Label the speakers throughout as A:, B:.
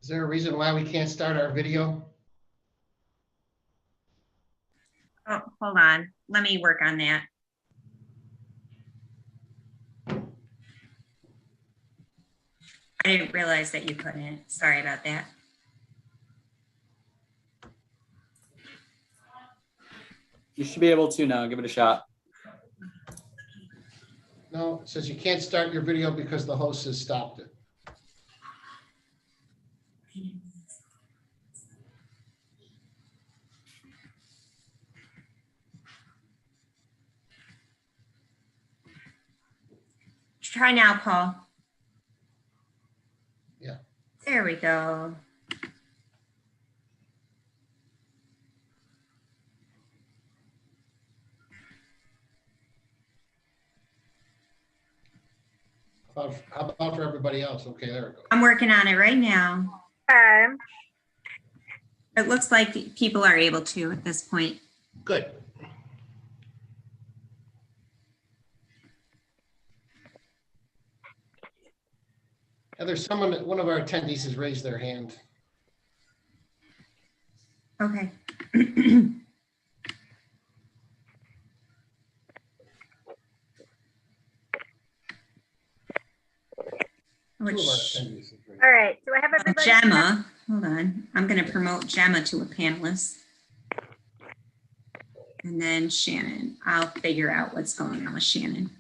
A: Is there a reason why we can't start our video?
B: Oh, hold on. Let me work on that. I didn't realize that you couldn't. Sorry about that.
C: You should be able to now. Give it a shot.
A: No, it says you can't start your video because the host has stopped it.
B: Try now, Paul.
A: Yeah.
B: There we go.
A: How about for everybody else? Okay, there we go.
B: I'm working on it right now. It looks like people are able to at this point.
A: Good. There's someone, one of our attendees has raised their hand.
B: Okay.
A: Two of our attendees have raised.
D: All right, do I have everybody?
B: Gemma, hold on. I'm going to promote Gemma to a panelist. And then Shannon. I'll figure out what's going on with Shannon.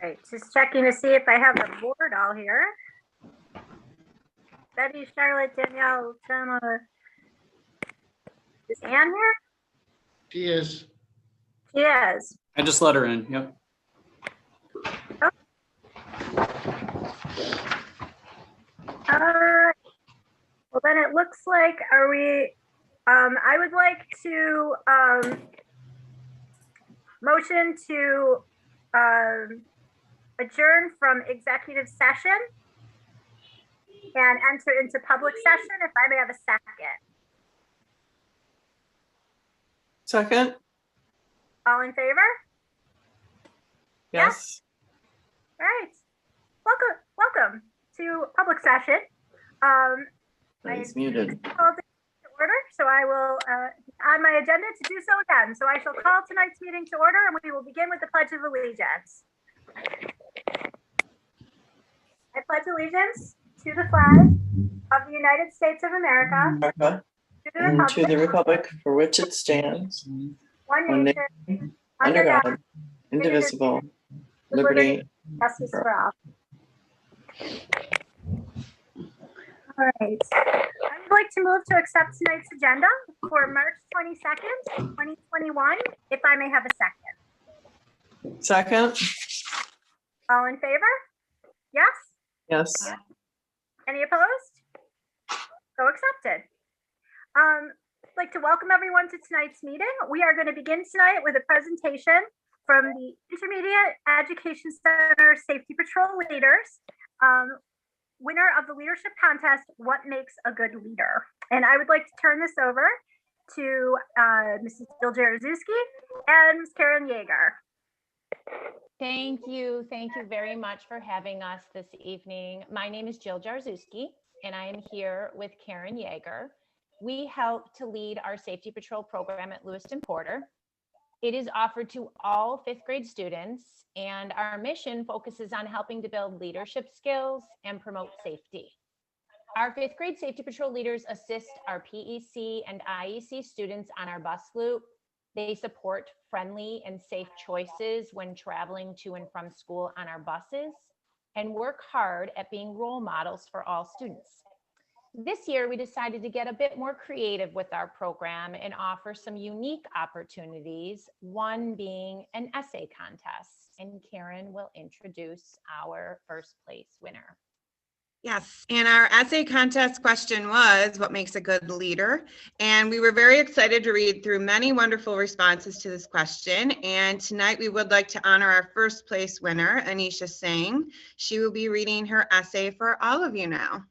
D: Right, just checking to see if I have the board all here. Betty, Charlotte, Danielle, Gemma. Is Ann here?
A: She is.
D: She is.
C: I just let her in. Yep.
D: All right. Well, then it looks like, are we, I would like to motion to adjourn from executive session and enter into public session, if I may have a second.
E: Second?
D: All in favor?
E: Yes.
D: All right. Welcome to public session.
E: He's muted.
D: Called to order, so I will on my agenda to do so again. So I shall call tonight's meeting to order, and we will begin with the Pledge of Allegiance. I pledge allegiance to the flag of the United States of America,
E: America,
D: to
E: and to the republic for which it stands,
D: one nation,
E: under God, indivisible, liberty,
D: justice for all. All right. I would like to move to accept tonight's agenda for March 22nd, 2021, if I may have a second.
E: Second?
D: All in favor? Yes?
E: Yes.
D: Any opposed? So accepted. I'd like to welcome everyone to tonight's meeting. We are going to begin tonight with a presentation from the Intermediate Education Center Safety Patrol leaders, winner of the leadership contest, What Makes a Good Leader? And I would like to turn this over to Mrs. Jill Jaruzelski and Ms. Karen Yeager.
F: Thank you. Thank you very much for having us this evening. My name is Jill Jaruzelski, and I am here with Karen Yeager. We help to lead our Safety Patrol program at Lewiston-Porter. It is offered to all fifth grade students, and our mission focuses on helping to build leadership skills and promote safety. Our fifth grade Safety Patrol leaders assist our PEC and IEC students on our bus loop. They support friendly and safe choices when traveling to and from school on our buses, and work hard at being role models for all students. This year, we decided to get a bit more creative with our program and offer some unique opportunities, one being an essay contest. And Karen will introduce our first place winner.
G: Yes, and our essay contest question was, what makes a good leader? And we were very excited to read through many wonderful responses to this question. And tonight we would like to honor our first place winner, Anisha Singh. She will be reading her essay for all of you now.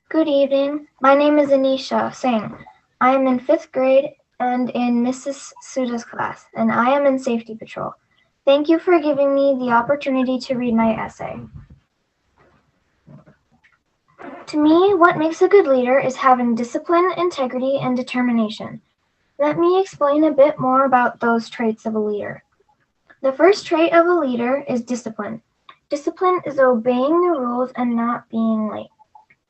H: Good evening. My name is Anisha Singh. I am in 5th grade and in Mrs. Suda's class, and I am in Safety Patrol. Thank you for giving me the opportunity to read my essay. To me, what makes a good leader is having discipline, integrity, and determination. Let me explain a bit more about those traits of a leader. The first trait of a leader is discipline. Discipline is obeying the rules and not being late.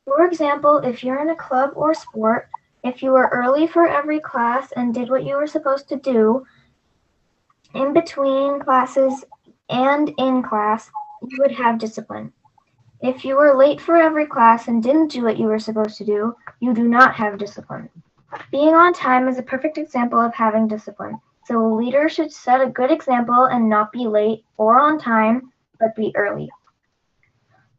H: For example, if you're in a club or sport, if you were early for every class and did what you were supposed to do in between classes and in class, you would have discipline. If you were late for every class and didn't do what you were supposed to do, you do not have discipline. Being on time is a perfect example of having discipline. So a leader should set a good example and not be late or on time, but be early.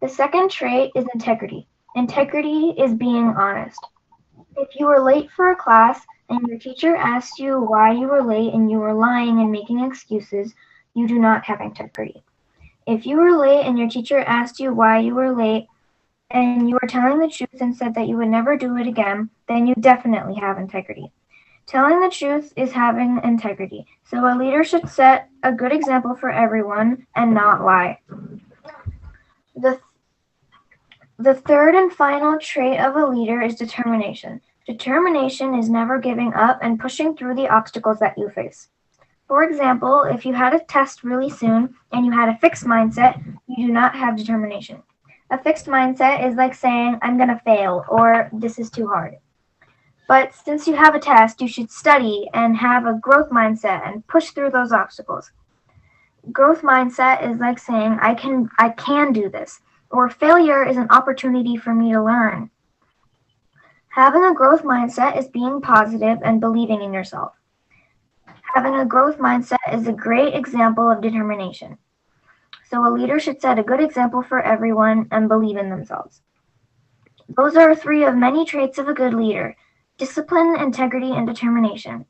H: The second trait is integrity. Integrity is being honest. If you were late for a class and your teacher asked you why you were late and you were lying and making excuses, you do not have integrity. If you were late and your teacher asked you why you were late and you were telling the truth and said that you would never do it again, then you definitely have integrity. Telling the truth is having integrity. So a leader should set a good example for everyone and not lie. The third and final trait of a leader is determination. Determination is never giving up and pushing through the obstacles that you face. For example, if you had a test really soon and you had a fixed mindset, you do not have determination. A fixed mindset is like saying, I'm going to fail, or this is too hard. But since you have a test, you should study and have a growth mindset and push through those obstacles. Growth mindset is like saying, I can do this. Or failure is an opportunity for me to learn. Having a growth mindset is being positive and believing in yourself. Having a growth mindset is a great example of determination. So a leader should set a good example for everyone and believe in themselves. Those are 3 of many traits of a good leader: discipline, integrity, and determination.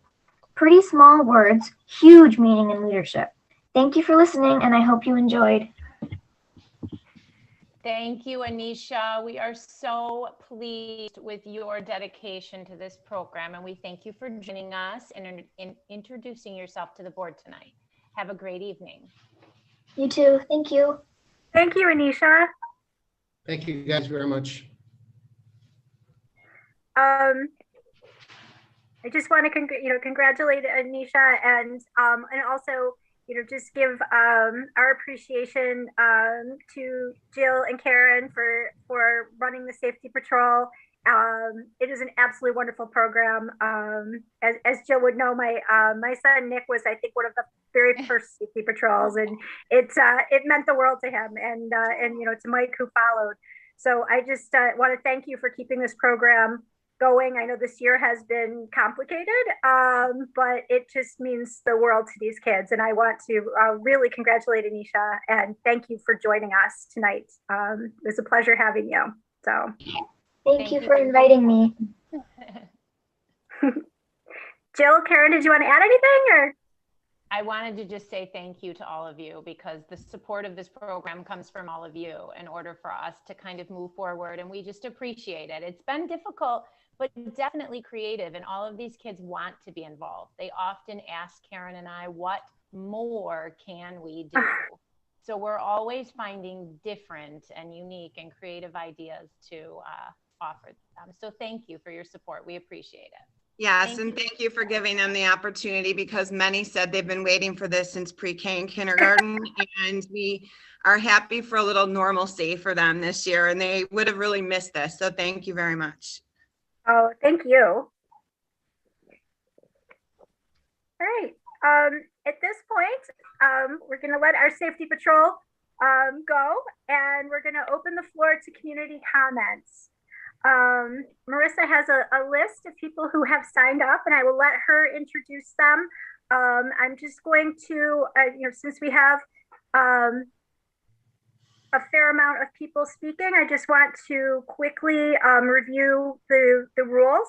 H: Pretty small words, huge meaning in leadership. Thank you for listening, and I hope you enjoyed.
F: Thank you, Anisha. We are so pleased with your dedication to this program, and we thank you for joining us and introducing yourself to the board tonight. Have a great evening.
H: You too. Thank you.
D: Thank you, Anisha.
A: Thank you guys very much.
D: I just want to congratulate Anisha and also just give our appreciation to Jill and Karen for running the Safety Patrol. It is an absolutely wonderful program. As Jill would know, my son Nick was, I think, one of the very first Safety Patrols, and it meant the world to him, and to Mike who followed. So I just want to thank you for keeping this program going. I know this year has been complicated, but it just means the world to these kids. And I want to really congratulate Anisha and thank you for joining us tonight. It was a pleasure having you. So
H: Thank you for inviting me.
D: Jill, Karen, did you want to add anything? Or
F: I wanted to just say thank you to all of you, because the support of this program comes from all of you in order for us to kind of move forward, and we just appreciate it. It's been difficult, but definitely creative, and all of these kids want to be involved. They often ask Karen and I, what more can we do? So we're always finding different and unique and creative ideas to offer them. So thank you for your support. We appreciate it.
G: Yes, and thank you for giving them the opportunity, because many said they've been waiting for this since pre-K and kindergarten, and we are happy for a little normalcy for them this year, and they would have really missed this. So thank you very much.
D: Oh, thank you. All right. At this point, we're going to let our Safety Patrol go, and we're going to open the floor to community comments. Marissa has a list of people who have signed up, and I will let her introduce them. I'm just going to, since we have a fair amount of people speaking, I just want to quickly review the rules.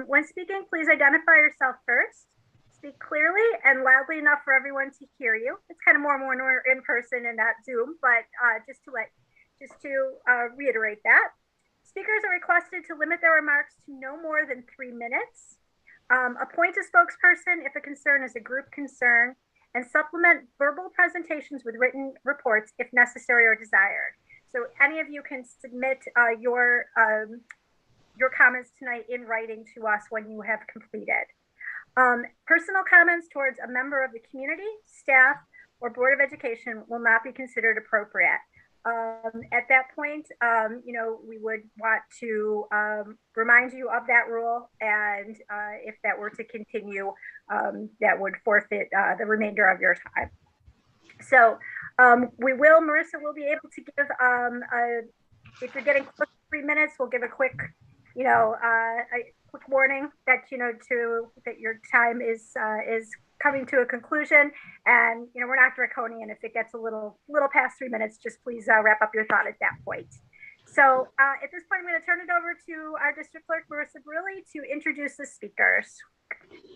D: When speaking, please identify yourself first. Speak clearly and loudly enough for everyone to hear you. It's kind of more when we're in person and not Zoom, but just to reiterate that. Speakers are requested to limit their remarks to no more than 3 minutes. Appoint a spokesperson if a concern is a group concern, and supplement verbal presentations with written reports if necessary or desired. So any of you can submit your comments tonight in writing to us when you have completed. Personal comments towards a member of the community, staff, or Board of Education will not be considered appropriate. At that point, we would want to remind you of that rule, and if that were to continue, that would forfeit the remainder of your time. So Marissa will be able to give, if you're getting close to 3 minutes, we'll give a quick, a quick warning that, that your time is coming to a conclusion, and we're not draconian. If it gets a little past 3 minutes, just please wrap up your thought at that point. So at this point, I'm going to turn it over to our district clerk, Marissa Brilli, to introduce the speakers.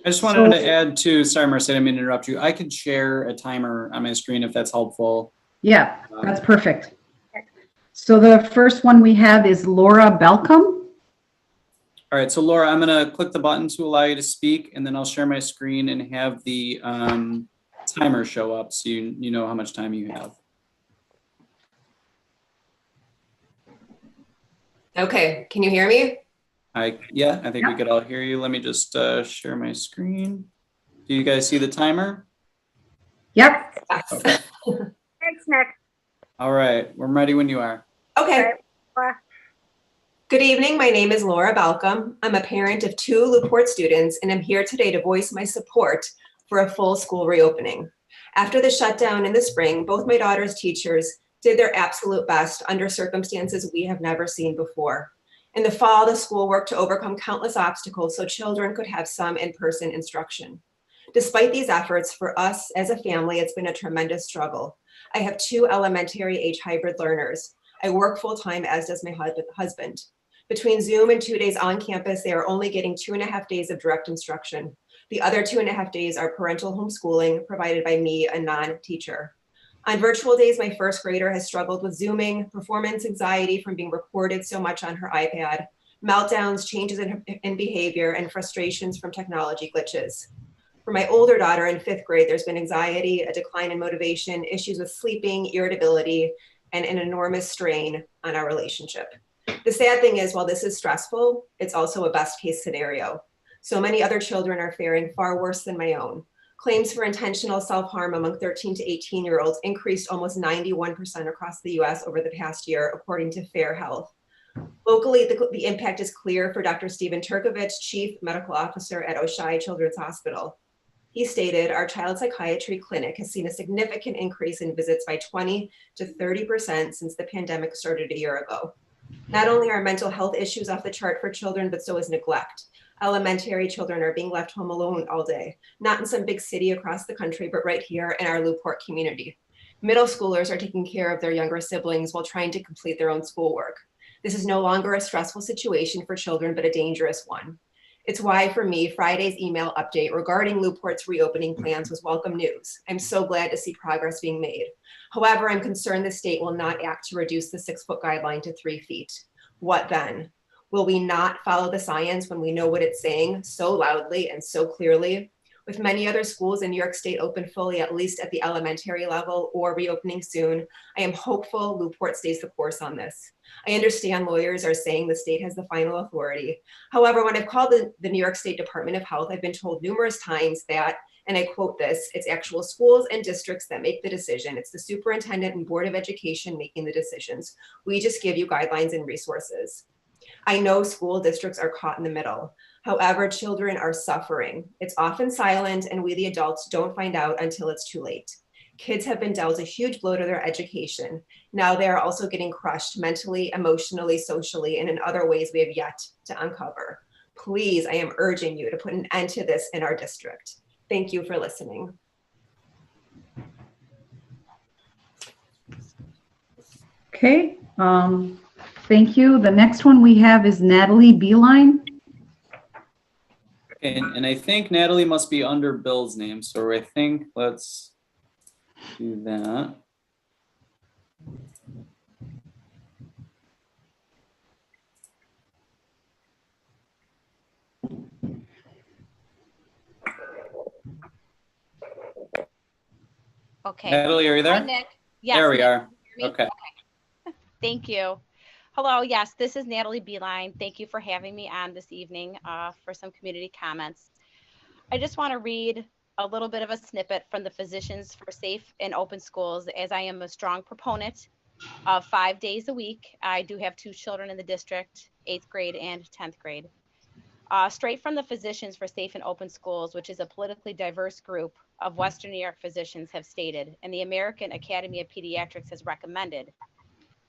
C: I just wanted to add to, sorry, Marissa, I didn't mean to interrupt you. I could share a timer on my screen if that's helpful.
I: Yeah, that's perfect. So the first one we have is Laura Belcom.
C: All right, so Laura, I'm gonna click the button to allow you to speak, and then I'll share my screen and have the timer show up so you know how much time you have.
J: Okay, can you hear me?
C: Yeah, I think we could all hear you. Let me just share my screen. Do you guys see the timer?
I: Yep.
C: Okay.
D: Thanks, Nick.
C: All right, we're ready when you are.
J: Okay. Good evening, my name is Laura Balcom. I'm a parent of 2 Lew-Port students, and I'm here today to voice my support for a full school reopening. After the shutdown in the spring, both my daughter's teachers did their absolute best under circumstances we have never seen before. In the fall, the school worked to overcome countless obstacles so children could have some in-person instruction. Despite these efforts, for us as a family, it's been a tremendous struggle. I have 2 elementary age hybrid learners. I work full-time, as does my husband. Between Zoom and 2 days on campus, they are only getting 2.5 days of direct instruction. The other 2.5 days are parental homeschooling provided by me, a non-teacher. On virtual days, my first grader has struggled with Zooming, performance anxiety from being recorded so much on her iPad, meltdowns, changes in behavior, and frustrations from technology glitches. For my older daughter in 5th grade, there's been anxiety, a decline in motivation, issues with sleeping, irritability, and an enormous strain on our relationship. The sad thing is, while this is stressful, it's also a best case scenario. So many other children are faring far worse than my own. Claims for intentional self-harm among 13 to 18-year-olds increased almost 91% across the US over the past year, according to Fair Health. Locally, the impact is clear for Dr. Stephen Turkovich, Chief Medical Officer at Oishei Children's Hospital. He stated, our child psychiatry clinic has seen a significant increase in visits by 20 to 30% since the pandemic started a year ago. Not only are mental health issues off the chart for children, but so is neglect. Elementary children are being left home alone all day, not in some big city across the country, but right here in our Lew-Port community. Middle schoolers are taking care of their younger siblings while trying to complete their own schoolwork. This is no longer a stressful situation for children, but a dangerous one. It's why, for me, Friday's email update regarding Lew-Port's reopening plans was welcome news. I'm so glad to see progress being made. However, I'm concerned the state will not act to reduce the 6-foot guideline to 3 feet. What then? Will we not follow the science when we know what it's saying so loudly and so clearly? With many other schools in New York State open fully, at least at the elementary level, or reopening soon, I am hopeful Lew-Port stays the course on this. I understand lawyers are saying the state has the final authority. However, when I've called the New York State Department of Health, I've been told numerous times that, and I quote this, it's actual schools and districts that make the decision. It's the superintendent and Board of Education making the decisions. We just give you guidelines and resources. I know school districts are caught in the middle. However, children are suffering. It's often silent, and we, the adults, don't find out until it's too late. Kids have been dealt a huge blow to their education. Now they are also getting crushed mentally, emotionally, socially, and in other ways we have yet to uncover. Please, I am urging you to put an end to this in our district. Thank you for listening.
I: Okay, thank you. The next one we have is Natalie Beeline.
C: And I think Natalie must be under Bill's name. So I think let's do that.
F: Okay.
C: Natalie, are you there?
F: Hi, Nick. Yes,
C: There we
F: Nick,
C: are.
F: can you hear me?
C: Okay.
F: Thank you. Hello, yes, this is Natalie Beeline. Thank you for having me on this evening for some community comments. I just want to read a little bit of a snippet from the Physicians for Safe and Open Schools, as I am a strong proponent of 5 days a week. I do have 2 children in the district, 8th grade and 10th grade. Straight from the Physicians for Safe and Open Schools, which is a politically diverse group of Western New York physicians, have stated, and the American Academy of Pediatrics has recommended,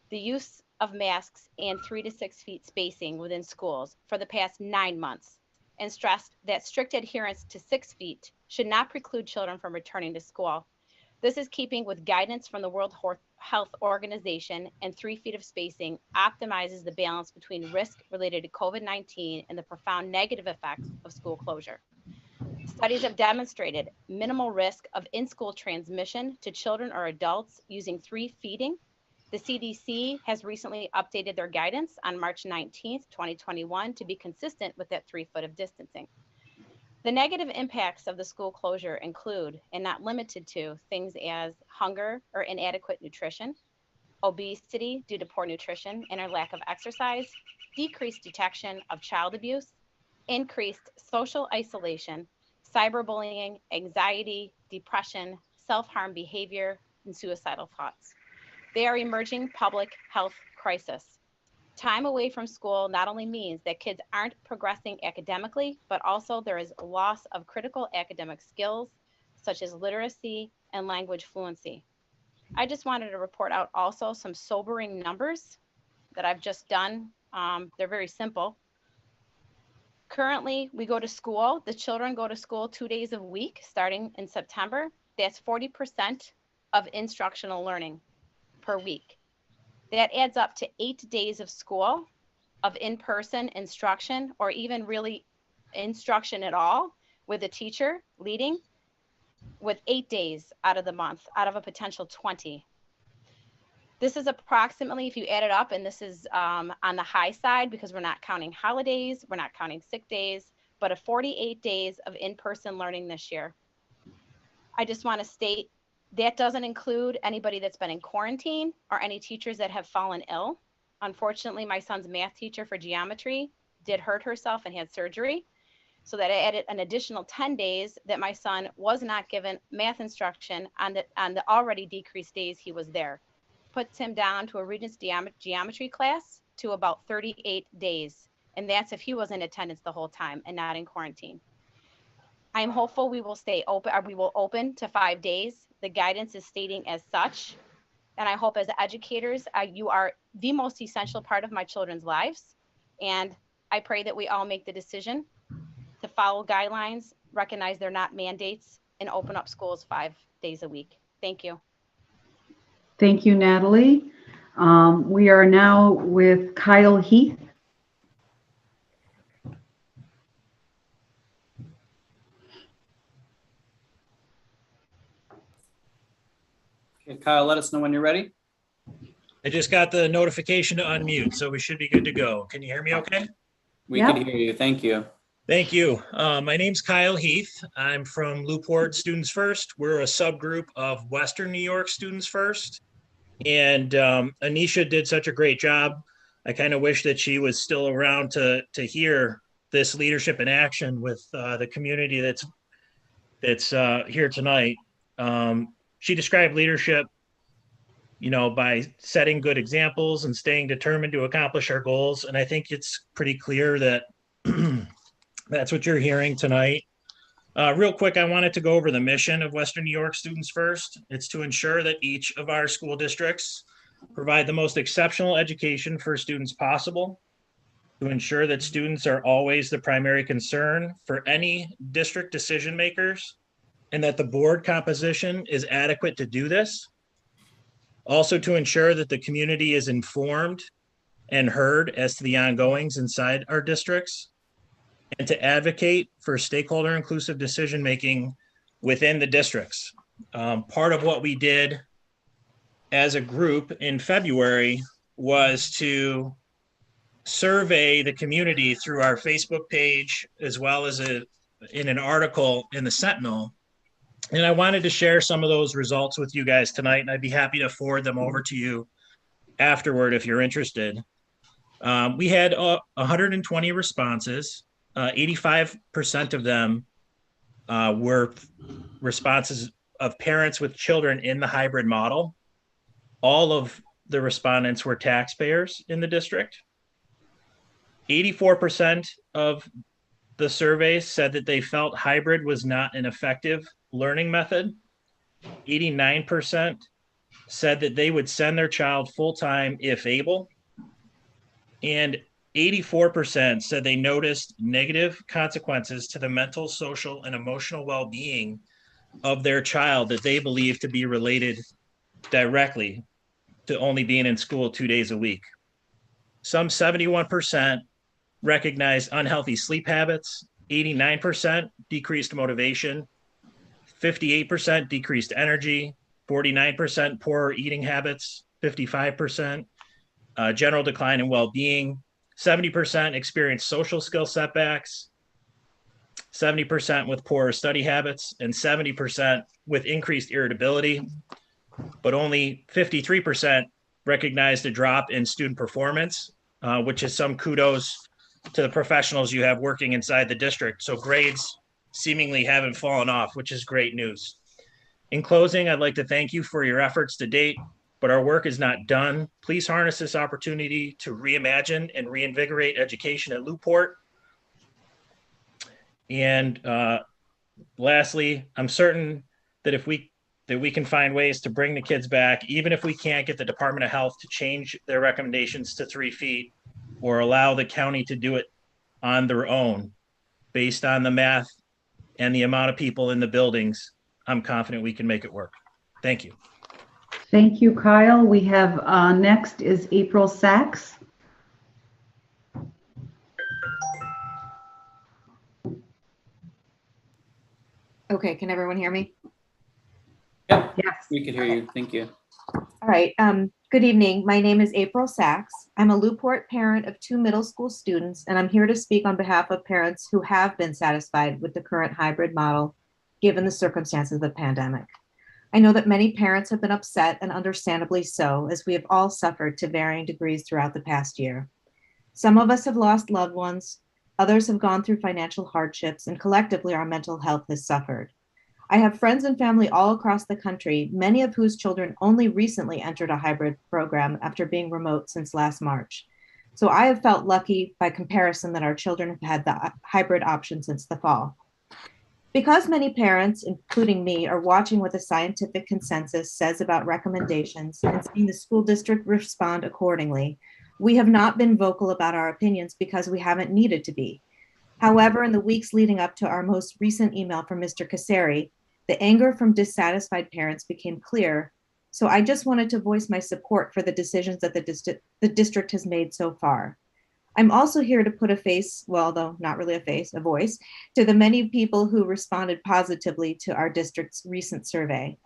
F: the use of masks and 3 to 6 feet spacing within schools for the past 9 months, and stressed that strict adherence to 6 feet should not preclude children from returning to school. This is keeping with guidance from the World Health Organization, and 3 feet of spacing optimizes the balance between risk related to COVID-19 and the profound negative effects of school closure. Studies have demonstrated minimal risk of in-school transmission to children or adults using 3 feeding. The CDC has recently updated their guidance on March 19th, 2021 to be consistent with that 3 foot of distancing. The negative impacts of the school closure include, and not limited to, things as hunger or inadequate nutrition, obesity due to poor nutrition and or lack of exercise, decreased detection of child abuse, increased social isolation, cyberbullying, anxiety, depression, self-harm behavior, and suicidal thoughts. They are emerging public health crisis. Time away from school not only means that kids aren't progressing academically, but also there is a loss of critical academic skills, such as literacy and language fluency. I just wanted to report out also some sobering numbers that I've just done. They're very simple. Currently, we go to school, the children go to school 2 days a week, starting in September. That's 40% of instructional learning per week. That adds up to 8 days of school, of in-person instruction, or even really instruction at all with a teacher leading, with 8 days out of the month, out of a potential 20. This is approximately, if you add it up, and this is on the high side because we're not counting holidays, we're not counting sick days, but a 48 days of in-person learning this year. I just want to state that doesn't include anybody that's been in quarantine or any teachers that have fallen ill. Unfortunately, my son's math teacher for geometry did hurt herself and had surgery. So that I added an additional 10 days that my son was not given math instruction on the already decreased days he was there. Puts him down to a Regents geometry class to about 38 days. And that's if he was in attendance the whole time and not in quarantine. I'm hopeful we will stay open, or we will open to 5 days. The guidance is stating as such. And I hope as educators, you are the most essential part of my children's lives. And I pray that we all make the decision to follow guidelines, recognize they're not mandates, and open up schools 5 days a week. Thank you.
I: Thank you, Natalie. We are now with Kyle Heath.
C: Okay, Kyle, let us know when you're ready.
K: I just got the notification to unmute, so we should be good to go. Can you hear me okay?
C: We
I: Yep.
C: can hear you. Thank you.
K: Thank you. My name's Kyle Heath. I'm from Lew-Port Students First. We're a subgroup of Western New York Students First. And Anisha did such a great job. I kind of wish that she was still around to hear this leadership in action with the community that's here tonight. She described leadership, by setting good examples and staying determined to accomplish our goals. And I think it's pretty clear that that's what you're hearing tonight. Real quick, I wanted to go over the mission of Western New York Students First. It's to ensure that each of our school districts provide the most exceptional education for students possible, to ensure that students are always the primary concern for any district decision makers, and that the board composition is adequate to do this. Also to ensure that the community is informed and heard as to the ongoings inside our districts, and to advocate for stakeholder inclusive decision-making within the districts. Part of what we did as a group in February was to survey the community through our Facebook page, as well as in an article in the Sentinel. And I wanted to share some of those results with you guys tonight, and I'd be happy to forward them over to you afterward if you're interested. We had 120 responses. 85% of them were responses of parents with children in the hybrid model. All of the respondents were taxpayers in the district. 84% of the survey said that they felt hybrid was not an effective learning method. 89% said that they would send their child full-time if able. And 84% said they noticed negative consequences to the mental, social, and emotional well-being of their child that they believe to be related directly to only being in school 2 days a week. Some 71% recognized unhealthy sleep habits, 89% decreased motivation, 58% decreased energy, 49% poorer eating habits, 55% general decline in well-being, 70% experienced social skill setbacks, 70% with poorer study habits, and 70% with increased irritability, but only 53% recognized a drop in student performance, which is some kudos to the professionals you have working inside the district. So grades seemingly haven't fallen off, which is great news. In closing, I'd like to thank you for your efforts to date, but our work is not done. Please harness this opportunity to reimagine and reinvigorate education at Lew-Port. And lastly, I'm certain that we can find ways to bring the kids back, even if we can't get the Department of Health to change their recommendations to 3 feet or allow the county to do it on their own based on the math and the amount of people in the buildings. I'm confident we can make it work. Thank you.
I: Thank you, Kyle. We have next is April Sachs.
L: Okay, can everyone hear me?
C: Yep.
I: Yes.
C: We can hear you. Thank you.
L: All right. Good evening. My name is April Sachs. I'm a Lew-Port parent of 2 middle school students, and I'm here to speak on behalf of parents who have been satisfied with the current hybrid model, given the circumstances of the pandemic. I know that many parents have been upset, and understandably so, as we have all suffered to varying degrees throughout the past year. Some of us have lost loved ones, others have gone through financial hardships, and collectively our mental health has suffered. I have friends and family all across the country, many of whose children only recently entered a hybrid program after being remote since last March. So I have felt lucky by comparison that our children have had the hybrid option since the fall. Because many parents, including me, are watching what the scientific consensus says about recommendations and seeing the school district respond accordingly, we have not been vocal about our opinions because we haven't needed to be. However, in the weeks leading up to our most recent email from Mr. Kasseri, the anger from dissatisfied parents became clear. So I just wanted to voice my support for the decisions that the district has made so far. I'm also here to put a face, well, though not really a face, a voice, to the many people who responded positively to our district's recent survey.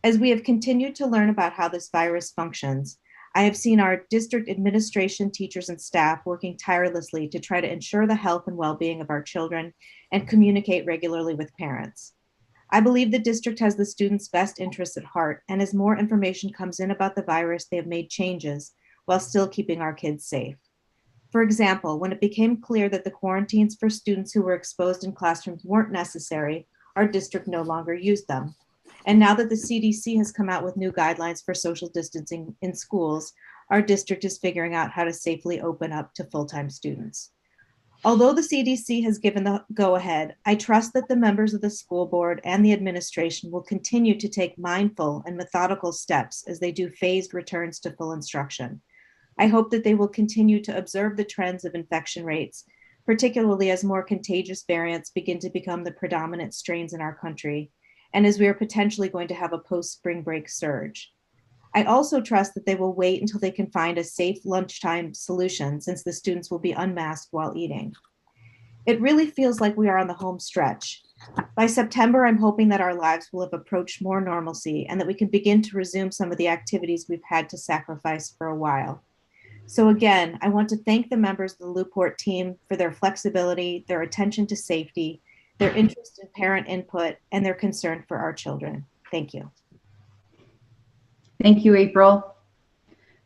L: As we have continued to learn about how this virus functions, I have seen our district administration, teachers, and staff working tirelessly to try to ensure the health and well-being of our children and communicate regularly with parents. I believe the district has the students' best interests at heart, and as more information comes in about the virus, they have made changes while still keeping our kids safe. For example, when it became clear that the quarantines for students who were exposed in classrooms weren't necessary, our district no longer used them. And now that the CDC has come out with new guidelines for social distancing in schools, our district is figuring out how to safely open up to full-time students. Although the CDC has given the go-ahead, I trust that the members of the school board and the administration will continue to take mindful and methodical steps as they do phased returns to full instruction. I hope that they will continue to observe the trends of infection rates, particularly as more contagious variants begin to become the predominant strains in our country, and as we are potentially going to have a post-spring break surge. I also trust that they will wait until they can find a safe lunchtime solution, since the students will be unmasked while eating. It really feels like we are on the home stretch. By September, I'm hoping that our lives will have approached more normalcy and that we can begin to resume some of the activities we've had to sacrifice for a while. So again, I want to thank the members of the Lew-Port team for their flexibility, their attention to safety, their interest in parent input, and their concern for our children. Thank you.
I: Thank you, April.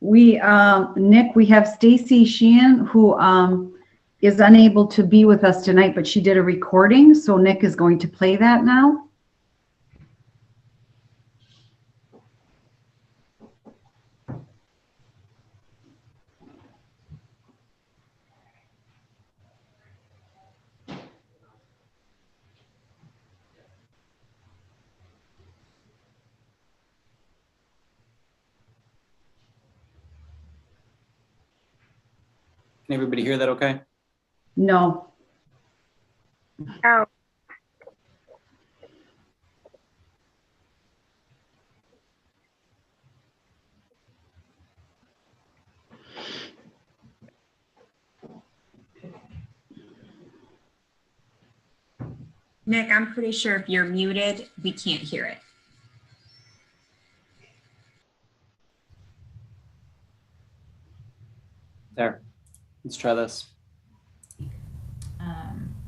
I: Nick, we have Staci Sheehan, who is unable to be with us tonight, but she did a recording. So Nick is going to play that now.
C: Can everybody hear that okay?
I: No.
D: Oh.
B: Nick, I'm pretty sure if you're muted, we can't hear it.
C: There. Let's try this.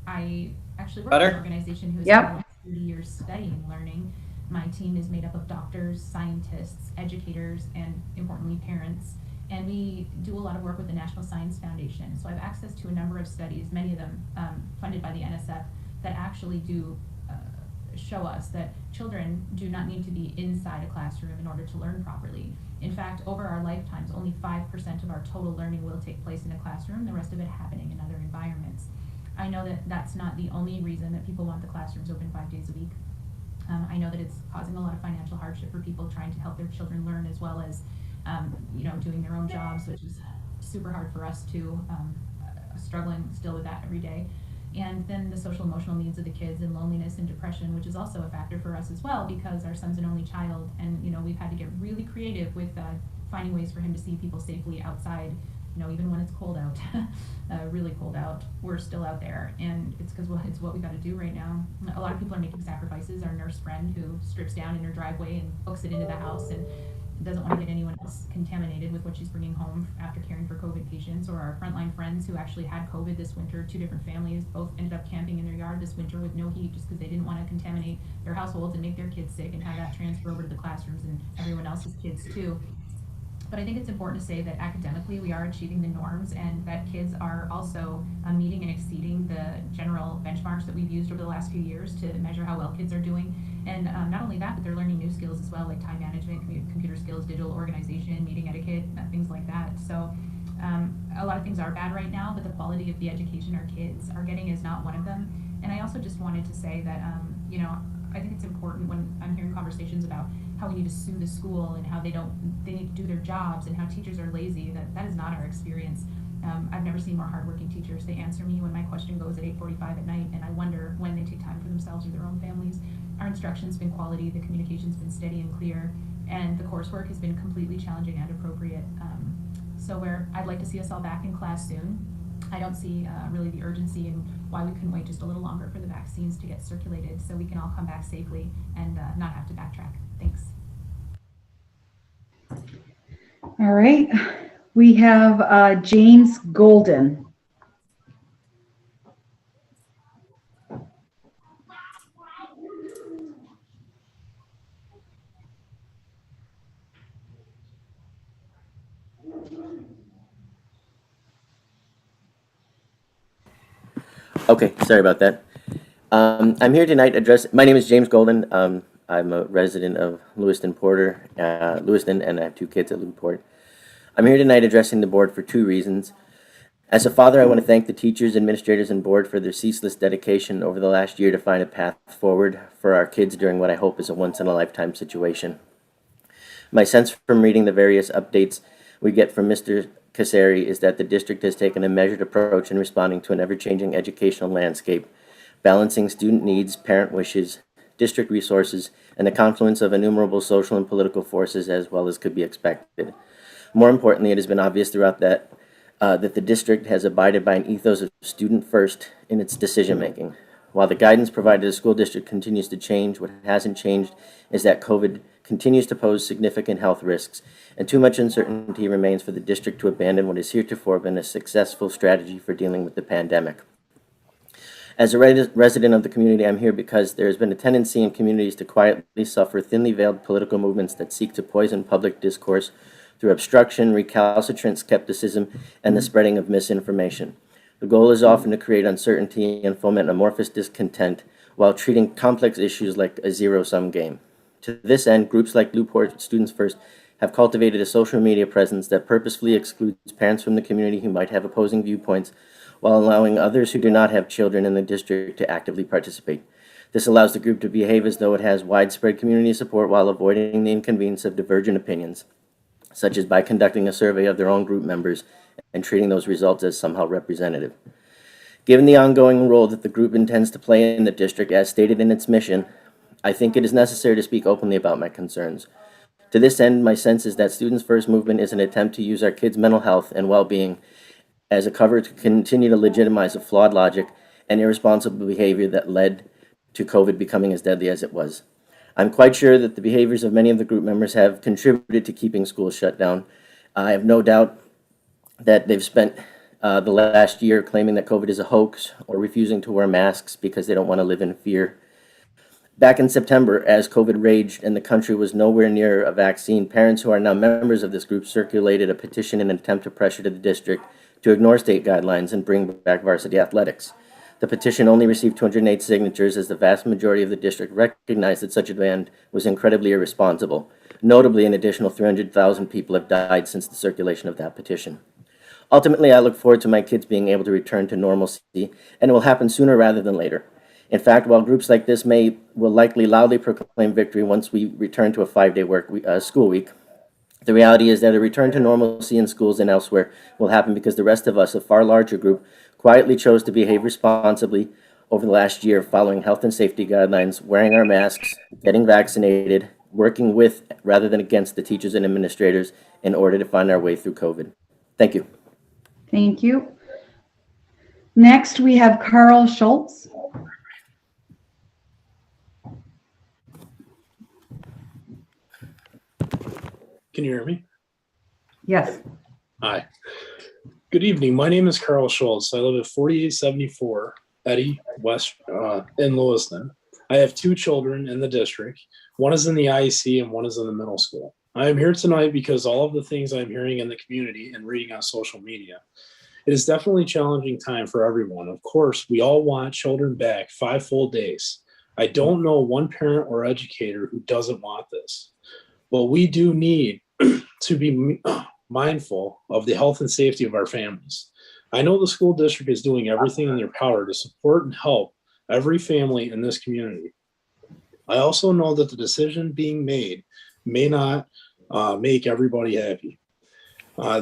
M: I actually work
C: Better?
M: for an organization who has
I: Yep.
M: spent 30 years studying learning. My team is made up of doctors, scientists, educators, and importantly, parents. And we do a lot of work with the National Science Foundation. So I have access to a number of studies, many of them funded by the NSF, that actually do show us that children do not need to be inside a classroom in order to learn properly. In fact, over our lifetimes, only 5% of our total learning will take place in a classroom, the rest of it happening in other environments. I know that that's not the only reason that people want the classrooms open 5 days a week. I know that it's causing a lot of financial hardship for people trying to help their children learn, as well as doing their own jobs, which is super hard for us too, struggling still with that every day. And then the social emotional needs of the kids, and loneliness and depression, which is also a factor for us as well, because our son's an only child, and we've had to get really creative with finding ways for him to see people safely outside. Even when it's cold out, really cold out, we're still out there, and it's because it's what we got to do right now. A lot of people are making sacrifices. Our nurse friend who strips down in her driveway and hooks it into the house and doesn't want to get anyone else contaminated with what she's bringing home after caring for COVID patients, or our frontline friends who actually had COVID this winter. 2 different families both ended up camping in their yard this winter with no heat, just because they didn't want to contaminate their households and make their kids sick and have that transfer over to the classrooms and everyone else's kids too. But I think it's important to say that academically we are achieving the norms, and that kids are also meeting and exceeding the general benchmarks that we've used over the last few years to measure how well kids are doing. And not only that, but they're learning new skills as well, like time management, computer skills, digital organization, meeting etiquette, things like that. So a lot of things are bad right now, but the quality of the education our kids are getting is not one of them. And I also just wanted to say that, I think it's important when I'm hearing conversations about how we need to sue the school and how they need to do their jobs and how teachers are lazy, that is not our experience. I've never seen more hardworking teachers. They answer me when my question goes at 8:45 at night, and I wonder when they take time for themselves or their own families. Our instruction's been quality, the communication's been steady and clear, and the coursework has been completely challenging and appropriate. So I'd like to see us all back in class soon. I don't see really the urgency and why we couldn't wait just a little longer for the vaccines to get circulated so we can all come back safely and not have to backtrack. Thanks.
I: All right. We have James Golden.
N: Okay, sorry about that. I'm here tonight my name is James Golden. I'm a resident of Lewiston-Porter, Lewiston, and I have 2 kids at Lew-Port. I'm here tonight addressing the board for 2 reasons. As a father, I want to thank the teachers, administrators, and board for their ceaseless dedication over the last year to find a path forward for our kids during what I hope is a once-in-a-lifetime situation. My sense from reading the various updates we get from Mr. Kasari is that the district has taken a measured approach in responding to an ever-changing educational landscape, balancing student needs, parent wishes, district resources, and the confluence of innumerable social and political forces as well as could be expected. More importantly, it has been obvious throughout that the district has abided by an ethos of student first in its decision-making. While the guidance provided to the school district continues to change, what hasn't changed is that COVID continues to pose significant health risks, and too much uncertainty remains for the district to abandon what has heretofore been a successful strategy for dealing with the pandemic. As a resident of the community, I'm here because there has been a tendency in communities to quietly suffer thinly veiled political movements that seek to poison public discourse through obstruction, recalcitrant skepticism, and the spreading of misinformation. The goal is often to create uncertainty and foment amorphous discontent while treating complex issues like a zero-sum game. To this end, groups like Lew-Port Students First have cultivated a social media presence that purposefully excludes parents from the community who might have opposing viewpoints while allowing others who do not have children in the district to actively participate. This allows the group to behave as though it has widespread community support while avoiding the inconvenience of divergent opinions, such as by conducting a survey of their own group members and treating those results as somehow representative. Given the ongoing role that the group intends to play in the district as stated in its mission, I think it is necessary to speak openly about my concerns. To this end, my sense is that Students First movement is an attempt to use our kids' mental health and well-being as a cover to continue to legitimize a flawed logic and irresponsible behavior that led to COVID becoming as deadly as it was. I'm quite sure that the behaviors of many of the group members have contributed to keeping schools shut down. I have no doubt that they've spent the last year claiming that COVID is a hoax or refusing to wear masks because they don't want to live in fear. Back in September, as COVID raged and the country was nowhere near a vaccine, parents who are now members of this group circulated a petition in an attempt to pressure to the district to ignore state guidelines and bring back varsity athletics. The petition only received 208 signatures as the vast majority of the district recognized that such a demand was incredibly irresponsible. Notably, an additional 300,000 people have died since the circulation of that petition. Ultimately, I look forward to my kids being able to return to normalcy, and it will happen sooner rather than later. In fact, while groups like this will likely loudly proclaim victory once we return to a 5-day school week, the reality is that a return to normalcy in schools and elsewhere will happen because the rest of us, a far larger group, quietly chose to behave responsibly over the last year, following health and safety guidelines, wearing our masks, getting vaccinated, working with rather than against the teachers and administrators in order to find our way through COVID. Thank you.
I: Thank you. Next, we have Carl Schultz.
O: Can you hear me?
I: Yes.
O: Hi. Good evening. My name is Carl Schultz. I live at 4874 Eddy West in Lewiston. I have 2 children in the district. One is in the IEC and one is in the middle school. I am here tonight because all of the things I'm hearing in the community and reading on social media. It is definitely a challenging time for everyone. Of course, we all want children back 5 full days. I don't know one parent or educator who doesn't want this. But we do need to be mindful of the health and safety of our families. I know the school district is doing everything in their power to support and help every family in this community. I also know that the decision being made may not make everybody happy.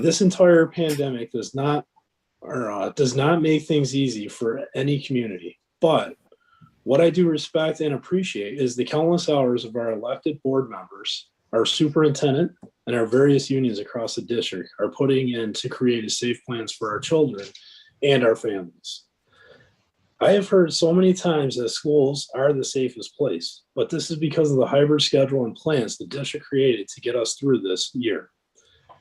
O: This entire pandemic does not make things easy for any community. But what I do respect and appreciate is the countless hours of our elected board members, our superintendent, and our various unions across the district are putting in to create safe plans for our children and our families. I have heard so many times that schools are the safest place, but this is because of the hybrid schedule and plans the district created to get us through this year.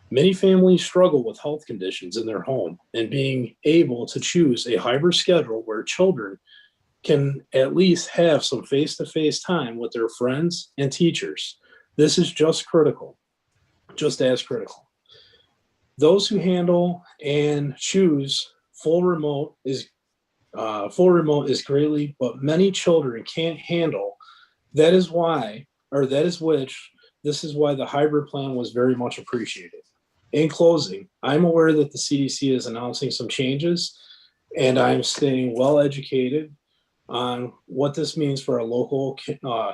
O: Many families struggle with health conditions in their home, and being able to choose a hybrid schedule where children can at least have some face-to-face time with their friends and teachers. This is just as critical. Those who handle and choose full remote is greatly, but many children can't handle. This is why the hybrid plan was very much appreciated. In closing, I'm aware that the CDC is announcing some changes, and I'm staying well educated on what this means for our local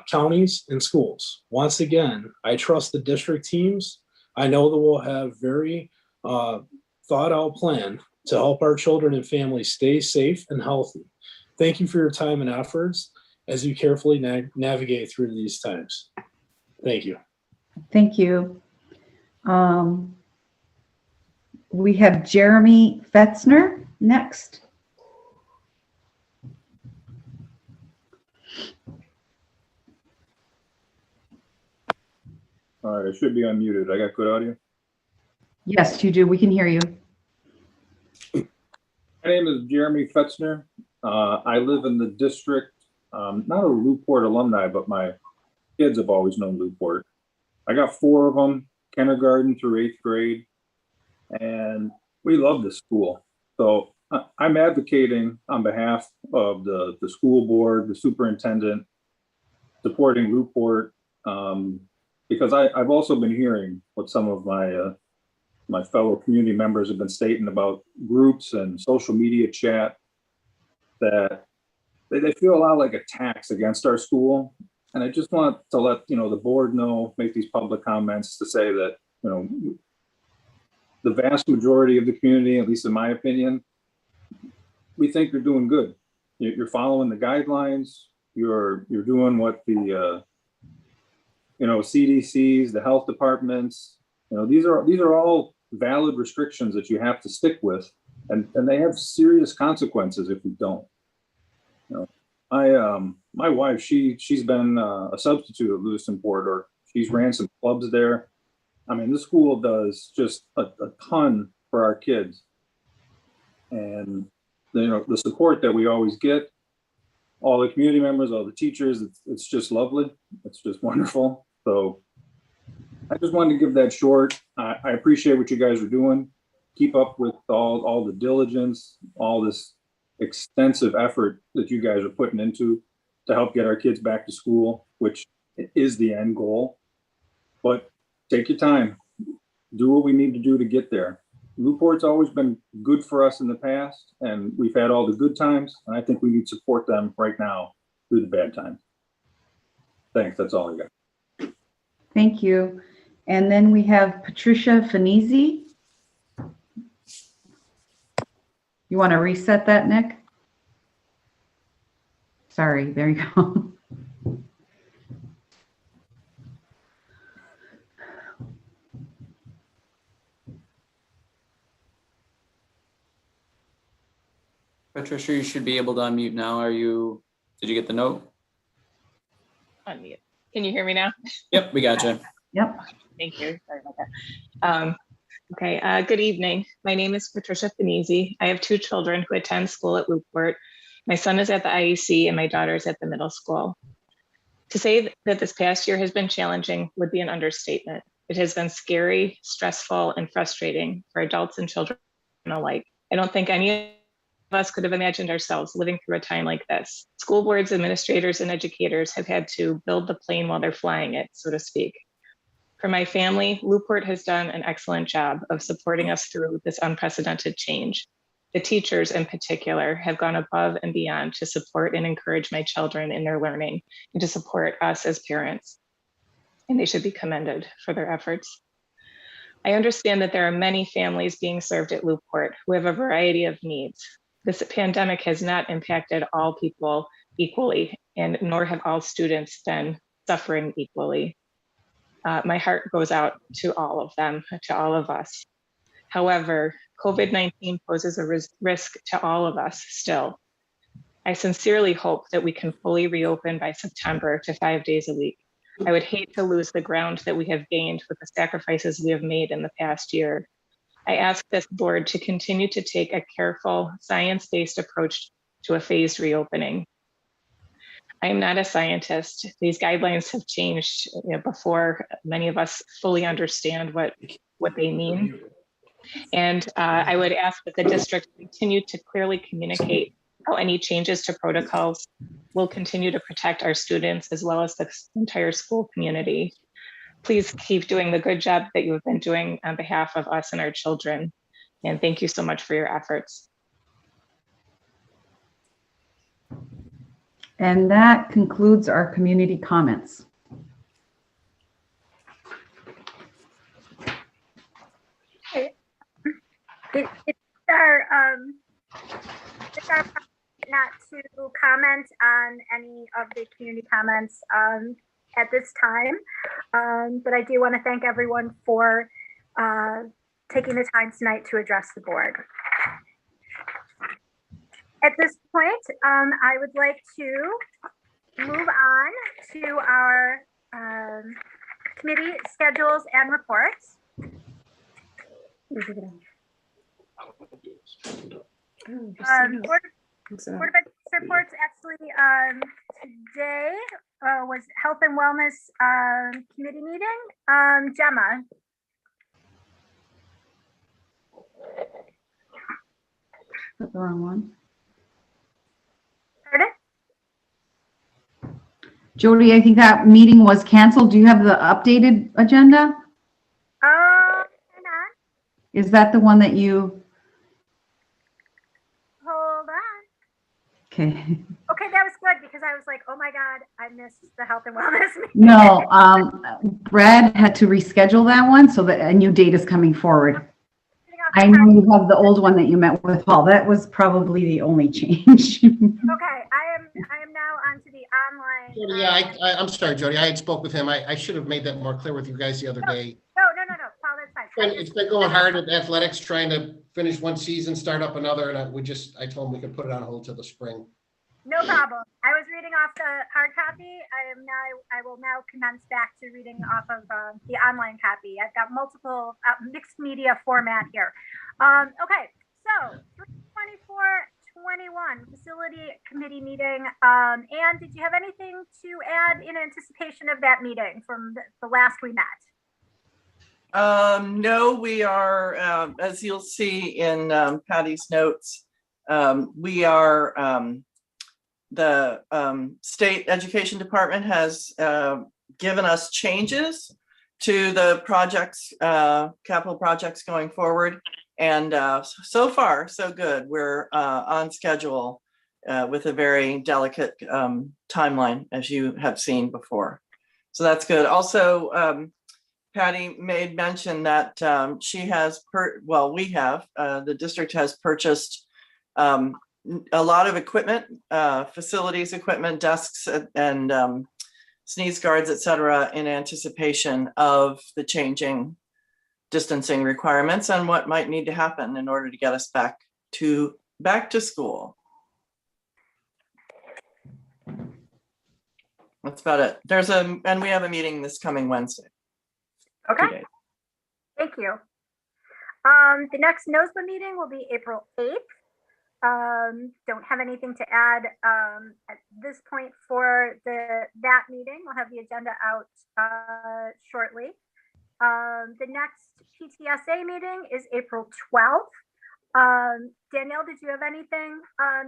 O: counties and schools. Once again, I trust the district teams. I know that we'll have very thought out plan to help our children and families stay safe and healthy. Thank you for your time and efforts as you carefully navigate through these times. Thank you.
I: Thank you. We have Jeremy Fetzner next.
P: All right, I should be unmuted. I got good audio.
I: Yes, you do. We can hear you.
P: My name is Jeremy Fetzner. I live in the district, not a Lew-Port alumni, but my kids have always known Lew-Port. I got 4 of them, kindergarten through 8th grade, and we love this school. So I'm advocating on behalf of the school board, the superintendent, supporting Lew-Port, because I've also been hearing what some of my fellow community members have been stating about groups and social media chat, that they feel a lot like attacks against our school. And I just want to let the board know, make these public comments to say that the vast majority of the community, at least in my opinion, we think you're doing good. You're following the guidelines. You're doing what the CDCs, the health departments, these are all valid restrictions that you have to stick with, and they have serious consequences if you don't. My wife, she's been a substitute at Lewiston-Porter. She's ran some clubs there. I mean, the school does just a ton for our kids, and the support that we always get, all the community members, all the teachers, it's just lovely. It's just wonderful. So I just wanted to give that short. I appreciate what you guys are doing. Keep up with all the diligence, all this extensive effort that you guys are putting into to help get our kids back to school, which is the end goal. But take your time, do what we need to do to get there. Lew-Port's always been good for us in the past, and we've had all the good times, and I think we need to support them right now through the bad times. Thanks, that's all I got.
I: Thank you. And then we have Patricia Fanizi. You want to reset that, Nick? Sorry, there you go.
C: Patricia, you should be able to unmute now. Did you get the note?
Q: Unmute. Can you hear me now?
C: Yep, we got you.
I: Yep.
Q: Thank you. Sorry about that. Okay, good evening. My name is Patricia Fanizi. I have 2 children who attend school at Lew-Port. My son is at the IEC and my daughter is at the middle school. To say that this past year has been challenging would be an understatement. It has been scary, stressful, and frustrating for adults and children alike. I don't think any of us could have imagined ourselves living through a time like this. School boards, administrators, and educators have had to build the plane while they're flying it, so to speak. For my family, Lew-Port has done an excellent job of supporting us through this unprecedented change. The teachers in particular have gone above and beyond to support and encourage my children in their learning and to support us as parents. And they should be commended for their efforts. I understand that there are many families being served at Lew-Port who have a variety of needs. This pandemic has not impacted all people equally, and nor have all students been suffering equally. My heart goes out to all of them, to all of us. However, COVID-19 poses a risk to all of us still. I sincerely hope that we can fully reopen by September to 5 days a week. I would hate to lose the ground that we have gained with the sacrifices we have made in the past year. I ask this board to continue to take a careful, science-based approach to a phased reopening. I am not a scientist. These guidelines have changed before many of us fully understand what they mean. And I would ask that the district continue to clearly communicate how any changes to protocols will continue to protect our students as well as the entire school community. please keep doing the good job that you have been doing on behalf of us and our children. And thank you so much for your efforts.
I: And that concludes our community comments.
D: It's our not to comment on any of the community comments at this time, but I do want to thank everyone for taking the time tonight to address the board. At this point, I would like to move on to our committee schedules and reports. Board of Education reports actually today was Health and Wellness committee meeting. Gemma.
I: Put the wrong one.
D: Pardon?
I: Jody, I think that meeting was canceled. Do you have the updated agenda?
D: Hang on.
I: Is that the one that you?
D: Hold on.
I: Okay.
D: Okay, that was good because I was like, oh my God, I missed the health and wellness meeting.
I: No, Brad had to reschedule that one so that a new date is coming forward. I know you have the old one that you met with Paul. That was probably the only change.
D: Okay, I am now onto the online.
A: Jody, yeah, I'm sorry, Jody. I had spoke with him. I should have made that more clear with you guys the other day.
D: No, Paul, that's fine.
A: It's been going hard at athletics, trying to finish one season, start up another, and I told him we could put it on hold till the spring.
D: No problem. I was reading off the hard copy. I will now commence back to reading off of the online copy. I've got multiple mixed media format here. Okay, so 3/24/21 facility committee meeting. Anne, did you have anything to add in anticipation of that meeting from the last we met?
E: No, we are, as you'll see in Patty's notes, we are, the state education department has given us changes to the projects, capital projects going forward. And so far, so good. We're on schedule with a very delicate timeline, as you have seen before. So that's good. Also, Patty made mention that she has, the district has purchased a lot of equipment, facilities equipment, desks and sneeze guards, et cetera, in anticipation of the changing distancing requirements and what might need to happen in order to get us back to school. That's about it. And we have a meeting this coming Wednesday.
D: Okay. Thank you. The next NOSBA meeting will be April 8th. Don't have anything to add at this point for that meeting. We'll have the agenda out shortly. The next PTSA meeting is April 12th. Danielle, did you have anything,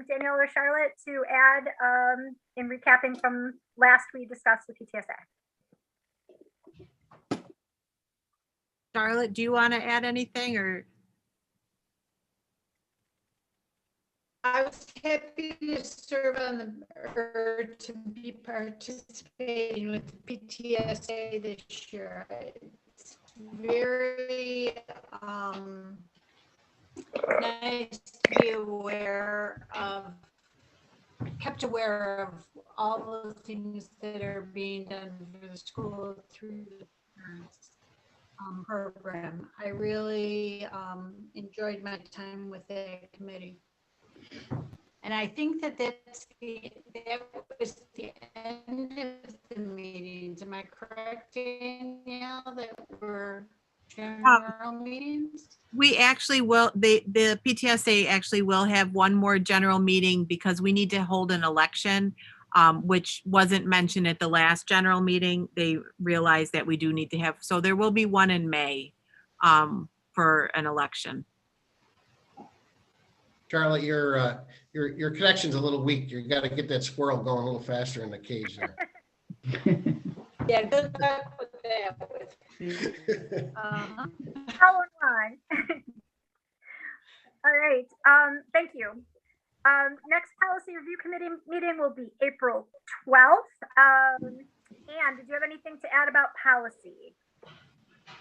D: Danielle or Charlotte, to add in recapping from last we discussed the PTSA?
R: Charlotte, do you want to add anything or?
S: I was happy to serve on or to be participating with the PTSA this year. It's very nice to be kept aware of all the things that are being done for the school through the parents program. I really enjoyed my time with the committee. And I think that that was the end of the meetings. Am I correct, Danielle, that were general meetings?
R: We actually will, the PTSA actually will have one more general meeting because we need to hold an election, which wasn't mentioned at the last general meeting. They realized that we do need to have, so there will be one in May for an election.
A: Charlotte, your connection's a little weak. You got to get that squirrel going a little faster in the cage there.
S: Yeah, good luck with that with
D: How online. All right, thank you. Next policy review committee meeting will be April 12th. Anne, did you have anything to add about policy?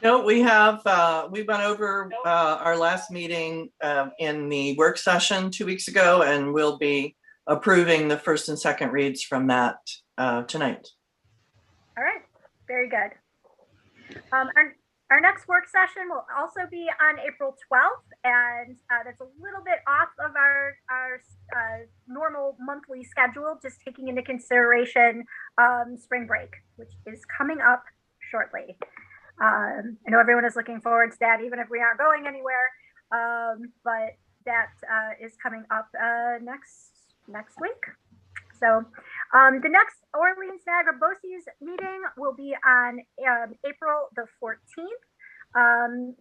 E: No, we have, we went over our last meeting in the work session 2 weeks ago, and we'll be approving the first and second reads from that tonight.
D: All right, very good. Our next work session will also be on April 12th, and that's a little bit off of our normal monthly schedule, just taking into consideration spring break, which is coming up shortly. I know everyone is looking forward to that, even if we aren't going anywhere, but that is coming up next week. So the next Orleans Niagara BOCES meeting will be on April the 14th.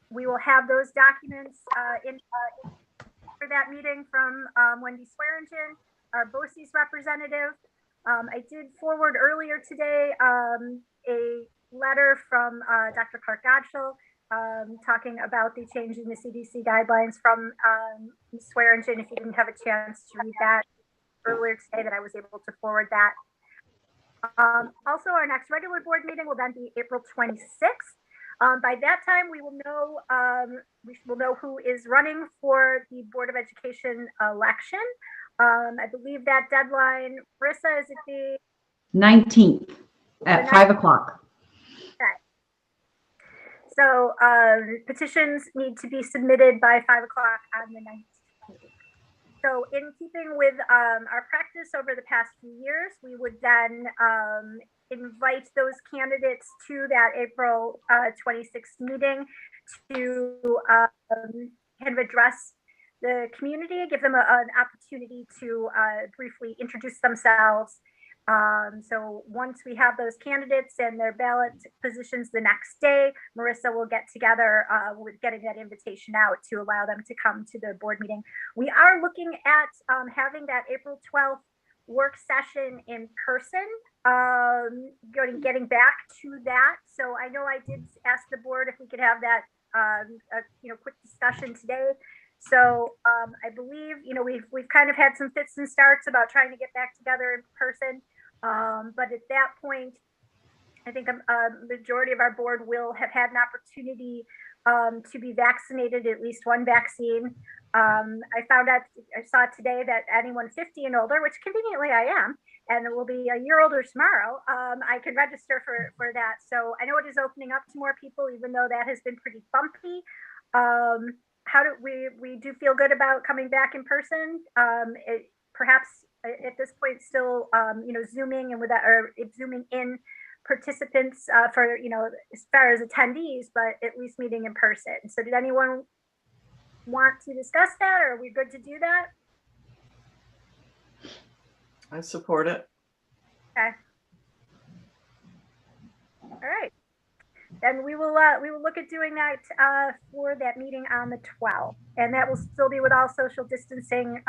D: We will have those documents in for that meeting from Wendy Swearingen, our BOCES representative. I did forward earlier today a letter from Dr. Clark Godshall talking about the change in the CDC guidelines from Swearingen. If you didn't have a chance to read that earlier today, that I was able to forward that. Also, our next regular board meeting will then be April 26th. By that time, we will know who is running for the Board of Education election. I believe that deadline, Marissa, is it the
I: 19th at 5 o'clock.
D: Okay. So petitions need to be submitted by 5 o'clock on the 19th. So in keeping with our practice over the past few years, we would then invite those candidates to that April 26th meeting to kind of address the community, give them an opportunity to briefly introduce themselves. So once we have those candidates and their ballot positions the next day, Marissa will get together with getting that invitation out to allow them to come to the board meeting. We are looking at having that April 12th work session in person, getting back to that. So I know I did ask the board if we could have that quick discussion today. So I believe, we've kind of had some fits and starts about trying to get back together in person. But at that point, I think a majority of our board will have had an opportunity to be vaccinated, at least one vaccine. I saw today that anyone 50 and older, which conveniently I am, and it will be a year older tomorrow, I can register for that. So I know it is opening up to more people, even though that has been pretty bumpy. We do feel good about coming back in person. Perhaps at this point still, zooming and with that, or zooming in participants for, as far as attendees, but at least meeting in person. So did anyone want to discuss that, or are we good to do that?
E: I support it.
D: Okay. All right. Then we will look at doing that for that meeting on the 12th, and that will still be with all social distancing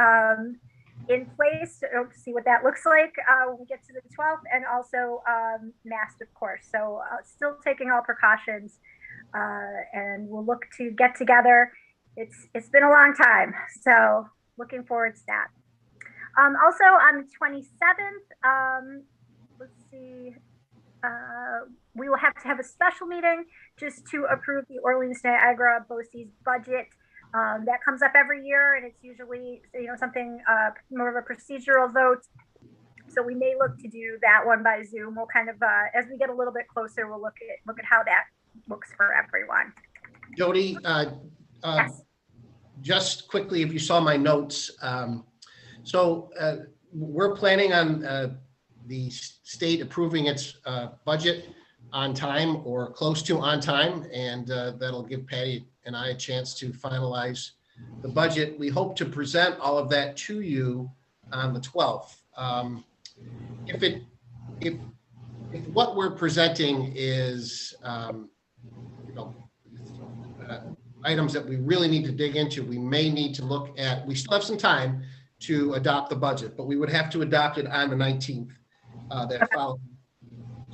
D: in place. To see what that looks like when we get to the 12th, and also masked, of course. So still taking all precautions, and we'll look to get together. It's been a long time, so looking forward to that. Also on the 27th, let's see. We will have to have a special meeting just to approve the Orleans Niagara BOCES budget. That comes up every year, and it's usually something more of a procedural vote. So we may look to do that one by Zoom. We'll kind of as we get a little bit closer, we'll look at how that looks for everyone.
A: Jody,
D: Yes.
A: Just quickly, if you saw my notes, so we're planning on the state approving its budget on time or close to on time, and that'll give Patty and I a chance to finalize the budget. We hope to present all of that to you on the 12th. If what we're presenting is items that we really need to dig into, we may need to look at, we still have some time to adopt the budget, but we would have to adopt it on the 19th that following.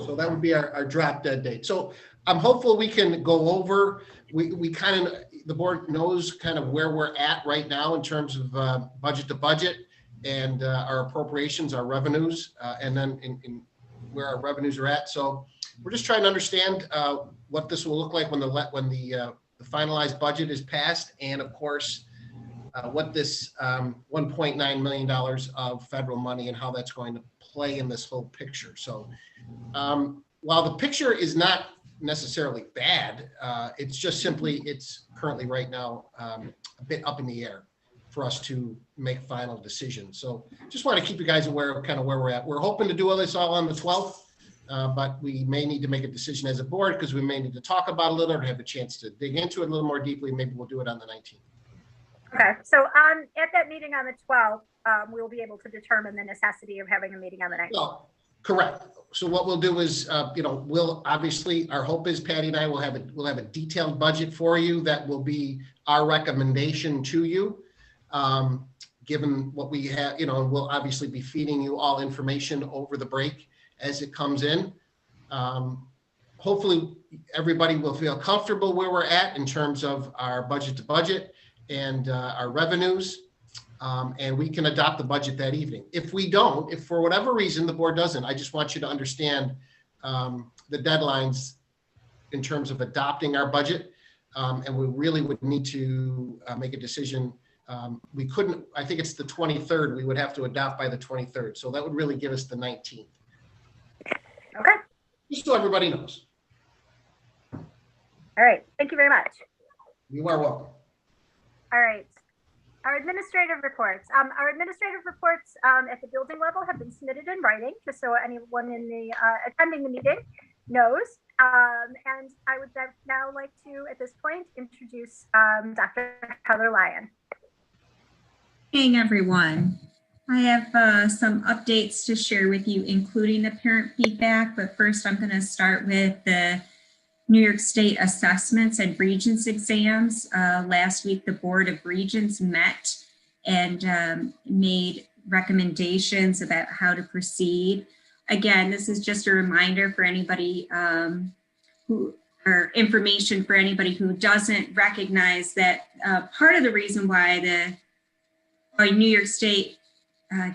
A: So that would be our drop dead date. So I'm hopeful we can go over, we kind of, the board knows kind of where we're at right now in terms of budget to budget and our appropriations, our revenues, and then in where our revenues are at. So we're just trying to understand what this will look like when the finalized budget is passed, and of course, what this $1.9 million of federal money and how that's going to play in this whole picture. So while the picture is not necessarily bad, it's just simply, it's currently right now a bit up in the air for us to make final decisions. So just want to keep you guys aware of kind of where we're at. We're hoping to do all this all on the 12th, but we may need to make a decision as a board because we may need to talk about it a little or have a chance to dig into it a little more deeply. Maybe we'll do it on the 19th.
D: Okay, so at that meeting on the 12th, we'll be able to determine the necessity of having a meeting on the 19th.
A: Well, correct. So what we'll do is, we'll obviously, our hope is Patty and I will have a detailed budget for you that will be our recommendation to you. Given what we have, we'll obviously be feeding you all information over the break as it comes in. Hopefully everybody will feel comfortable where we're at in terms of our budget to budget and our revenues, and we can adopt the budget that evening. If we don't, if for whatever reason the board doesn't, I just want you to understand the deadlines in terms of adopting our budget, and we really would need to make a decision. We couldn't, I think it's the 23rd, we would have to adopt by the 23rd. So that would really give us the 19th.
D: Okay.
A: Just so everybody knows.
D: All right, thank you very much.
A: You are welcome.
D: All right, our administrative reports. Our administrative reports at the building level have been submitted in writing, just so anyone in the attending the meeting knows. And I would now like to, at this point, introduce Dr. Heather Lyon.
B: Hey everyone. I have some updates to share with you, including the parent feedback, but first I'm going to start with the New York State assessments and Regents exams. Last week, the Board of Regents met and made recommendations about how to proceed. Again, this is just a reminder for anybody or information for anybody who doesn't recognize that part of the reason why New York State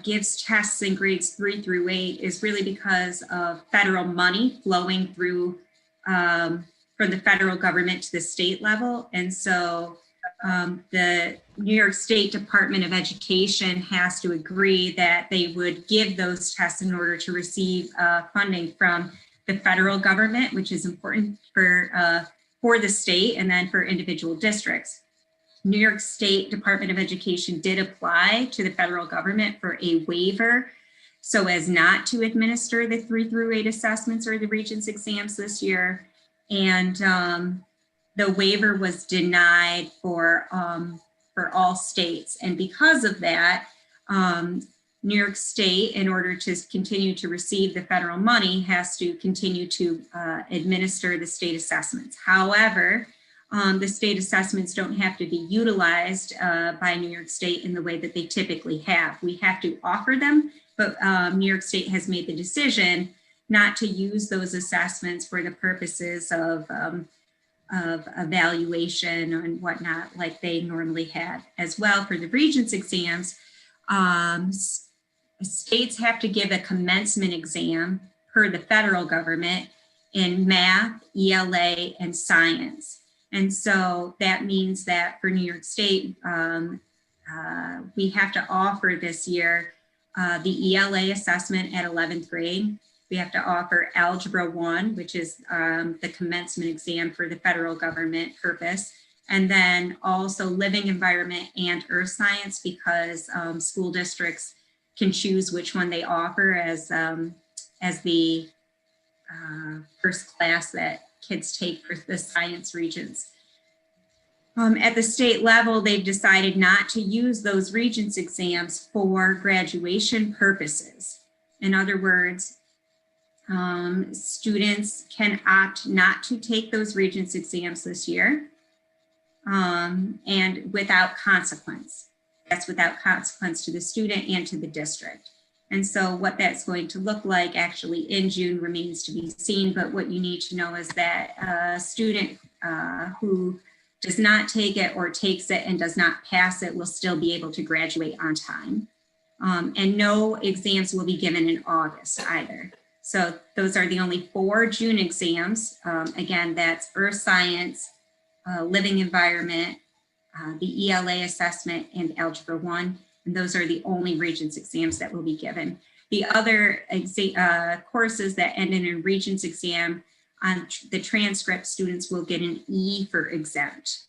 B: gives tests in grades 3 through 8 is really because of federal money flowing through from the federal government to the state level. And so the New York State Department of Education has to agree that they would give those tests in order to receive funding from the federal government, which is important for the state and then for individual districts. New York State Department of Education did apply to the federal government for a waiver so as not to administer the 3 through 8 assessments or the Regents exams this year. And the waiver was denied for all states. And because of that, New York State, in order to continue to receive the federal money, has to continue to administer the state assessments. However, the state assessments don't have to be utilized by New York State in the way that they typically have. We have to offer them, but New York State has made the decision not to use those assessments for the purposes of evaluation and whatnot like they normally had. As well, for the Regents exams, states have to give a commencement exam per the federal government in math, ELA, and science. And so that means that for New York State, we have to offer this year the ELA assessment at 11th grade. We have to offer Algebra 1, which is the commencement exam for the federal government purpose. And then also living environment and earth science, because school districts can choose which one they offer as the first class that kids take for the science Regents. At the state level, they've decided not to use those Regents exams for graduation purposes. In other words, students can opt not to take those Regents exams this year, and without consequence. That's without consequence to the student and to the district. And so what that's going to look like actually in June remains to be seen. But what you need to know is that a student who does not take it or takes it and does not pass it will still be able to graduate on time. And no exams will be given in August either. So those are the only 4 June exams. Again, that's Earth Science, Living Environment, the ELA assessment, and Algebra 1. And those are the only Regents exams that will be given. The other courses that end in a Regents exam, on the transcript, students will get an E for exempt.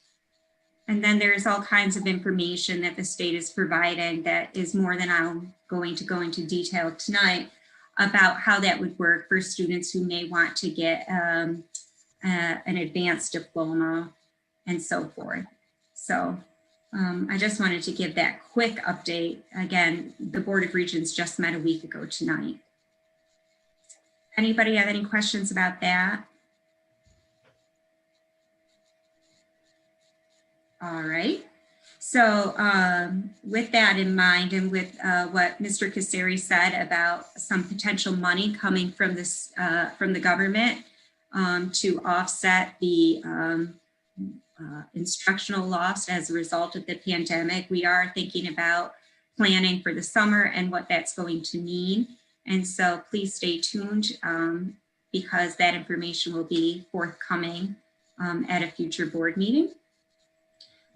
B: And then there's all kinds of information that the state is providing that is more than I'm going to go into detail tonight about how that would work for students who may want to get an advanced diploma and so forth. So I just wanted to give that quick update. Again, the Board of Regents just met a week ago tonight. Anybody have any questions about that? All right. So with that in mind, and with what Mr. Kasseri said about some potential money coming from this from the government to offset the instructional loss as a result of the pandemic, we are thinking about planning for the summer and what that's going to mean. And so please stay tuned because that information will be forthcoming at a future board meeting.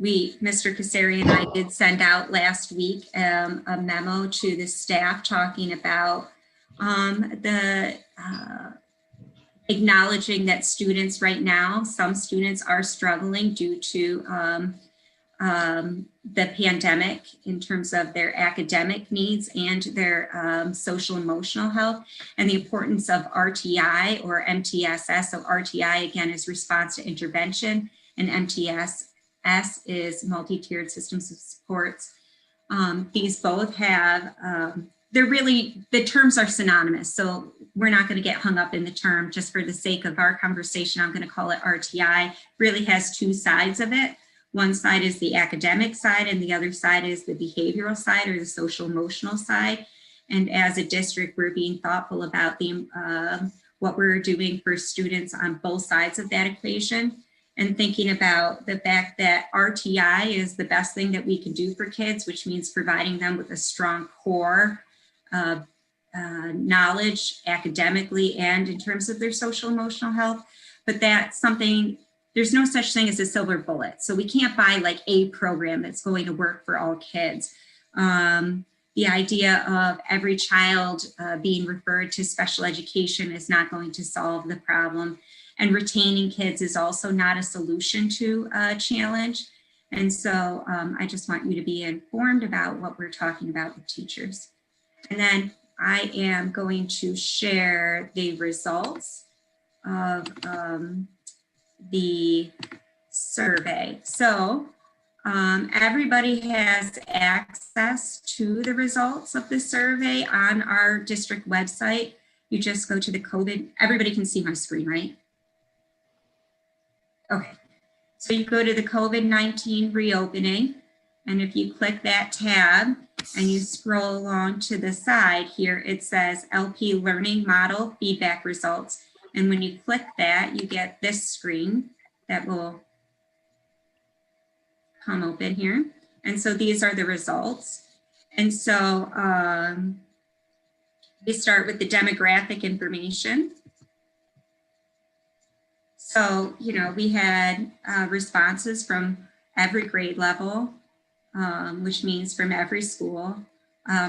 B: Mr. Kasseri and I did send out last week a memo to the staff talking about acknowledging that students right now, some students are struggling due to the pandemic in terms of their academic needs and their social emotional health, and the importance of RTI or MTSS. So RTI again is response to intervention, and MTSS is multi-tiered systems of supports. These both have, they're really, the terms are synonymous. So we're not going to get hung up in the term. Just for the sake of our conversation, I'm going to call it RTI. Really has 2 sides of it. One side is the academic side and the other side is the behavioral side or the social emotional side. And as a district, we're being thoughtful about the what we're doing for students on both sides of that equation, and thinking about the fact that RTI is the best thing that we can do for kids, which means providing them with a strong core knowledge academically and in terms of their social emotional health. But that's something, there's no such thing as a silver bullet. So we can't buy like a program that's going to work for all kids. The idea of every child being referred to special education is not going to solve the problem. And retaining kids is also not a solution to a challenge. And so I just want you to be informed about what we're talking about with teachers. And then I am going to share the results of the survey. So everybody has access to the results of the survey on our district website. You just go to the COVID, everybody can see my screen, right? Okay, so you go to the COVID-19 reopening, and if you click that tab and you scroll along to the side here, it says LP Learning Model Feedback Results. And when you click that, you get this screen that will come open here. And so these are the results. And so we start with the demographic information. So, you know, we had responses from every grade level, which means from every school.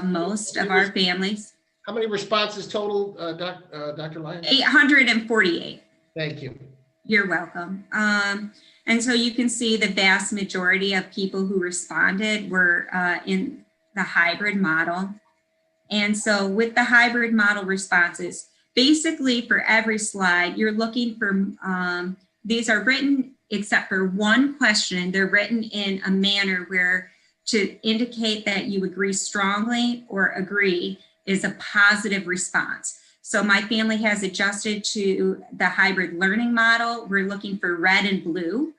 B: Most of our families.
A: How many responses total, Dr. Lyons?
B: 848.
A: Thank you.
B: You're welcome. And so you can see the vast majority of people who responded were in the hybrid model. And so with the hybrid model responses, basically for every slide, you're looking for, these are written, except for one question, they're written in a manner where to indicate that you agree strongly or agree is a positive response. So my family has adjusted to the hybrid learning model. We're looking for red and blue.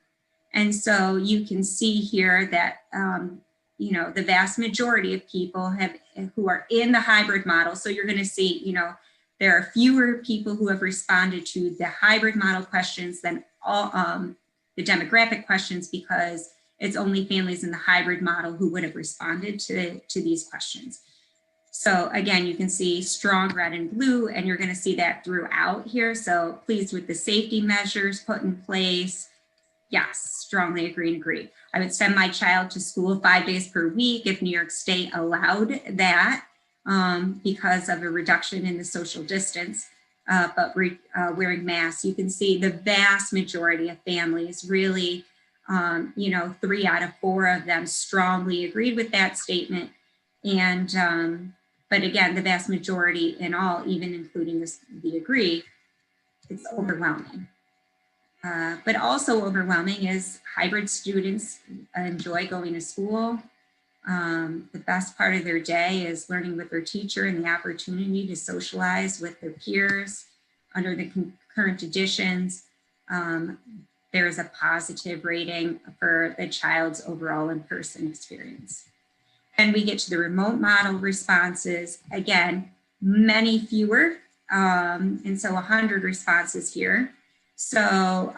B: And so you can see here that you know, the vast majority of people who are in the hybrid model. So you're going to see, you know, there are fewer people who have responded to the hybrid model questions than all the demographic questions, because it's only families in the hybrid model who would have responded to these questions. So again, you can see strong red and blue, and you're going to see that throughout here. So pleased with the safety measures put in place. Yes, strongly agree and agree. I would send my child to school 5 days per week if New York State allowed that, because of a reduction in the social distance, but wearing masks. You can see the vast majority of families really, you know, 3 out of 4 of them strongly agreed with that statement. And, but again, the vast majority in all, even including the agree, it's overwhelming. But also overwhelming is hybrid students enjoy going to school. The best part of their day is learning with their teacher and the opportunity to socialize with their peers under the current conditions. There is a positive rating for the child's overall in-person experience. And we get to the remote model responses. Again, many fewer, and so 100 responses here. So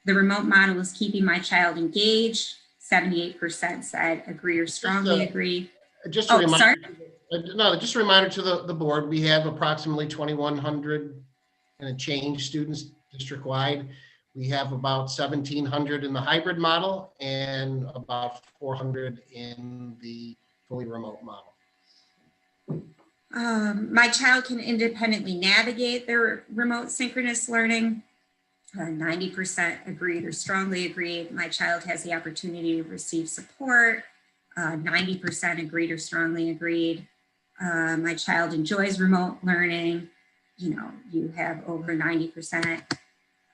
B: the remote model is keeping my child engaged. 78% said agree or strongly agree.
A: Just a reminder to the board, we have approximately 2,100 and a change students district-wide. We have about 1,700 in the hybrid model and about 400 in the fully remote model.
B: My child can independently navigate their remote synchronous learning. 90% agreed or strongly agreed. My child has the opportunity to receive support. 90% agreed or strongly agreed. My child enjoys remote learning. You know, you have over 90%.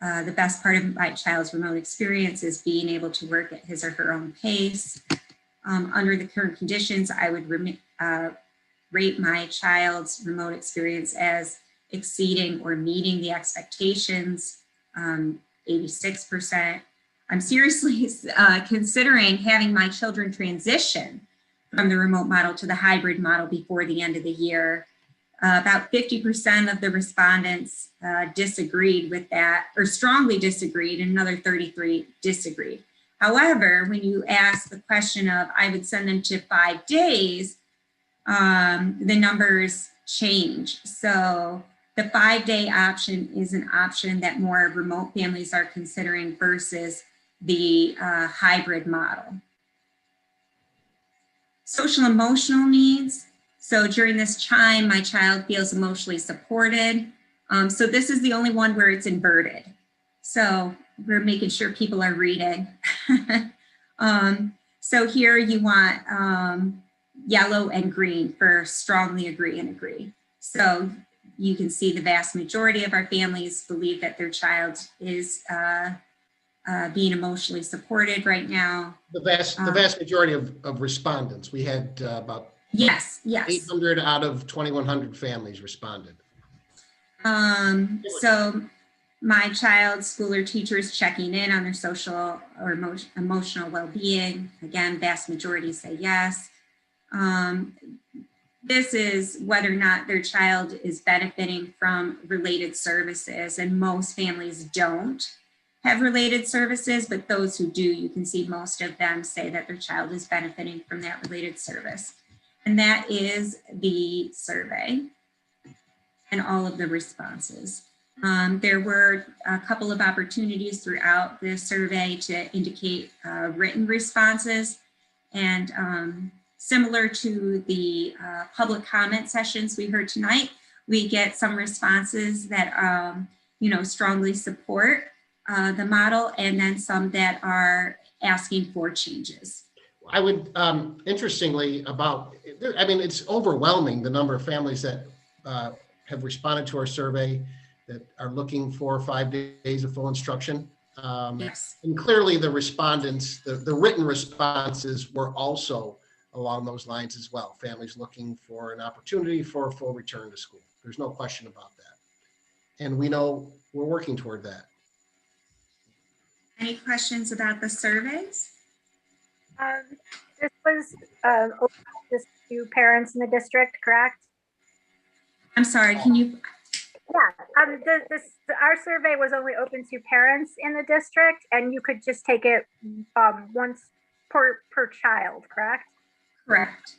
B: The best part of my child's remote experience is being able to work at his or her own pace. Under the current conditions, I would rate my child's remote experience as exceeding or meeting the expectations, 86%. I'm seriously considering having my children transition from the remote model to the hybrid model before the end of the year. About 50% of the respondents disagreed with that, or strongly disagreed, and another 33 disagreed. However, when you ask the question of, I would send them to 5 days, the numbers change. So the 5-day option is an option that more remote families are considering versus the hybrid model. Social emotional needs. So during this time, my child feels emotionally supported. So this is the only one where it's inverted. So we're making sure people are reading. So here you want yellow and green for strongly agree and agree. So you can see the vast majority of our families believe that their child is being emotionally supported right now.
A: The vast majority of respondents, we had about
B: yes
A: 800 out of 2,100 families responded.
B: So my child's school or teacher is checking in on their social or emotional well-being. Again, vast majority say yes. This is whether or not their child is benefiting from related services, and most families don't have related services, but those who do, you can see most of them say that their child is benefiting from that related service. And that is the survey and all of the responses. There were a couple of opportunities throughout the survey to indicate written responses, and similar to the public comment sessions we heard tonight, we get some responses that you know, strongly support the model, and then some that are asking for changes.
A: I would, interestingly, I mean, it's overwhelming the number of families that have responded to our survey that are looking for 5 days of full instruction.
B: Yes.
A: And clearly the respondents, the written responses were also along those lines as well. Families looking for an opportunity for a full return to school. There's no question about that. And we know we're working toward that.
B: Any questions about the surveys?
D: This was open just to parents in the district, correct?
B: I'm sorry, can you?
D: Yeah, our survey was only open to parents in the district, and you could just take it once per child, correct?
B: Correct.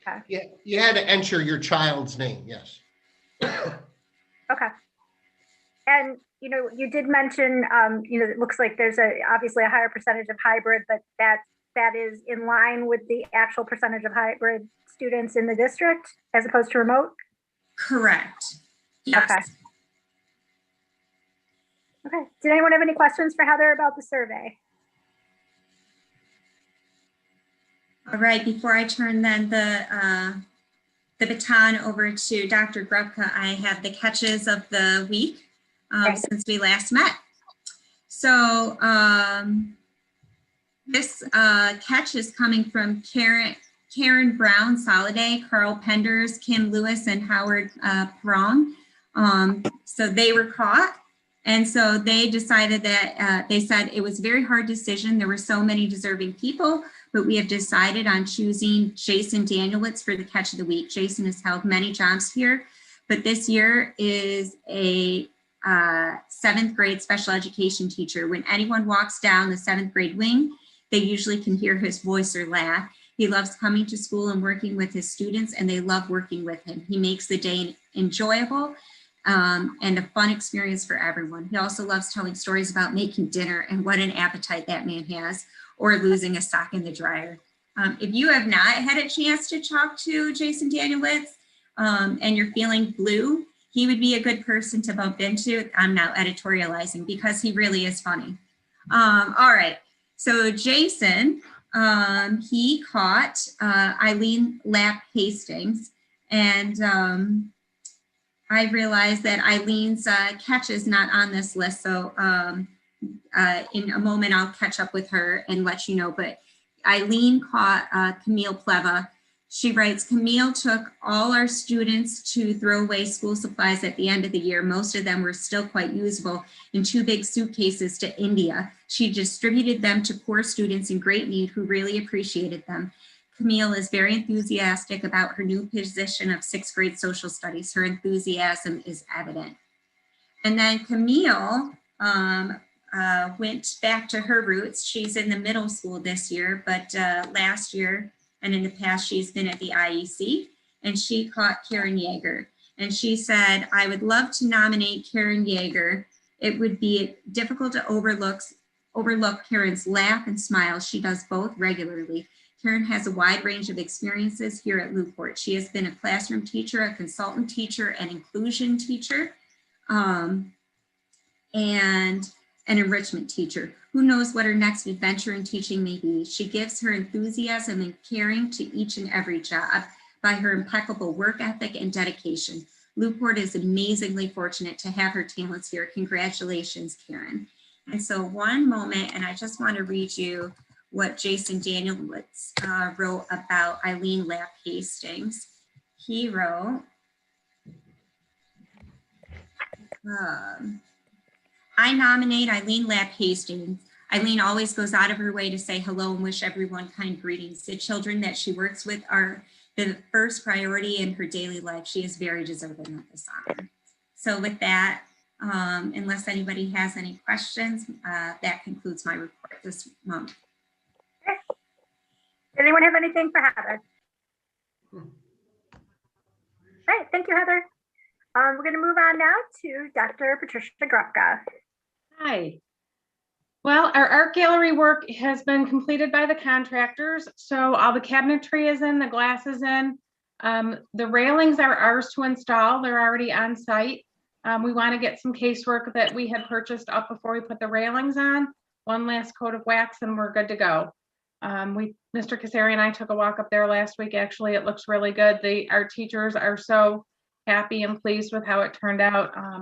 D: Okay.
A: Yeah, you had to enter your child's name, yes.
D: Okay. And, you know, you did mention, you know, it looks like there's obviously a higher percentage of hybrid, but that is in line with the actual percentage of hybrid students in the district as opposed to remote?
B: Correct. Yes.
D: Okay. Okay. Did anyone have any questions for Heather about the survey?
B: All right, before I turn then the baton over to Dr. Grubka, I have the catches of the week since we last met. So this catch is coming from Karen Brown Soliday, Carl Penders, Kim Lewis, and Howard Perong. So they were caught. And so they decided that they said it was a very hard decision. There were so many deserving people, but we have decided on choosing Jason Danielitz for the catch of the week. Jason has held many jobs here, but this year is a 7th grade special education teacher. When anyone walks down the 7th grade wing, they usually can hear his voice or laugh. He loves coming to school and working with his students, and they love working with him. He makes the day enjoyable and a fun experience for everyone. He also loves telling stories about making dinner and what an appetite that man has, or losing a sock in the dryer. If you have not had a chance to talk to Jason Danielitz and you're feeling blue, he would be a good person to bump into. I'm now editorializing because he really is funny. All right, so Jason, he caught Eileen Lapp Hastings, and I realized that Eileen's catch is not on this list, so in a moment I'll catch up with her and let you know, but Eileen caught Camille Pleva. She writes, Camille took all our students to throw away school supplies at the end of the year. Most of them were still quite usable in 2 big suitcases to India. She distributed them to poor students in great need who really appreciated them. Camille is very enthusiastic about her new position of 6th grade social studies. Her enthusiasm is evident. And then Camille went back to her roots. She's in the middle school this year, but last year and in the past, she's been at the IEC, and she caught Karen Yeager. And she said, I would love to nominate Karen Yeager. It would be difficult to overlook Karen's laugh and smile. She does both regularly. Karen has a wide range of experiences here at Lew-Port. She has been a classroom teacher, a consultant teacher, an inclusion teacher, and an enrichment teacher. Who knows what her next adventure in teaching may be? She gives her enthusiasm and caring to each and every job by her impeccable work ethic and dedication. Lew-Port is amazingly fortunate to have her talents here. Congratulations, Karen. And so one moment, and I just want to read you what Jason Danielitz wrote about Eileen Lapp Hastings. He wrote, I nominate Eileen Lapp Hastings. Eileen always goes out of her way to say hello and wish everyone kind greetings. The children that she works with are the first priority in her daily life. She is very deserving of this honor. So with that, unless anybody has any questions, that concludes my report this month.
D: Does anyone have anything for Heather? Right, thank you, Heather. We're going to move on now to Dr. Patricia Grubka.
T: Hi. Well, our art gallery work has been completed by the contractors. So all the cabinetry is in, the glass is in. The railings are ours to install. They're already on site. We want to get some casework that we had purchased up before we put the railings on. One last coat of wax and we're good to go. Mr. Casari and I took a walk up there last week. Actually, it looks really good. Our teachers are so happy and pleased with how it turned out. I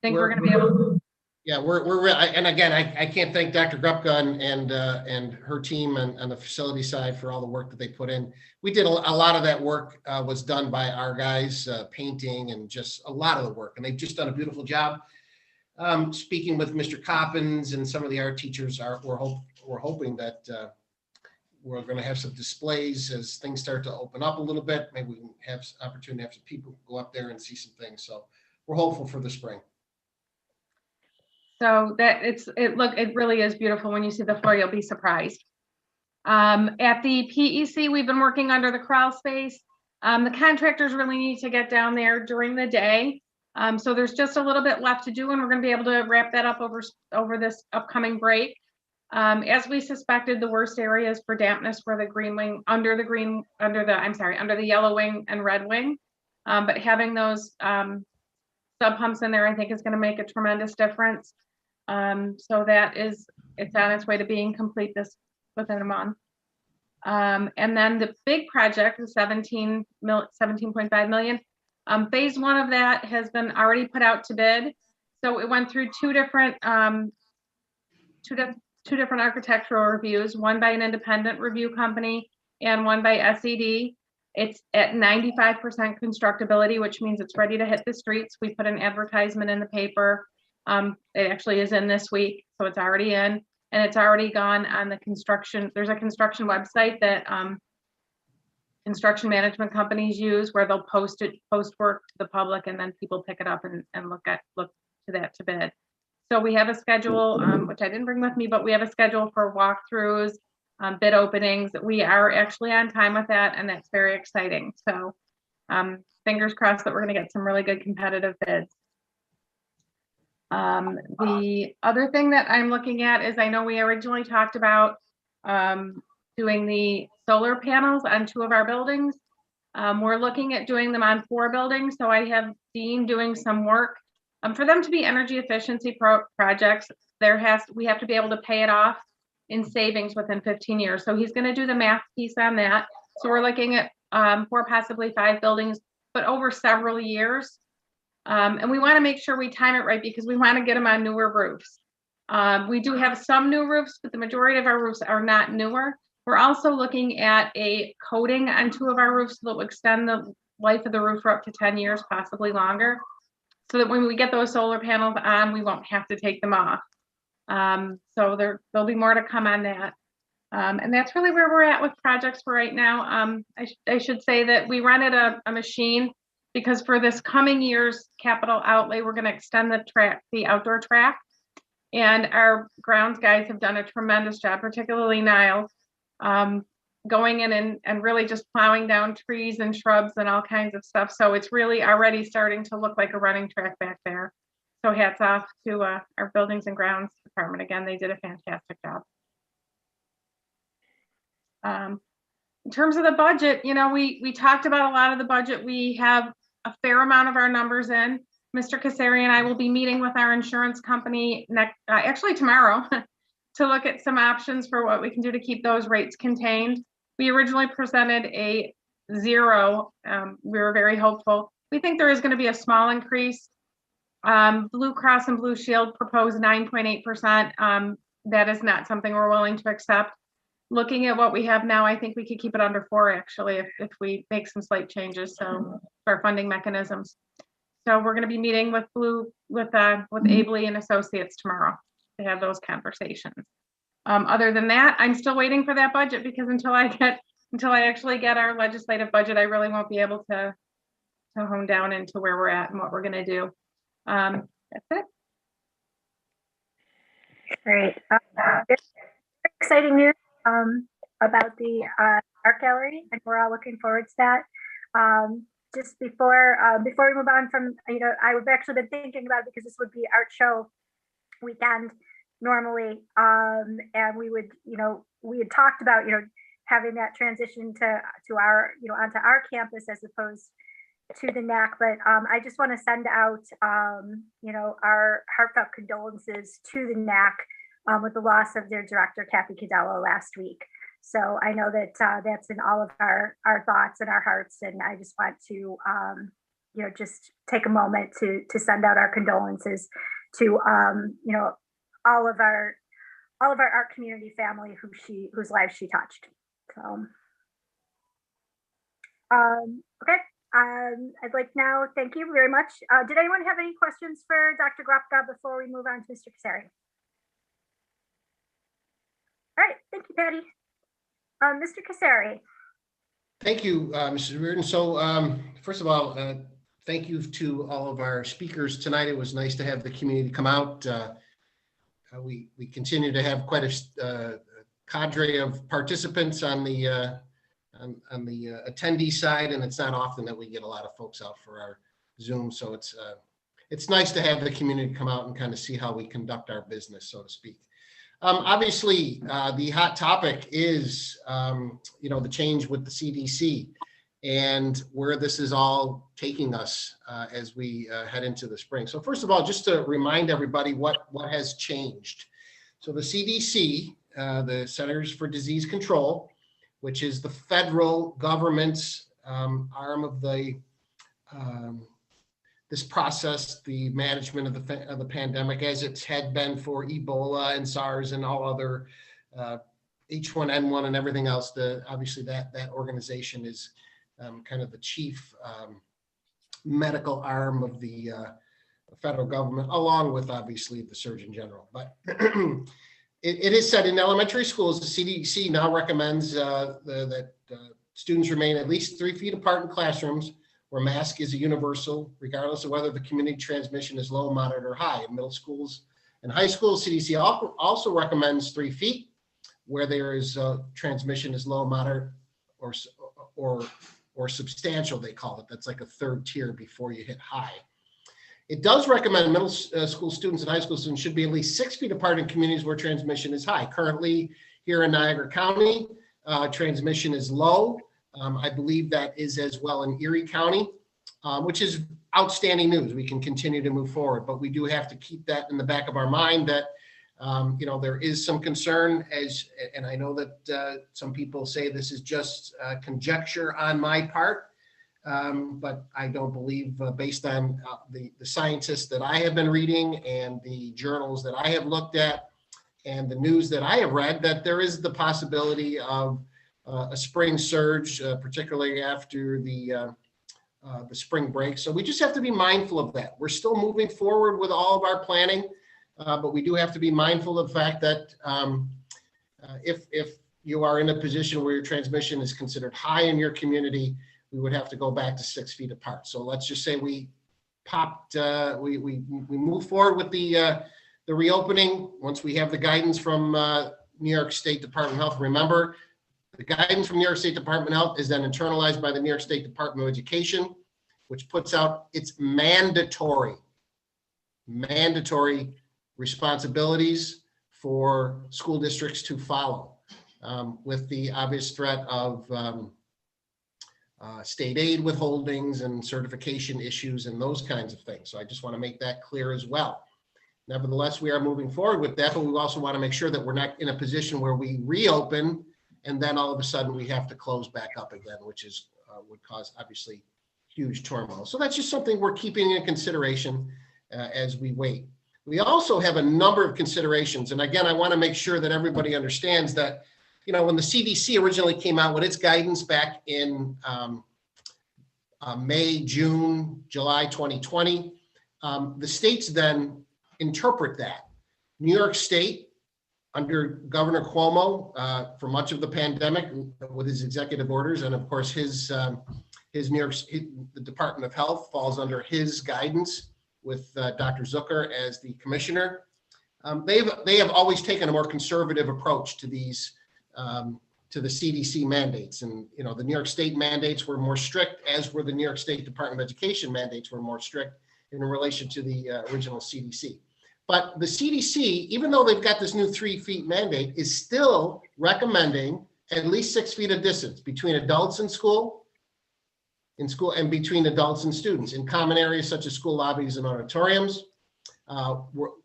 T: think we're going to be able to.
A: Yeah, and again, I can't thank Dr. Grubka and her team on the facility side for all the work that they put in. We did a lot of that work was done by our guys, painting and just a lot of the work, and they've just done a beautiful job. Speaking with Mr. Coppins and some of the art teachers, we're hoping that we're going to have some displays as things start to open up a little bit. Maybe we can have some opportunity to have some people go up there and see some things. So we're hopeful for the spring.
T: So that it really is beautiful. When you see the floor, you'll be surprised. At the PEC, we've been working under the crawl space. The contractors really need to get down there during the day. So there's just a little bit left to do, and we're going to be able to wrap that up over this upcoming break. As we suspected, the worst areas for dampness were the green wing, under the yellow wing and red wing. But having those sub pumps in there, I think, is going to make a tremendous difference. So it's on its way to being complete within a month. And then the big project, the 17.5 million, phase one of that has been already put out to bid. So it went through two different architectural reviews, one by an independent review company and one by SED. It's at 95% constructability, which means it's ready to hit the streets. We put an advertisement in the paper. It actually is in this week, so it's already in, and it's already gone on the construction. There's a construction website that construction management companies use where they'll post work to the public, and then people pick it up and look to that to bid. So we have a schedule, which I didn't bring with me, but we have a schedule for walkthroughs, bid openings. We are actually on time with that, and that's very exciting. So fingers crossed that we're going to get some really good competitive bids. The other thing that I'm looking at is, I know we originally talked about doing the solar panels on 2 of our buildings. We're looking at doing them on 4 buildings. So I have Dean doing some work. For them to be energy efficiency projects, we have to be able to pay it off in savings within 15 years. So he's going to do the math piece on that. So we're looking at 4, possibly 5 buildings, but over several years. And we want to make sure we time it right, because we want to get them on newer roofs. We do have some new roofs, but the majority of our roofs are not newer. We're also looking at a coating on 2 of our roofs that will extend the life of the roof for up to 10 years, possibly longer, so that when we get those solar panels on, we won't have to take them off. So there'll be more to come on that. And that's really where we're at with projects for right now. I should say that we rented a machine, because for this coming year's capital outlay, we're going to extend the outdoor track. And our grounds guys have done a tremendous job, particularly Niall, going in and really just plowing down trees and shrubs and all kinds of stuff. So it's really already starting to look like a running track back there. So hats off to our buildings and grounds department. Again, they did a fantastic job. In terms of the budget, we talked about a lot of the budget. We have a fair amount of our numbers in. Mr. Kasari and I will be meeting with our insurance company actually tomorrow to look at some options for what we can do to keep those rates contained. We originally presented a 0. We were very hopeful. We think there is going to be a small increase. Blue Cross and Blue Shield proposed 9.8%. That is not something we're willing to accept. Looking at what we have now, I think we could keep it under 4, actually, if we make some slight changes to our funding mechanisms. So we're going to be meeting with Abley and Associates tomorrow to have those conversations. Other than that, I'm still waiting for that budget, because until I actually get our legislative budget, I really won't be able to hone down into where we're at and what we're going to do. That's it.
D: Great. Exciting news about the art gallery, and we're all looking forward to that. Just before we move on from, I've actually been thinking about it, because this would be art show weekend normally, and we had talked about having that transition to our onto our campus as opposed to the NAC. But I just want to send out our heartfelt condolences to the NAC with the loss of their director, Kathy Cadello, last week. So I know that that's in all of our thoughts and our hearts, and I just want to just take a moment to send out our condolences to all of our art community family whose lives she touched. So okay, I'd like now, thank you very much. Did anyone have any questions for Dr. Gropka before we move on to Mr. Kasari? All right, thank you, Patty. Mr. Casari.
A: Thank you, Mrs. Reardon. So first of all, thank you to all of our speakers tonight. It was nice to have the community come out. We continue to have quite a cadre of participants on the attendee side, and it's not often that we get a lot of folks out for our Zoom. So it's nice to have the community come out and kind of see how we conduct our business, so to speak. Obviously, the hot topic is, the change with the CDC and where this is all taking us as we head into the spring. So first of all, just to remind everybody what has changed. So the CDC, the Centers for Disease Control, which is the federal government's arm of the this process, the management of the pandemic, as it had been for Ebola and SARS and all other H1N1 and everything else. Obviously that organization is kind of the chief medical arm of the federal government, along with obviously the Surgeon General. But it is said in elementary schools, the CDC now recommends that students remain at least 3 feet apart in classrooms, where mask is a universal, regardless of whether the community transmission is low, moderate, or high. In middle schools and high schools, CDC also recommends 3 feet, where there is transmission is low, moderate, or substantial, they call it. That's like a third tier before you hit high. It does recommend middle school students and high school students should be at least 6 feet apart in communities where transmission is high. Currently, here in Niagara County, transmission is low. I believe that is as well in Erie County, which is outstanding news. We can continue to move forward, but we do have to keep that in the back of our mind that, there is some concern and I know that some people say this is just conjecture on my part, but I don't believe based on the scientists that I have been reading and the journals that I have looked at and the news that I have read, that there is the possibility of a spring surge, particularly after the spring break. So we just have to be mindful of that. We're still moving forward with all of our planning, but we do have to be mindful of the fact that if you are in a position where your transmission is considered high in your community, we would have to go back to 6 feet apart. So let's just say we move forward with the reopening once we have the guidance from New York State Department of Health. Remember, the guidance from New York State Department of Health is then internalized by the New York State Department of Education, which puts out its mandatory responsibilities for school districts to follow, with the obvious threat of state aid withholdings and certification issues and those kinds of things. So I just want to make that clear as well. Nevertheless, we are moving forward with that, but we also want to make sure that we're not in a position where we reopen and then all of a sudden we have to close back up again, which is would cause obviously huge turmoil. So that's just something we're keeping in consideration as we wait. We also have a number of considerations. And again, I want to make sure that everybody understands that, when the CDC originally came out with its guidance back in May, June, July 2020, the states then interpret that. New York State, under Governor Cuomo, for much of the pandemic with his executive orders, and of course the Department of Health falls under his guidance with Dr. Zucker as the commissioner. They have always taken a more conservative approach to these to the CDC mandates, and the New York State mandates were more strict, as were the New York State Department of Education mandates were more strict in relation to the original CDC. But the CDC, even though they've got this new 3 feet mandate, is still recommending at least 6 feet of distance between adults in school and between adults and students in common areas such as school lobbies and auditoriums,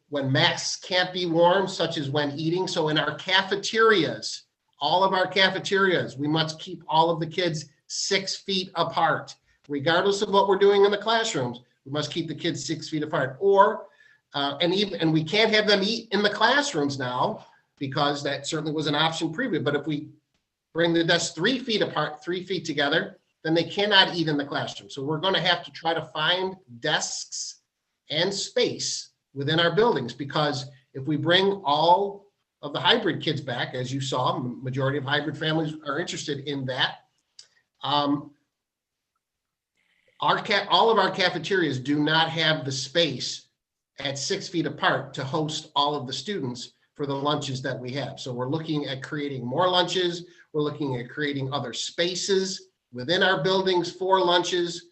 A: when masks can't be worn, such as when eating. So in our cafeterias, all of our cafeterias, we must keep all of the kids 6 feet apart. Regardless of what we're doing in the classrooms, we must keep the kids 6 feet apart. And we can't have them eat in the classrooms now, because that certainly was an option previously. But if we bring the desks 3 feet apart, 3 feet together, then they cannot eat in the classroom. So we're going to have to try to find desks and space within our buildings, because if we bring all of the hybrid kids back. As you saw, majority of hybrid families are interested in that. All of our cafeterias do not have the space at 6 feet apart to host all of the students for the lunches that we have. So we're looking at creating more lunches. We're looking at creating other spaces within our buildings for lunches.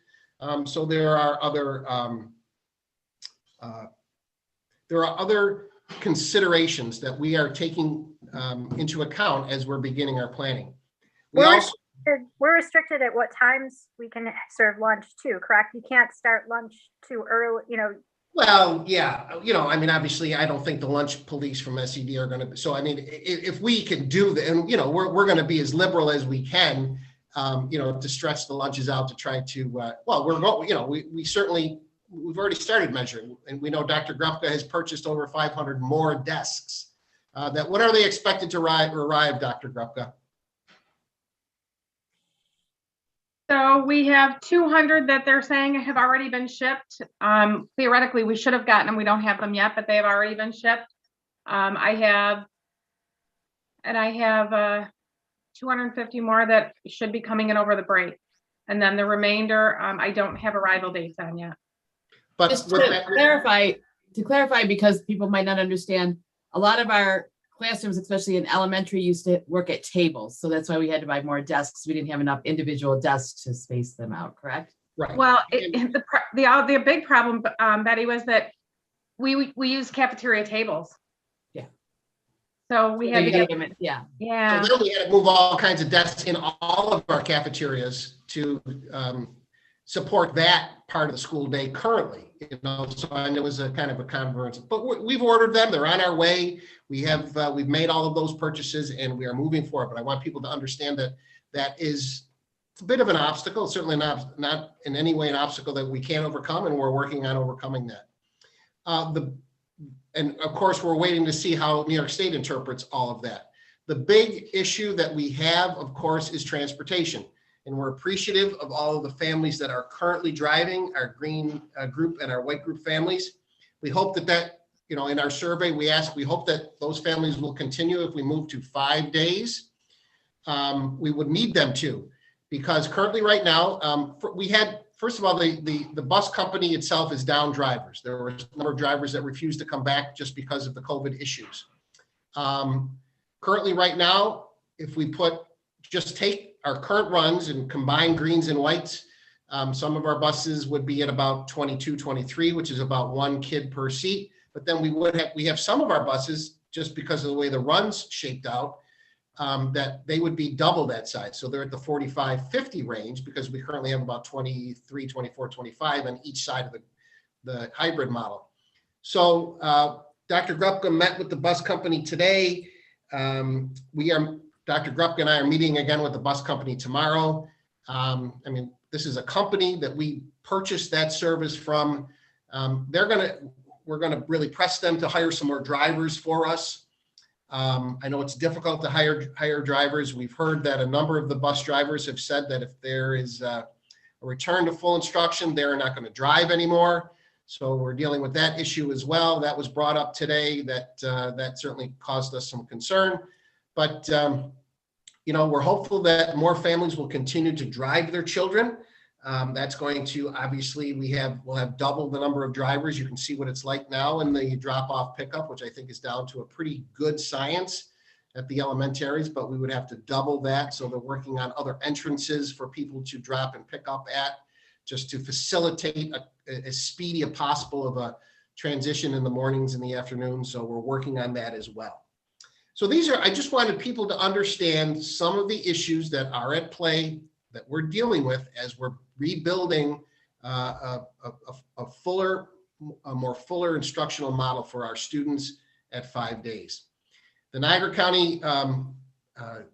A: So there are other considerations that we are taking into account as we're beginning our planning.
D: We're restricted at what times we can serve lunch too, correct? You can't start lunch too early,
A: Well, yeah, I mean, obviously, I don't think the lunch police from SED are going to. So, I mean, if we can do that, and we're going to be as liberal as we can, to stretch the lunches out to try to. We've already started measuring, and we know Dr. Grupka has purchased over 500 more desks. When are they expected to arrive, Dr. Grupka?
T: So we have 200 that they're saying have already been shipped. Theoretically, we should have gotten them. We don't have them yet, but they have already been shipped. I have 250 more that should be coming in over the break. And then the remainder, I don't have arrival dates on yet.
U: But just to clarify, because people might not understand, a lot of our classrooms, especially in elementary, used to work at tables. So that's why we had to buy more desks. We didn't have enough individual desks to space them out, correct?
A: Right.
T: Well, the big problem, Betty, was that we use cafeteria tables.
U: Yeah.
T: So we had to get them.
U: Yeah.
T: Yeah.
A: So then we had to move all kinds of desks in all of our cafeterias to support that part of the school day currently. So and it was a kind of a convergence, but we've ordered them. They're on our way. We've made all of those purchases and we are moving forward. But I want people to understand that is a bit of an obstacle. Certainly not in any way an obstacle that we can't overcome, and we're working on overcoming that. And of course, we're waiting to see how New York State interprets all of that. The big issue that we have, of course, is transportation. And we're appreciative of all of the families that are currently driving, our green group and our white group families. We hope that in our survey, we hope that those families will continue if we move to 5 days. We would need them to, because currently right now, first of all, the bus company itself is down drivers. There were a number of drivers that refused to come back just because of the COVID issues. Currently right now, if we just take our current runs and combine greens and whites, some of our buses would be at about 22, 23, which is about 1 kid per seat. But then we have some of our buses, just because of the way the runs shaped out, that they would be double that size. So they're at the 45, 50 range, because we currently have about 23, 24, 25 on each side of the hybrid model. So Dr. Grupka met with the bus company today. Dr. Grupka and I are meeting again with the bus company tomorrow. This is a company that we purchased that service from. We're gonna really press them to hire some more drivers for us. I know it's difficult to hire drivers. We've heard that a number of the bus drivers have said that if there is a return to full instruction, they're not going to drive anymore. So we're dealing with that issue as well. That was brought up today. That certainly caused us some concern. But we're hopeful that more families will continue to drive their children. That's going to, obviously, we'll have double the number of drivers. You can see what it's like now in the drop-off pickup, which I think is down to a pretty good science at the elementaries, but we would have to double that. So they're working on other entrances for people to drop and pick up at, just to facilitate as speedy as possible of a transition in the mornings and the afternoons. So we're working on that as well. So I just wanted people to understand some of the issues that are at play that we're dealing with as we're rebuilding a more fuller instructional model for our students at 5 days. The Niagara County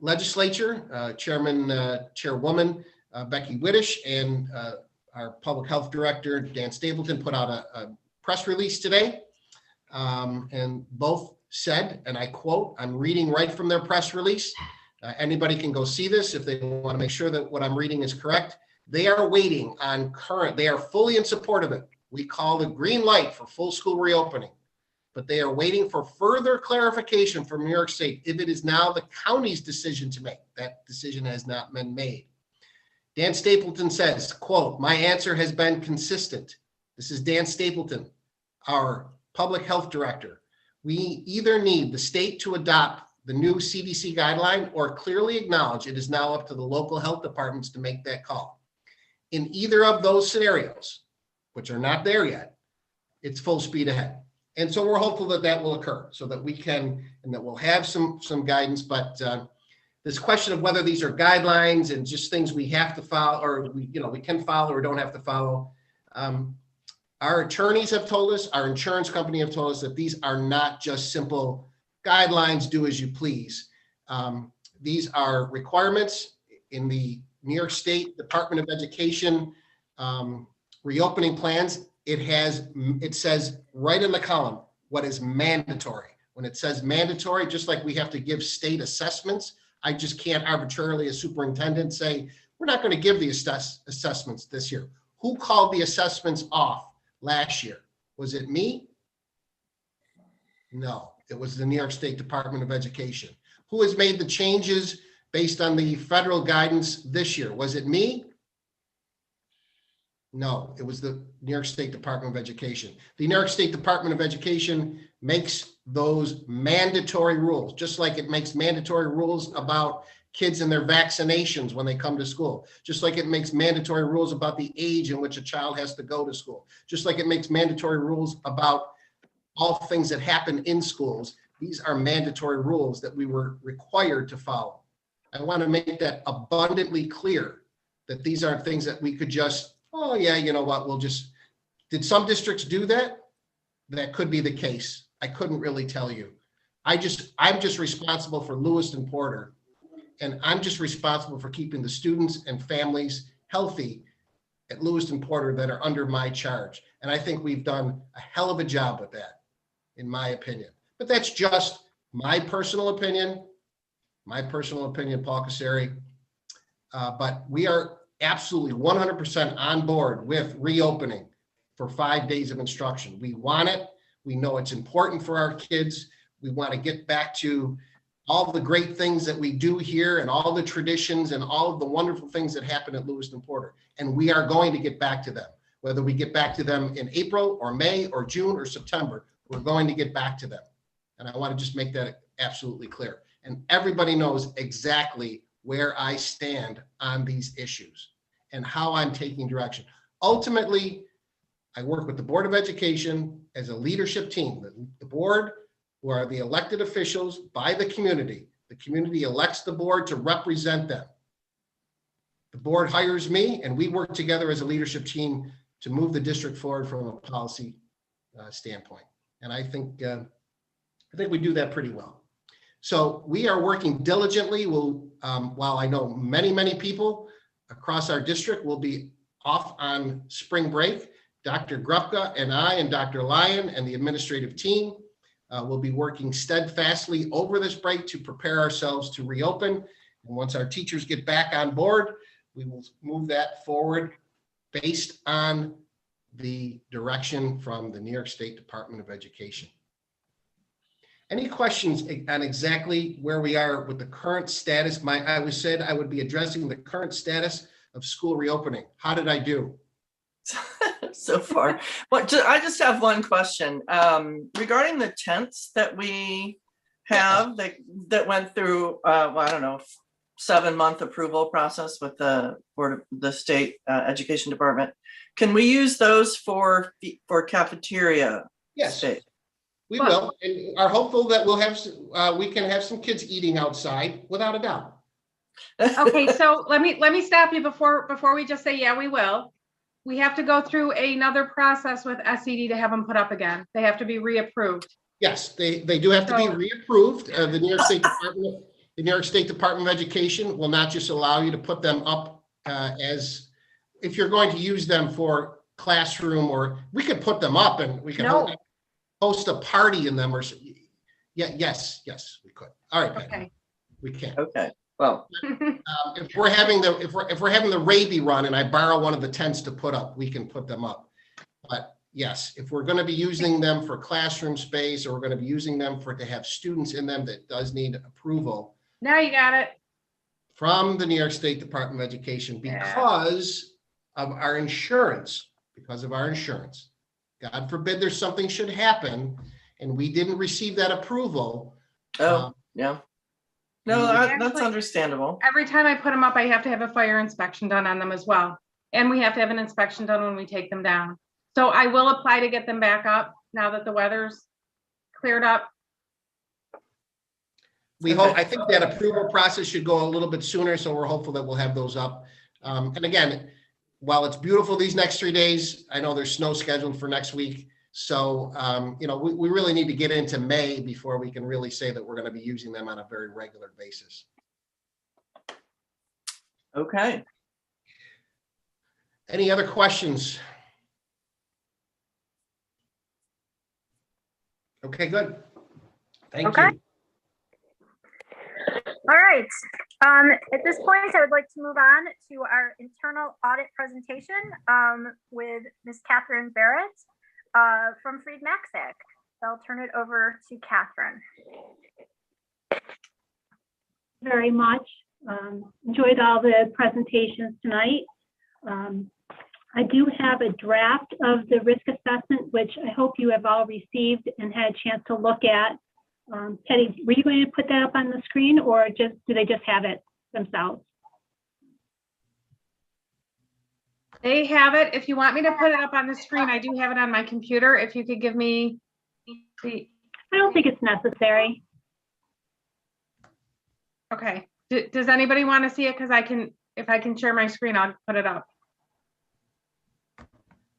A: Legislature, Chairwoman Becky Whittish, and our Public Health Director, Dan Stapleton, put out a press release today, and both said, and I quote, I'm reading right from their press release. Anybody can go see this if they want to make sure that what I'm reading is correct. They are waiting on they are fully in support of it. We call the green light for full school reopening. but they are waiting for further clarification from New York State if it is now the county's decision to make. That decision has not been made. Dan Stapleton says, quote, "My answer has been consistent." This is Dan Stapleton, our public health director. "We either need the state to adopt the new CDC guideline or clearly acknowledge it is now up to the local health departments to make that call. In either of those scenarios, which are not there yet, it's full speed ahead." And so we're hopeful that that will occur so that we can, and that we'll have some guidance, but this question of whether these are guidelines and just things we have to follow, or we can follow or don't have to follow. Our attorneys have told us, our insurance company have told us that these are not just simple guidelines, do as you please. These are requirements in the New York State Department of Education reopening plans. It says right in the column what is mandatory. When it says mandatory, just like we have to give state assessments, I just can't arbitrarily, as superintendent, say, we're not going to give the assessments this year. Who called the assessments off last year? Was it me? No, it was the New York State Department of Education. Who has made the changes based on the federal guidance this year? Was it me? No, it was the New York State Department of Education. The New York State Department of Education makes those mandatory rules, just like it makes mandatory rules about kids and their vaccinations when they come to school, just like it makes mandatory rules about the age in which a child has to go to school, just like it makes mandatory rules about all things that happen in schools. These are mandatory rules that we were required to follow. I want to make that abundantly clear that these aren't things that we could just, oh yeah, you know what, did some districts do that? That could be the case. I couldn't really tell you. I'm just responsible for Lewiston-Porter, and I'm just responsible for keeping the students and families healthy at Lewiston-Porter that are under my charge. And I think we've done a hell of a job with that, in my opinion. But that's just my personal opinion, Paul Casari. But we are absolutely 100% on board with reopening for 5 days of instruction. We want it. We know it's important for our kids. We want to get back to all the great things that we do here and all the traditions and all of the wonderful things that happen at Lewiston-Porter. And we are going to get back to them. Whether we get back to them in April or May or June or September, we're going to get back to them. And I want to just make that absolutely clear. And everybody knows exactly where I stand on these issues and how I'm taking direction. Ultimately, I work with the Board of Education as a leadership team. The board, who are the elected officials by the community. The community elects the board to represent them. The board hires me, and we work together as a leadership team to move the district forward from a policy standpoint. And I think we do that pretty well. So we are working diligently. While I know many people across our district will be off on spring break, Dr. Grupka and I and Dr. Lyon and the administrative team will be working steadfastly over this break to prepare ourselves to reopen. And once our teachers get back on board, we will move that forward based on the direction from the New York State Department of Education. Any questions on exactly where we are with the current status? I said I would be addressing the current status of school reopening. How did I do?
E: So far? But I just have one question regarding the tents that we have that went through, well, I don't know, 7-month approval process with the Board of the State Education Department. Can we use those for cafeteria?
A: Yes,
E: space?
A: We will, and are hopeful that we can have some kids eating outside, without a doubt.
T: Okay, so let me stop you before we just say, yeah, we will. We have to go through another process with SED to have them put up again. They have to be reapproved.
A: Yes, they do have to be reapproved. The New York State Department of Education will not just allow you to put them up as if you're going to use them for classroom, or we could put them up and we can host a party in them, or yes, we could. All right,
T: okay.
A: We can.
E: Okay. Well,
A: if we're having the Raby run and I borrow one of the tents to put up, we can put them up. But yes, if we're going to be using them for classroom space, or we're going to be using them to have students in them, that does need approval
T: Now you got it.
A: from the New York State Department of Education because of our insurance, God forbid there's something should happen and we didn't receive that approval.
E: Yeah. No, that's understandable.
T: Every time I put them up, I have to have a fire inspection done on them as well. And we have to have an inspection done when we take them down. So I will apply to get them back up now that the weather's cleared up.
A: We hope, I think that approval process should go a little bit sooner, so we're hopeful that we'll have those up. And again, while it's beautiful these next 3 days, I know there's snow scheduled for next week. So, you know, we really need to get into May before we can really say that we're going to be using them on a very regular basis.
E: Okay.
A: Any other questions? Okay, good. Thank you.
D: All right. At this point, I would like to move on to our internal audit presentation with Ms. Catherine Barrett from Fried Maxick. I'll turn it over to Catherine.
H: Very much. Enjoyed all the presentations tonight. I do have a draft of the risk assessment, which I hope you have all received and had a chance to look at. Patty, were you going to put that up on the screen, or do they just have it themselves?
T: They have it. If you want me to put it up on the screen, I do have it on my computer. If you could give me the.
H: I don't think it's necessary.
T: Okay. Does anybody want to see it? Because if I can share my screen, I'll put it up.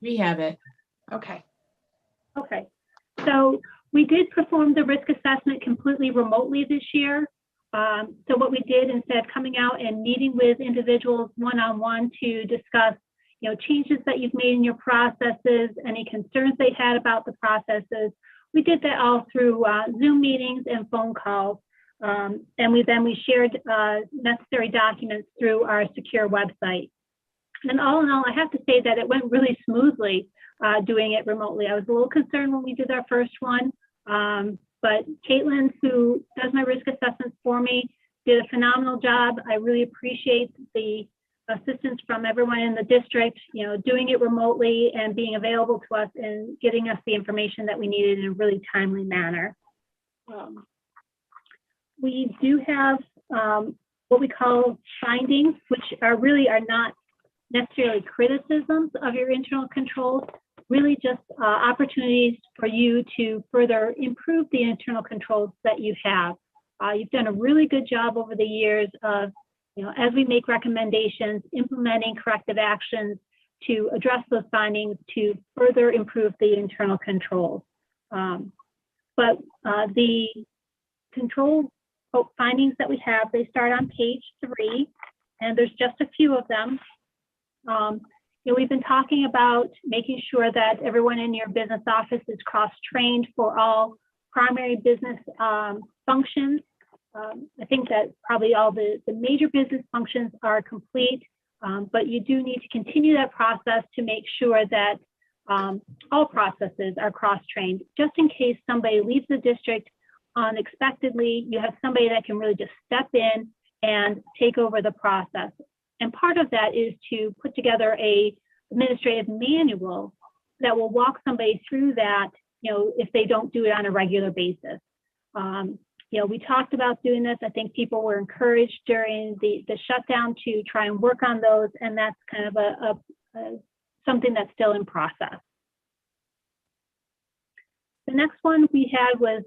U: We have it.
T: Okay.
H: Okay. So we did perform the risk assessment completely remotely this year. So what we did, instead of coming out and meeting with individuals one-on-one to discuss, you know, changes that you've made in your processes, any concerns they had about the processes, we did that all through Zoom meetings and phone calls. And we shared necessary documents through our secure website. And all in all, I have to say that it went really smoothly doing it remotely. I was a little concerned when we did our first one, but Caitlin, who does my risk assessments for me, did a phenomenal job. I really appreciate the assistance from everyone in the district, you know, doing it remotely and being available to us and getting us the information that we needed in a really timely manner. We do have what we call findings, which are not necessarily criticisms of your internal controls, really just opportunities for you to further improve the internal controls that you have. You've done a really good job over the years of, you know, as we make recommendations, implementing corrective actions to address those findings to further improve the internal controls. But the control findings that we have, they start on page 3, and there's just a few of them. You know, we've been talking about making sure that everyone in your business office is cross-trained for all primary business functions. I think that probably all the major business functions are complete, but you do need to continue that process to make sure that all processes are cross-trained, just in case somebody leaves the district unexpectedly. You have somebody that can really just step in and take over the process. And part of that is to put together a administrative manual that will walk somebody through that, you know, if they don't do it on a regular basis. You know, we talked about doing this. I think people were encouraged during the shutdown to try and work on those, and that's kind of something that's still in process. The next one we had was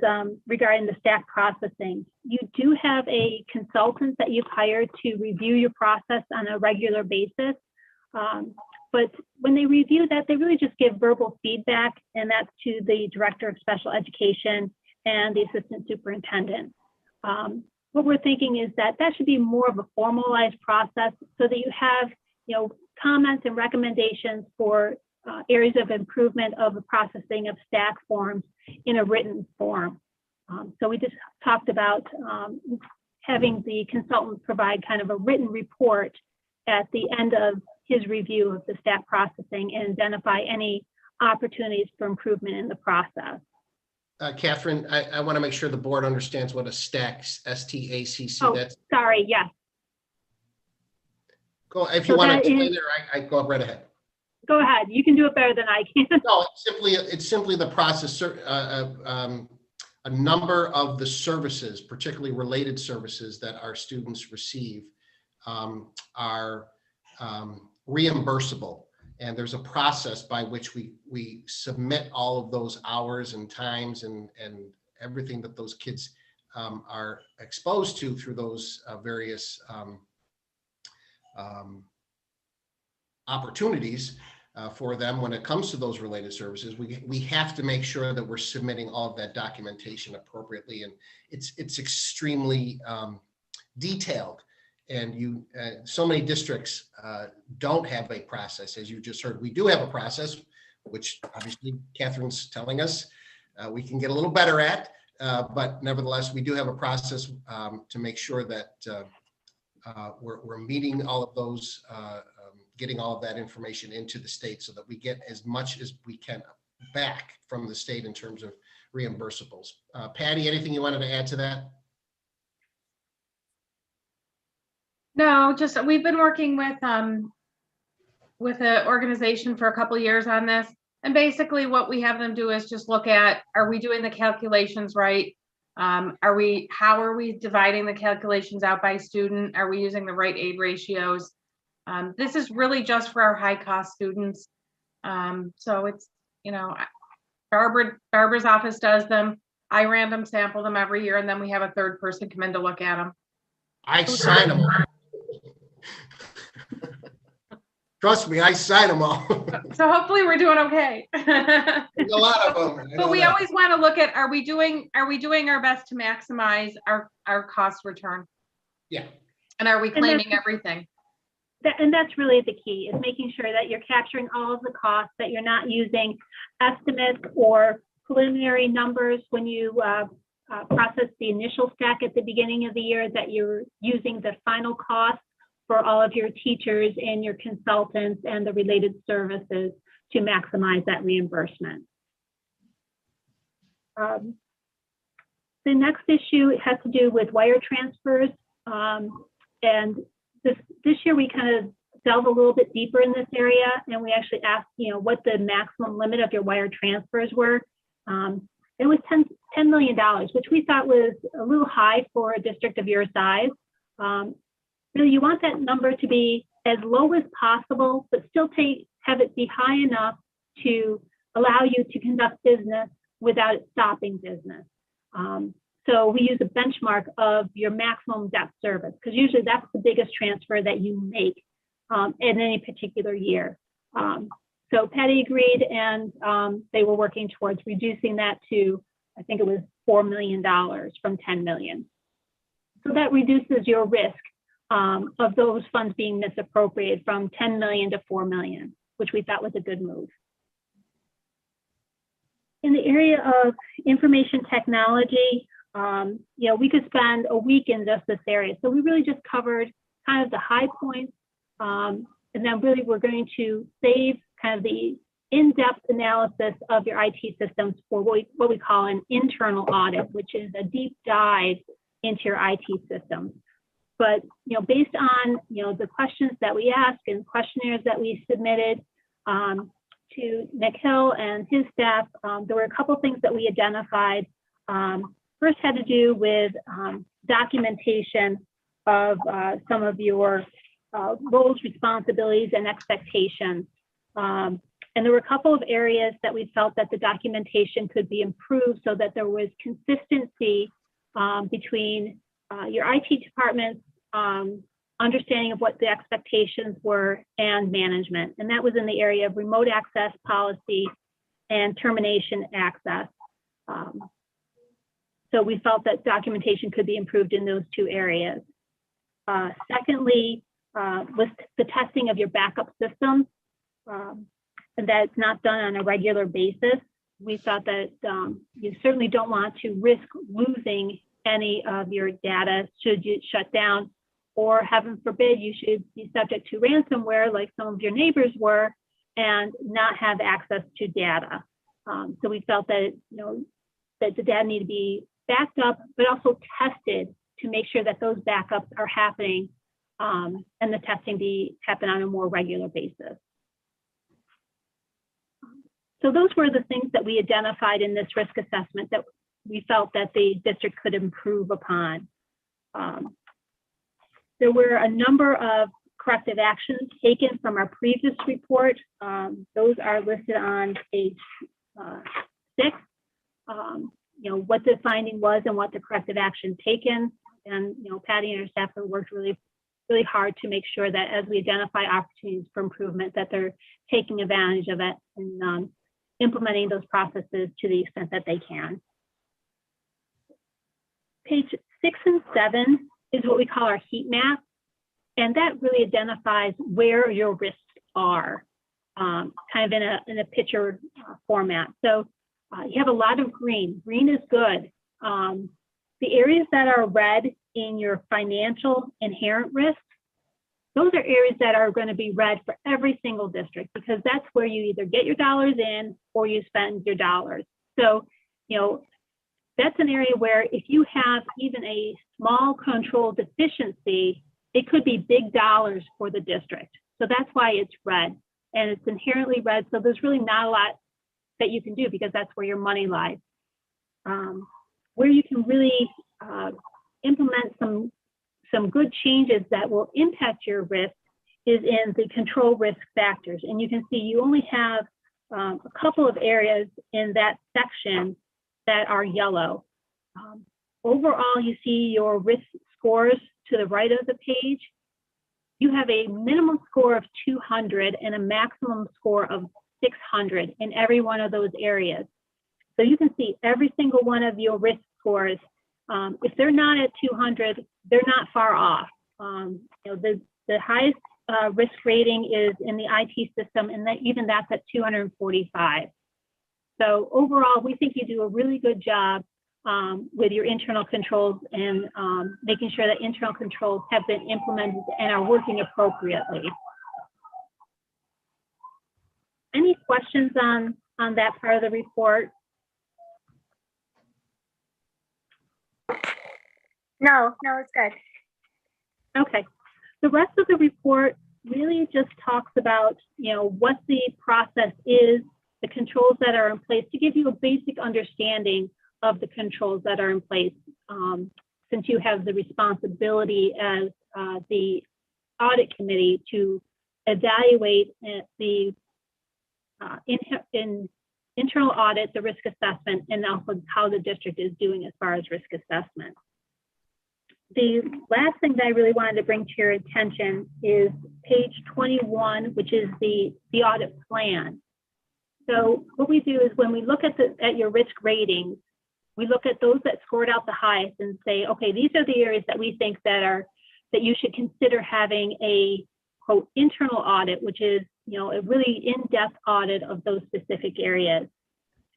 H: regarding the stack processing. You do have a consultant that you've hired to review your process on a regular basis. But when they review that, they really just give verbal feedback, and that's to the Director of Special Education and the Assistant Superintendent. What we're thinking is that should be more of a formalized process so that you have, you know, comments and recommendations for areas of improvement of the processing of stack forms in a written form. So we just talked about having the consultant provide kind of a written report at the end of his review of the stack processing and identify any opportunities for improvement in the process.
A: Catherine, I want to make sure the board understands what a STACC, S-T-A-C-C,
H: Oh,
A: that's.
H: sorry, yes.
A: Go, if you
H: So
A: want to
H: that
A: explain
H: is-
A: it, I go right ahead.
H: Go ahead. You can do it better than I can.
A: No, it's simply the process. A number of the services, particularly related services that our students receive, are reimbursable. And there's a process by which we submit all of those hours and times and everything that those kids are exposed to through those various opportunities for them when it comes to those related services. We have to make sure that we're submitting all of that documentation appropriately, and it's extremely detailed. And so many districts don't have a process, as you just heard. We do have a process, which obviously Catherine's telling us we can get a little better at, but nevertheless, we do have a process to make sure that we're meeting all of those, getting all of that information into the state so that we get as much as we can back from the state in terms of reimbursables. Patty, anything you wanted to add to that?
T: No, just we've been working with an organization for a couple of years on this. And basically what we have them do is just look at, are we doing the calculations right? How are we dividing the calculations out by student? Are we using the right aid ratios? This is really just for our high cost students. So it's, Barbara's office does them. I random sample them every year, and then we have a third person come in to look at them.
A: I sign them all. Trust me, I sign them all.
T: So hopefully we're doing okay.
A: There's a lot of them.
T: But we always want to look at, are we doing our best to maximize our cost return?
A: Yeah.
T: And are we claiming everything?
H: And that's really the key, is making sure that you're capturing all of the costs, that you're not using estimates or preliminary numbers when you process the initial stack at the beginning of the year, that you're using the final cost for all of your teachers and your consultants and the related services to maximize that reimbursement. The next issue has to do with wire transfers. And this year we kind of delve a little bit deeper in this area, and we actually asked, what the maximum limit of your wire transfers were. It was $10 million, which we thought was a little high for a district of your size. Really, you want that number to be as low as possible, but still have it be high enough to allow you to conduct business without it stopping business. So we use a benchmark of your maximum debt service, because usually that's the biggest transfer that you make in any particular year. So Patty agreed, and they were working towards reducing that to, I think it was $4 million from $10 million. So that reduces your risk of those funds being misappropriated from 10 million to 4 million, which we thought was a good move. In the area of information technology, we could spend a week in just this area. So we really just covered kind of the high points, and then really we're going to save kind of the in-depth analysis of your IT systems for what we call an internal audit, which is a deep dive into your IT systems. But based on the questions that we asked and questionnaires that we submitted to Nick Hill and his staff, there were a couple things that we identified. First had to do with documentation of some of your roles, responsibilities, and expectations. And there were a couple of areas that we felt that the documentation could be improved so that there was consistency between your IT department's understanding of what the expectations were and management. And that was in the area of remote access policy and termination access. So we felt that documentation could be improved in those two areas. Secondly, was the testing of your backup systems, and that's not done on a regular basis. We thought that you certainly don't want to risk losing any of your data should you shut down, or heaven forbid you should be subject to ransomware like some of your neighbors were, and not have access to data. So we felt that, that the data need to be backed up, but also tested to make sure that those backups are happening and the testing happen on a more regular basis. So those were the things that we identified in this risk assessment that we felt that the district could improve upon. There were a number of corrective actions taken from our previous report. Those are listed on page 6. What the finding was and what the corrective action taken. And Patty and her staff have worked really hard to make sure that as we identify opportunities for improvement, that they're taking advantage of it and implementing those processes to the extent that they can. Page 6 and 7 is what we call our heat map. And that really identifies where your risks are, kind of in a picture format. So you have a lot of green. Green is good. The areas that are red in your financial inherent risks, those are areas that are going to be red for every single district, because that's where you either get your dollars in or you spend your dollars. So, that's an area where if you have even a small control deficiency, it could be big dollars for the district. So that's why it's red, and it's inherently red. So there's really not a lot that you can do because that's where your money lies. Where you can really implement some good changes that will impact your risk is in the control risk factors. And you can see you only have a couple of areas in that section that are yellow. Overall, you see your risk scores to the right of the page. You have a minimum score of 200 and a maximum score of 600 in every one of those areas. So you can see every single one of your risk scores. If they're not at 200, they're not far off. The highest risk rating is in the IT system, and even that's at 245. So overall, we think you do a really good job with your internal controls and making sure that internal controls have been implemented and are working appropriately. Any questions on that part of the report?
D: No, it's good.
H: Okay. The rest of the report really just talks about, what the process is, the controls that are in place, to give you a basic understanding of the controls that are in place, since you have the responsibility as the audit committee to evaluate the internal audit, the risk assessment, and also how the district is doing as far as risk assessment. The last thing that I really wanted to bring to your attention is page 21, which is the audit plan. So what we do is when we look at your risk ratings, we look at those that scored out the highest and say, okay, these are the areas that we think that you should consider having a quote internal audit, which is a really in-depth audit of those specific areas.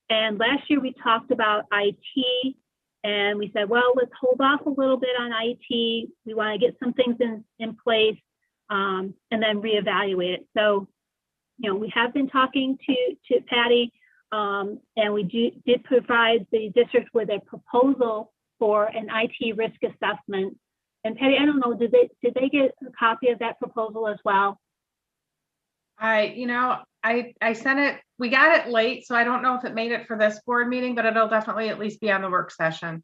H: And last year we talked about IT, and we said, well, let's hold off a little bit on IT. We want to get some things in place and then reevaluate it. So, we have been talking to Patty, and we did provide the district with a proposal for an IT risk assessment. And Patty, I don't know, did they get a copy of that proposal as well?
T: I sent it, we got it late, so I don't know if it made it for this board meeting, but it'll definitely at least be on the work session.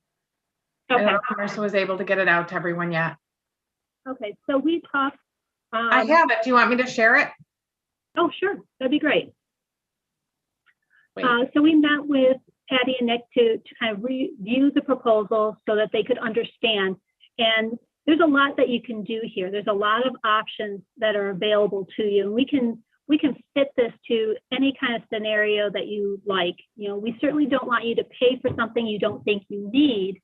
T: Okay. I don't know if Marissa was able to get it out to everyone yet.
H: Okay, so we talked.
T: I have it. Do you want me to share it?
H: Oh, sure. That'd be great. So we met with Patty and Nick to kind of review the proposal so that they could understand. And there's a lot that you can do here. There's a lot of options that are available to you. And we can fit this to any kind of scenario that you like. We certainly don't want you to pay for something you don't think you need.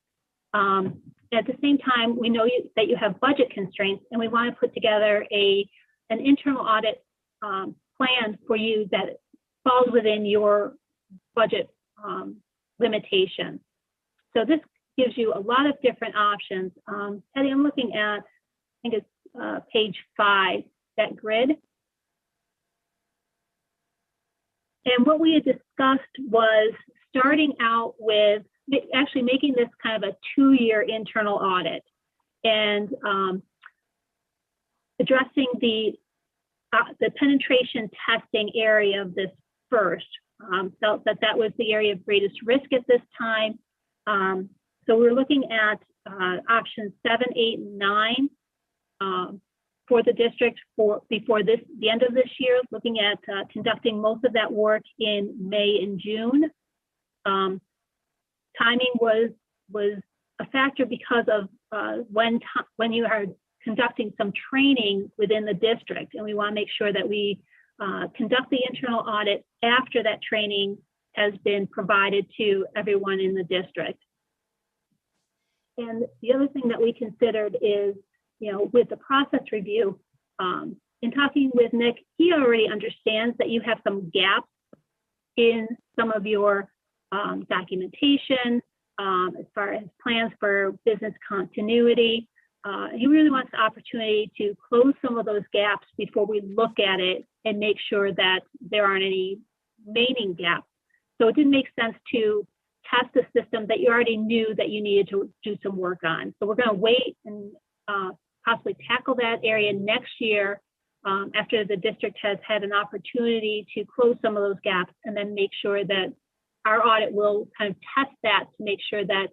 H: At the same time, we know that you have budget constraints, and we want to put together an internal audit plan for you that falls within your budget limitation. So this gives you a lot of different options. Patty, I'm looking at, I think it's page 5, that grid. And what we had discussed was starting out with actually making this kind of a 2-year internal audit and addressing the penetration testing area of this first. Felt that that was the area of greatest risk at this time. So we're looking at options 7, 8, and 9 for the district before the end of this year, looking at conducting most of that work in May and June. Timing was a factor because of when you are conducting some training within the district, and we want to make sure that we conduct the internal audit after that training has been provided to everyone in the district. And the other thing that we considered is, with the process review, in talking with Nick, he already understands that you have some gaps in some of your documentation as far as plans for business continuity. He really wants the opportunity to close some of those gaps before we look at it and make sure that there aren't any remaining gaps. So it didn't make sense to test a system that you already knew that you needed to do some work on. So we're going to wait and possibly tackle that area next year after the district has had an opportunity to close some of those gaps, and then make sure that our audit will kind of test that to make sure that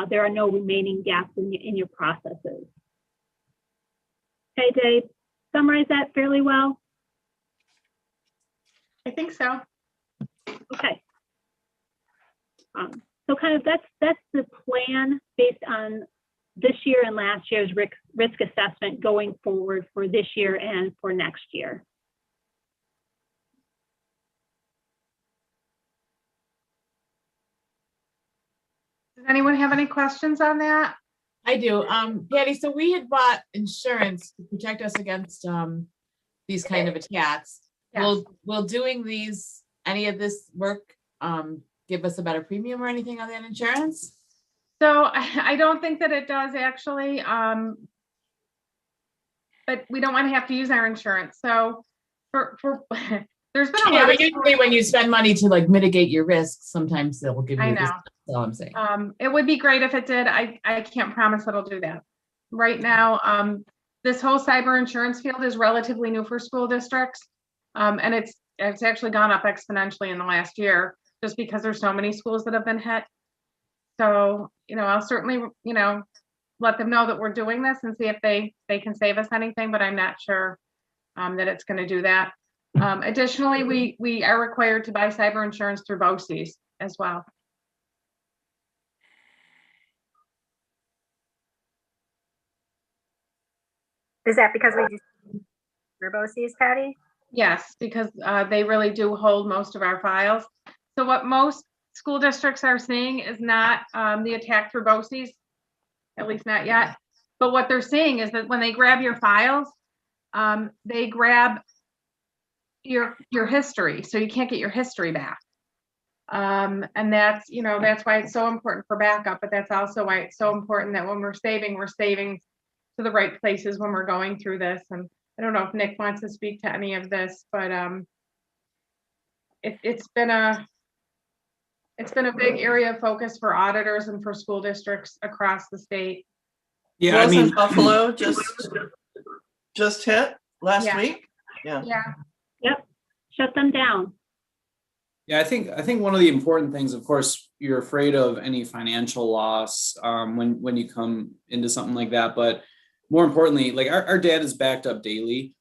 H: there are no remaining gaps in your processes. Okay, did I summarize that fairly well?
T: I think so.
H: Okay. So kind of that's the plan based on this year and last year's risk assessment going forward for this year and for next year.
T: Does anyone have any questions on that?
U: I do. Patty, so we had bought insurance to protect us against these kind of attacks.
T: Yes.
U: Will doing any of this work give us a better premium or anything on that insurance?
T: So I don't think that it does actually, but we don't want to have to use our insurance. So for there's been a lot.
U: But usually when you spend money to like mitigate your risks, sometimes they will give you.
T: I know.
U: That's all I'm saying.
T: It would be great if it did. I can't promise it'll do that. Right now, this whole cyber insurance field is relatively new for school districts. And it's actually gone up exponentially in the last year just because there's so many schools that have been hit. So, I'll certainly, let them know that we're doing this and see if they can save us anything, but I'm not sure that it's going to do that. Additionally, we are required to buy cyber insurance through BOCES as well.
D: Is that because we do through BOCES, Patty?
T: Yes, because they really do hold most of our files. So what most school districts are seeing is not the attack through BOCES, at least not yet. But what they're seeing is that when they grab your files, they grab your history, so you can't get your history back. And that's why it's so important for backup, but that's also why it's so important that when we're saving to the right places when we're going through this. And I don't know if Nick wants to speak to any of this, but it's been a big area of focus for auditors and for school districts across the state.
E: Yeah, Buffalo just hit last week. Yeah.
H: Yep. Shut them down.
C: Yeah, I think one of the important things, of course, you're afraid of any financial loss when you come into something like that. But more importantly, like our data is backed up daily.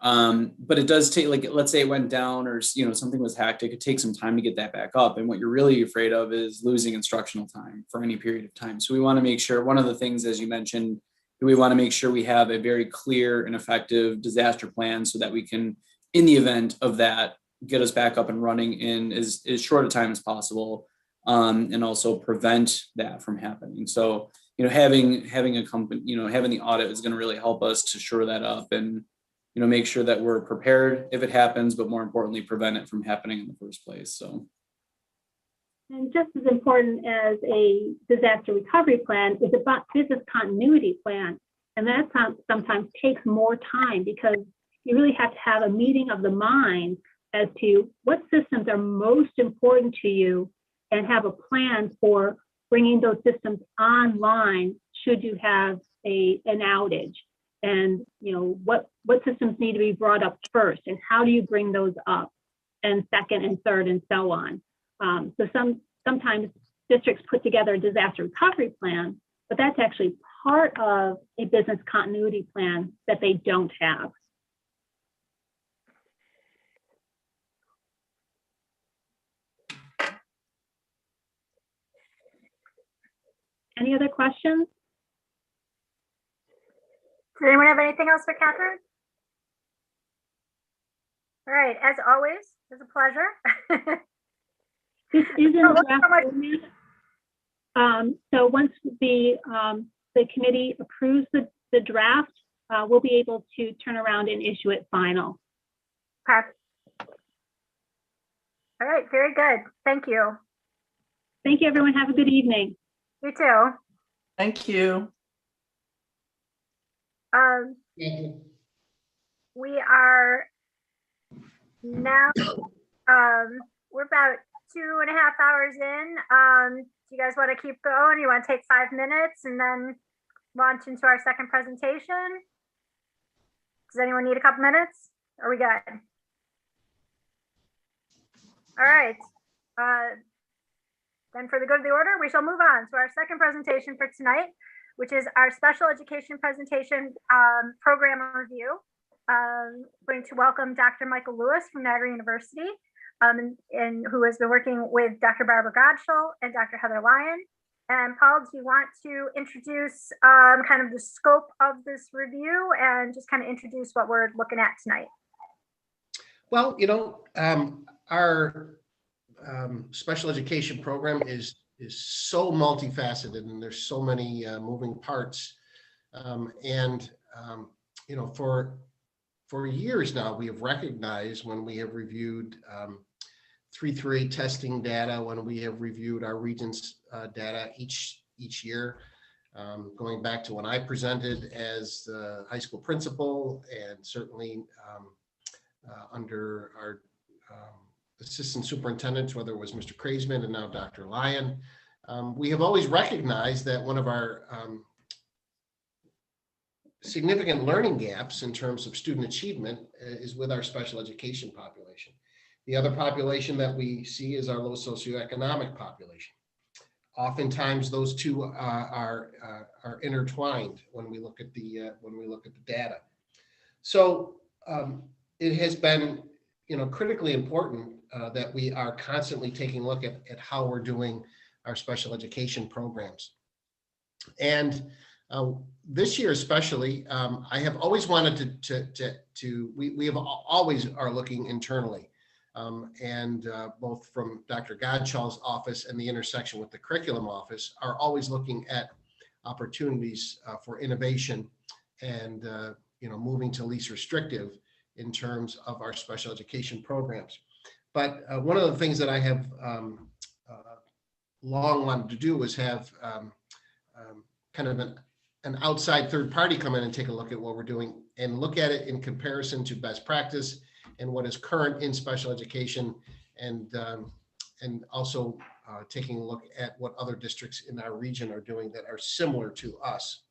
C: But it does take, like, let's say it went down or, something was hacked, it could take some time to get that back up. And what you're really afraid of is losing instructional time for any period of time. So we want to make sure, one of the things, as you mentioned, we want to make sure we have a very clear and effective disaster plan so that we can, in the event of that, get us back up and running in as short a time as possible, and also prevent that from happening. So, having a company, having the audit is going to really help us to shore that up and, make sure that we're prepared if it happens, but more importantly, prevent it from happening in the first place. So.
H: And just as important as a disaster recovery plan is about business continuity plan. And that sometimes takes more time because you really have to have a meeting of the mind as to what systems are most important to you and have a plan for bringing those systems online should you have an outage. And what systems need to be brought up first, and how do you bring those up, and second and third, and so on. So sometimes districts put together a disaster recovery plan, but that's actually part of a business continuity plan that they don't have. Any other questions?
D: Does anyone have anything else for Catherine? All right, as always, it's a pleasure.
H: This is in draft format. So once the committee approves the draft, we'll be able to turn around and issue it final.
D: Okay. All right, very good. Thank you.
H: Thank you, everyone. Have a good evening.
D: You too.
E: Thank you.
D: We are now, we're about 2.5 hours in. Do you guys want to keep going? You want to take 5 minutes and then launch into our second presentation? Does anyone need a couple minutes? Are we good? All right. Then for the good of the order, we shall move on to our second presentation for tonight, which is our special education presentation program review. I'm going to welcome Dr. Michael Lewis from Niagara University, and who has been working with Dr. Barbara Godshall and Dr. Heather Lyon. And Paul, do you want to introduce kind of the scope of this review and just kind of introduce what we're looking at tonight?
A: Well, our special education program is so multifaceted, and there's so many moving parts. For years now, we have recognized when we have reviewed 3-8 testing data, when we have reviewed our Regents data each year, going back to when I presented as the high school principal, and certainly under our assistant superintendents, whether it was Mr. Kraisman and now Dr. Lyon, we have always recognized that one of our significant learning gaps in terms of student achievement is with our special education population. The other population that we see is our low socioeconomic population. Oftentimes, those two are intertwined when we look at the data. So it has been, critically important that we are constantly taking a look at how we're doing our special education programs. And this year especially, I have always wanted we have always are looking internally, and both from Dr. Godshall's office and the intersection with the curriculum office are always looking at opportunities for innovation and moving to least restrictive in terms of our special education programs. But one of the things that I have long wanted to do was have kind of an outside third party come in and take a look at what we're doing and look at it in comparison to best practice and what is current in special education, and also taking a look at what other districts in our region are doing that are similar to us.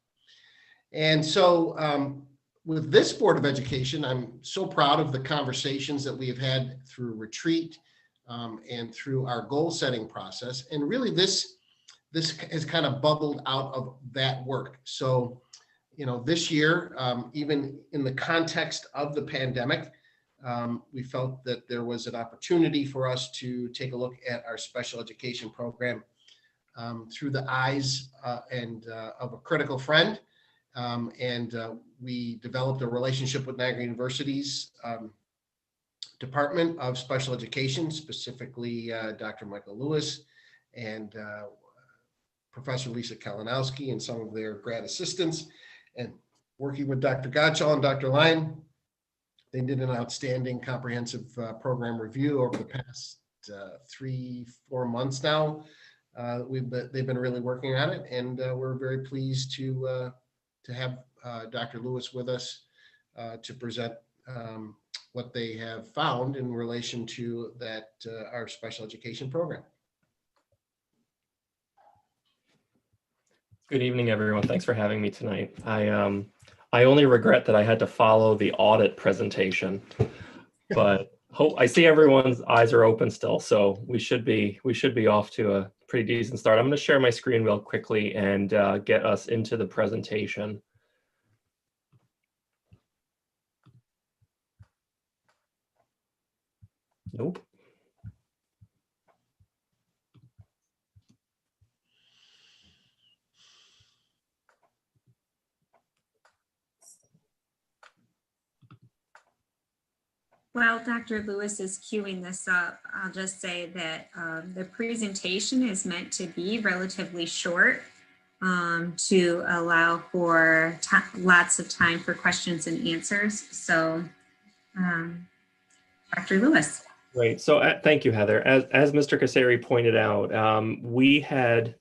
A: And so with this Board of Education, I'm so proud of the conversations that we have had through retreat and through our goal setting process. And really this has kind of bubbled out of that work. So, this year, even in the context of the pandemic, we felt that there was an opportunity for us to take a look at our special education program through the eyes of a critical friend. We developed a relationship with Niagara University's Department of Special Education, specifically Dr. Michael Lewis and Professor Lisa Kalinowski and some of their grad assistants, and working with Dr. Godshall and Dr. Lyon. They did an outstanding comprehensive program review over the past 3-4 months now. They've been really working on it, and we're very pleased to have Dr. Lewis with us to present what they have found in relation to that our special education program.
G: Good evening, everyone. Thanks for having me tonight. I only regret that I had to follow the audit presentation, but I see everyone's eyes are open still, so we should be off to a pretty decent start. I'm going to share my screen real quickly and get us into the presentation. Nope.
B: While Dr. Lewis is queuing this up, I'll just say that the presentation is meant to be relatively short to allow for lots of time for questions and answers. So, Dr. Lewis.
G: Right. So thank you, Heather. As Mr. Kaseri pointed out, Dr.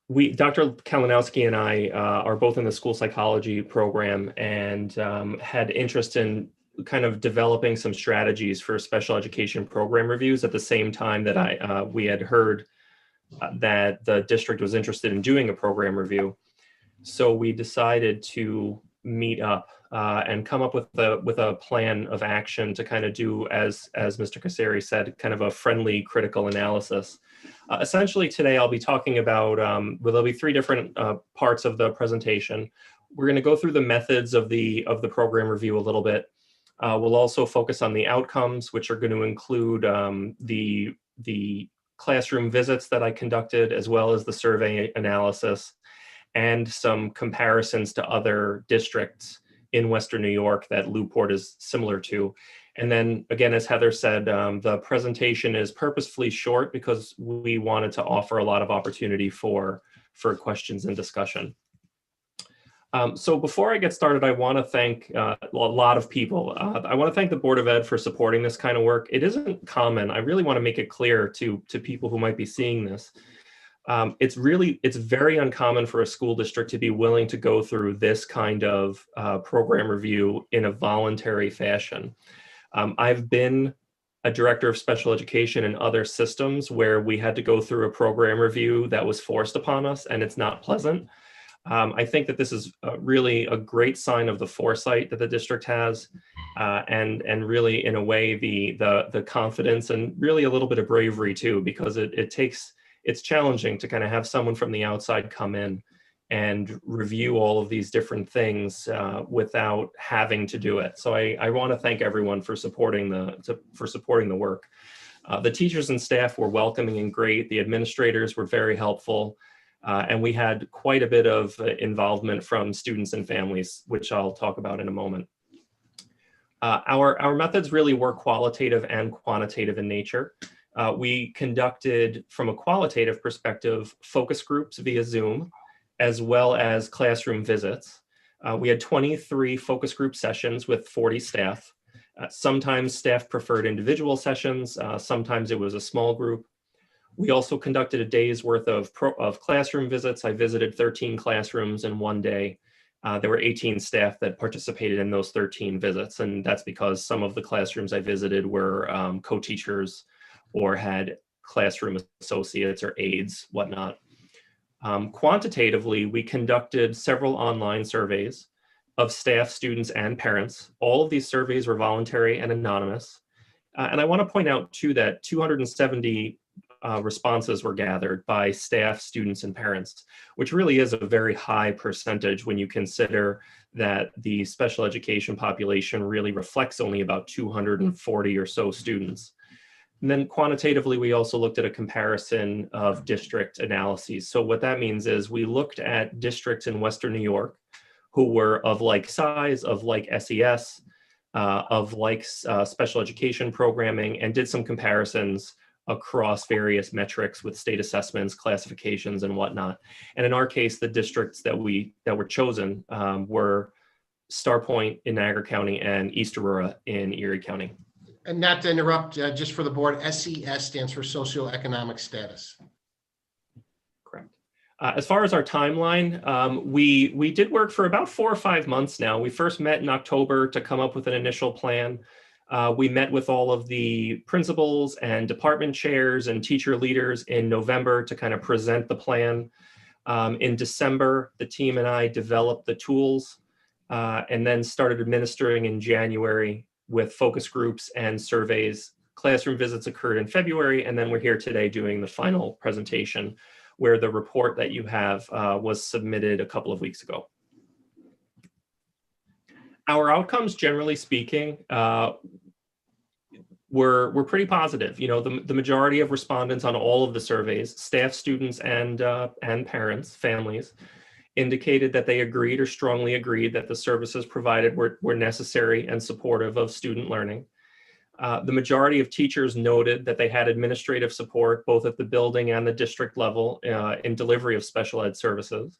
G: Kalinowski and I are both in the school psychology program and had interest in kind of developing some strategies for special education program reviews at the same time that we had heard that the district was interested in doing a program review. So we decided to meet up and come up with a plan of action to kind of do, as Mr. Kaseri said, kind of a friendly critical analysis. Essentially today I'll be talking about, well, there'll be three different parts of the presentation. We're going to go through the methods of the program review a little bit. We'll also focus on the outcomes, which are going to include the classroom visits that I conducted, as well as the survey analysis and some comparisons to other districts in Western New York that Lew-Port is similar to. And then again, as Heather said, the presentation is purposefully short because we wanted to offer a lot of opportunity for questions and discussion. So before I get started, I want to thank a lot of people. I want to thank the Board of Ed for supporting this kind of work. It isn't common. I really want to make it clear to people who might be seeing this. It's very uncommon for a school district to be willing to go through this kind of program review in a voluntary fashion. I've been a director of special education in other systems where we had to go through a program review that was forced upon us, and it's not pleasant. I think that this is really a great sign of the foresight that the district has, and really, in a way, the confidence and really a little bit of bravery too, because it's challenging to kind of have someone from the outside come in and review all of these different things without having to do it. So I want to thank everyone for supporting the work. The teachers and staff were welcoming and great. The administrators were very helpful. And we had quite a bit of involvement from students and families, which I'll talk about in a moment. Our methods really were qualitative and quantitative in nature. We conducted, from a qualitative perspective, focus groups via Zoom, as well as classroom visits. We had 23 focus group sessions with 40 staff. Sometimes staff preferred individual sessions, sometimes it was a small group. We also conducted a day's worth of classroom visits. I visited 13 classrooms in one day. There were 18 staff that participated in those 13 visits, and that's because some of the classrooms I visited were co-teachers or had classroom associates or aides, whatnot. Quantitatively, we conducted several online surveys of staff, students, and parents. All of these surveys were voluntary and anonymous. And I want to point out, too, that 270 responses were gathered by staff, students, and parents, which really is a very high percentage when you consider that the special education population really reflects only about 240 or so students. And then quantitatively, we also looked at a comparison of district analyses. So what that means is we looked at districts in Western New York who were of like size, of like SES, of like special education programming, and did some comparisons across various metrics with state assessments, classifications, and whatnot. And in our case, the districts that were chosen were Star Point in Niagara County and East Aurora in Erie County.
A: And not to interrupt, just for the board, SES stands for socioeconomic status.
G: Correct. As far as our timeline, we did work for about 4 or 5 months now. We first met in October to come up with an initial plan. We met with all of the principals and department chairs and teacher leaders in November to kind of present the plan. In December, the team and I developed the tools and then started administering in January with focus groups and surveys. Classroom visits occurred in February, and then we're here today doing the final presentation, where the report that you have was submitted a couple of weeks ago. Our outcomes, generally speaking, were pretty positive. You know, the majority of respondents on all of the surveys, staff, students, and parents, families, indicated that they agreed or strongly agreed that the services provided were necessary and supportive of student learning. The majority of teachers noted that they had administrative support both at the building and the district level in delivery of special ed services.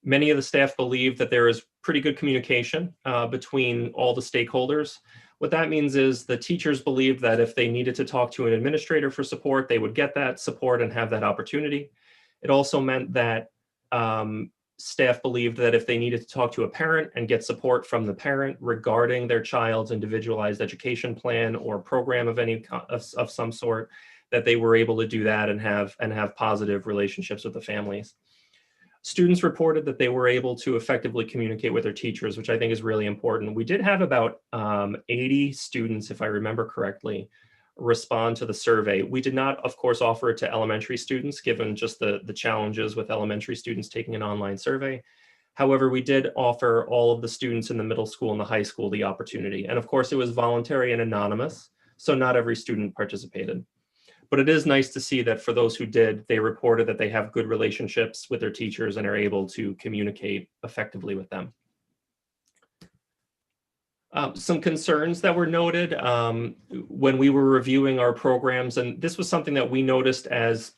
G: Many of the staff believe that there is pretty good communication between all the stakeholders. What that means is the teachers believe that if they needed to talk to an administrator for support, they would get that support and have that opportunity. It also meant that staff believed that if they needed to talk to a parent and get support from the parent regarding their child's individualized education plan or program of any of some sort, that they were able to do that and have positive relationships with the families. Students reported that they were able to effectively communicate with their teachers, which I think is really important. We did have about 80 students, if I remember correctly, respond to the survey. We did not, of course, offer it to elementary students, given just the challenges with elementary students taking an online survey. However, we did offer all of the students in the middle school and the high school the opportunity. And of course, it was voluntary and anonymous, so not every student participated. But it is nice to see that for those who did, they reported that they have good relationships with their teachers and are able to communicate effectively with them. Some concerns that were noted when we were reviewing our programs, and this was something that we noticed as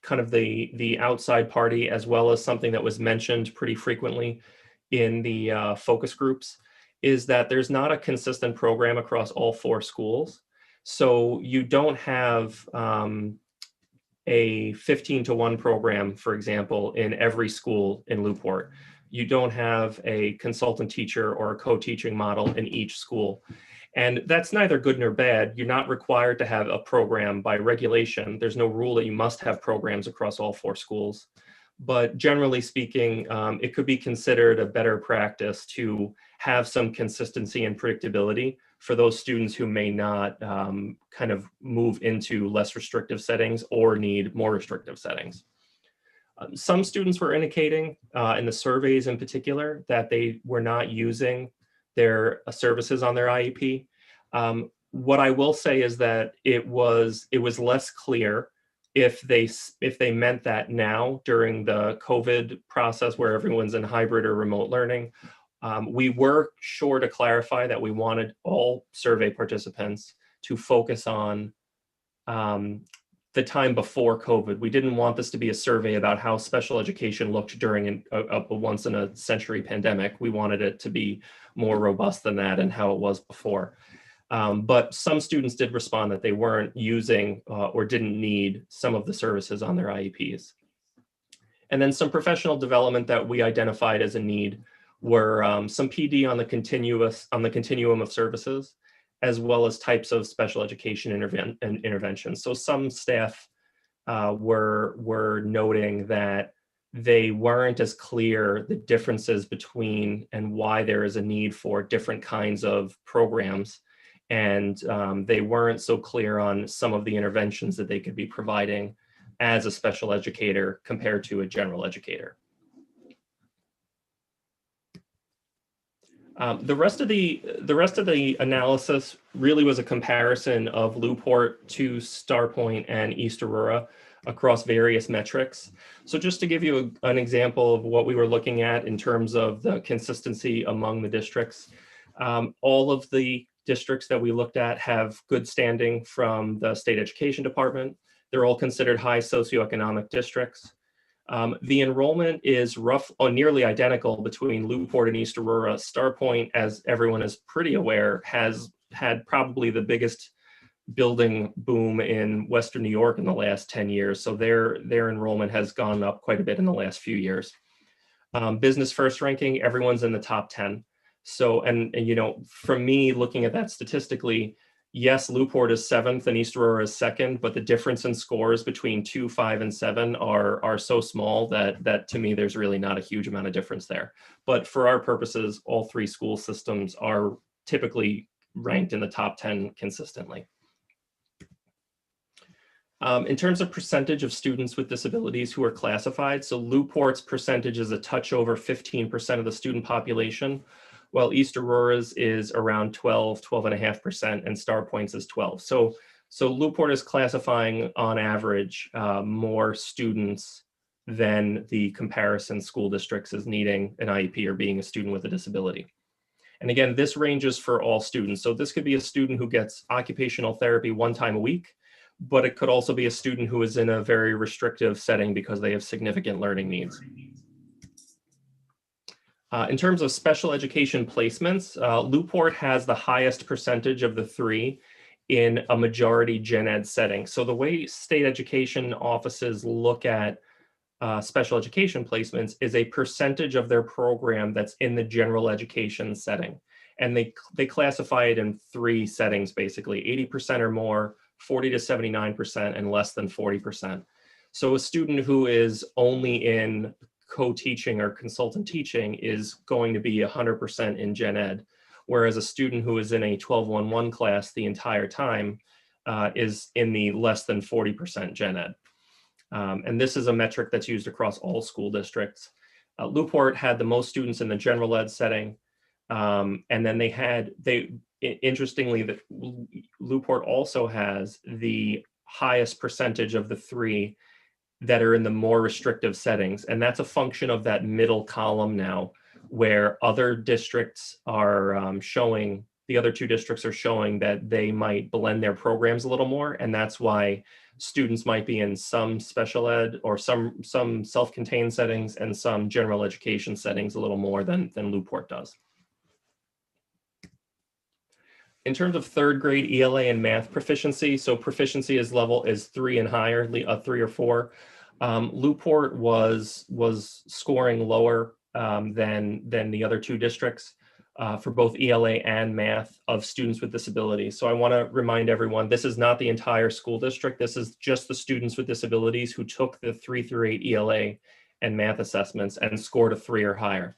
G: kind of the outside party, as well as something that was mentioned pretty frequently in the focus groups, is that there's not a consistent program across all 4 schools. So you don't have a 15-to-1 program, for example, in every school in Lew-Port. You don't have a consultant teacher or a co-teaching model in each school. And that's neither good nor bad. You're not required to have a program by regulation. There's no rule that you must have programs across all 4 schools. But generally speaking, it could be considered a better practice to have some consistency and predictability for those students who may not kind of move into less restrictive settings or need more restrictive settings. Some students were indicating in the surveys in particular that they were not using their services on their IEP. What I will say is that it was less clear if they meant that now during the COVID process where everyone's in hybrid or remote learning. We were sure to clarify that we wanted all survey participants to focus on the time before COVID. We didn't want this to be a survey about how special education looked during a once in a century pandemic. We wanted it to be more robust than that and how it was before. But some students did respond that they weren't using or didn't need some of the services on their IEPs. And then some professional development that we identified as a need were some PD on the continuum of services, as well as types of special education interventions. So some staff were noting that they weren't as clear the differences between and why there is a need for different kinds of programs. And they weren't so clear on some of the interventions that they could be providing as a special educator compared to a general educator. The rest of the analysis really was a comparison of Lew-Port to Starpoint and East Aurora across various metrics. So just to give you an example of what we were looking at in terms of the consistency among the districts, all of the districts that we looked at have good standing from the state education department. They're all considered high socioeconomic districts. The enrollment is nearly identical between Lew-Port and East Aurora. Starpoint, as everyone is pretty aware, has had probably the building boom in Western New York in the last 10 years. So their enrollment has gone up quite a bit in the last few years. Business first ranking, everyone's in the top 10. So, and you know, from me looking at that statistically, yes, Lew-Port is 7th and East Aurora is 2nd, but the difference in scores between 2, 5, and 7 are so small that to me, there's really not a huge amount of difference there. But for our purposes, all 3 school systems are typically ranked in the top 10 consistently. In terms of percentage of students with disabilities who are classified, so Lew-Port's percentage is a touch over 15% of the student population, while East Aurora's is around 12.5%, and Star Point's is 12. So Lew-Port is classifying on average more students than the comparison school districts as needing an IEP or being a student with a disability. And again, this ranges for all students. So this could be a student who gets occupational therapy 1 time a week, but it could also be a student who is in a very restrictive setting because they have significant learning needs. In terms of special education placements, Lew-Port has the highest percentage of the 3 in a majority gen ed setting. So the way state education offices look at special education placements is a percentage of their program that's in the general education setting. And they classify it in 3 settings, basically, 80% or more, 40 to 79%, and less than 40%. So a student who is only in co-teaching or consultant teaching is going to be 100% in gen ed, whereas a student who is in a 12-1-1 class the entire time is in the less than 40% gen ed. And this is a metric that's used across all school districts. Lew-Port had the most students in the general ed setting, and then interestingly, that Lew-Port also has the highest percentage of the 3 that are in the more restrictive settings. And that's a function of that middle column now, where other districts are showing, the other 2 districts are showing that they might blend their programs a little more. And that's why students might be in some special ed or some self-contained settings and some general education settings a little more than Lew-Port does. In terms of 3rd grade ELA and math proficiency, so proficiency is 3 and higher, 3 or 4. Lew-Port was scoring lower than the other 2 districts for both ELA and math of students with disabilities. So I want to remind everyone, this is not the entire school district. This is just the students with disabilities who took the 3 through 8 ELA and math assessments and scored a 3 or higher.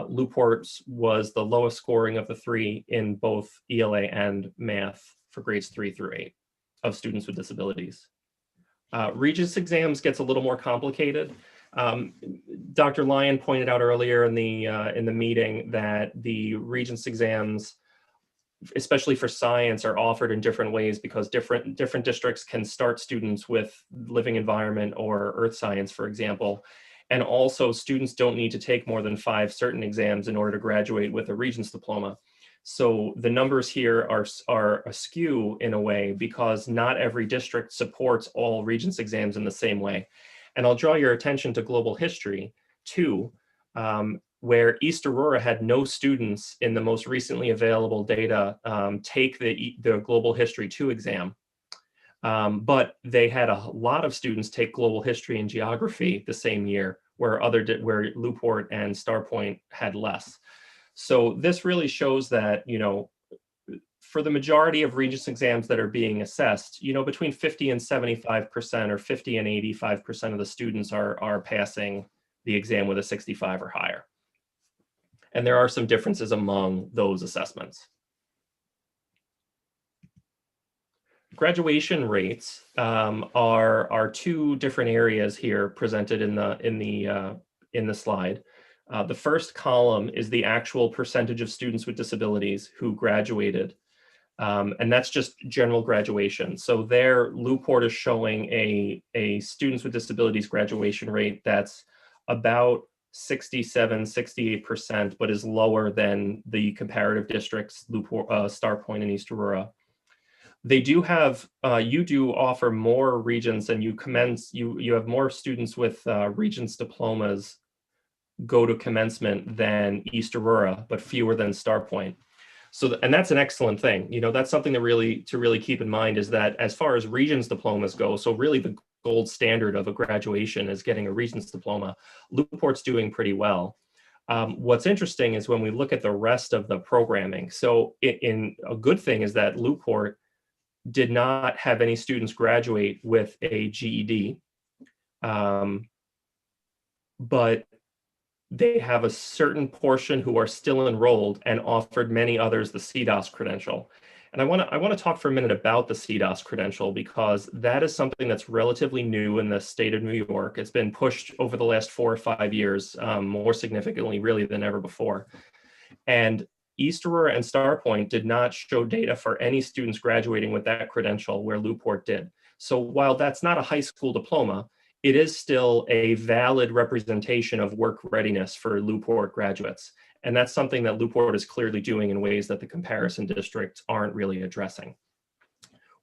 G: Lew-Port's was the lowest scoring of the 3 in both ELA and math for grades 3 through 8 of students with disabilities. Regents exams gets a little more complicated. Dr. Lyon pointed out earlier in the meeting that the Regents exams, especially for science, are offered in different ways because different districts can start students with living environment or earth science, for example. And also students don't need to take more than 5 certain exams in order to graduate with a Regents diploma. So the numbers here are askew in a way because not every district supports all Regents exams in the same way. And I'll draw your attention to global history too, where East Aurora had no students in the most recently available data take the Global History 2 exam. But they had a lot of students take global history and geography the same year, where Lew-Port and Star Point had less. So this really shows that, you know, for the majority of Regents exams that are being assessed, you know, between 50 and 75% or 50 and 85% of the students are passing the exam with a 65 or higher. And there are some differences among those assessments. Graduation rates are 2 different areas here presented in the slide. The first column is the actual percentage of students with disabilities who graduated, and that's just general graduation. So there, Lew-Port is showing a students with disabilities graduation rate that's about 67-68%, but is lower than the comparative districts, Lew-Port, Star Point, and East Aurora. They do have, you do offer more Regents, and you have more students with Regents diplomas go to commencement than East Aurora, but fewer than Star Point. So, and that's an excellent thing. You know, that's something to really keep in mind, is that as far as Regents diplomas go, so really the gold standard of a graduation is getting a Regents diploma. Lew-Port's doing pretty well. What's interesting is when we look at the rest of the programming. So in a good thing is that Lew-Port did not have any students graduate with a GED, but they have a certain portion who are still enrolled and offered many others the CDOS credential. And I want to talk for a minute about the CDOS credential, because that is something that's relatively new in the state of New York. It's been pushed over the last 4 or 5 years, more significantly really than ever before. And East Aurora and Starpoint did not show data for any students graduating with that credential, where Lew-Port did. So while that's not a high school diploma, it is still a valid representation of work readiness for Lew-Port graduates. And that's something that Lew-Port is clearly doing in ways that the comparison districts aren't really addressing.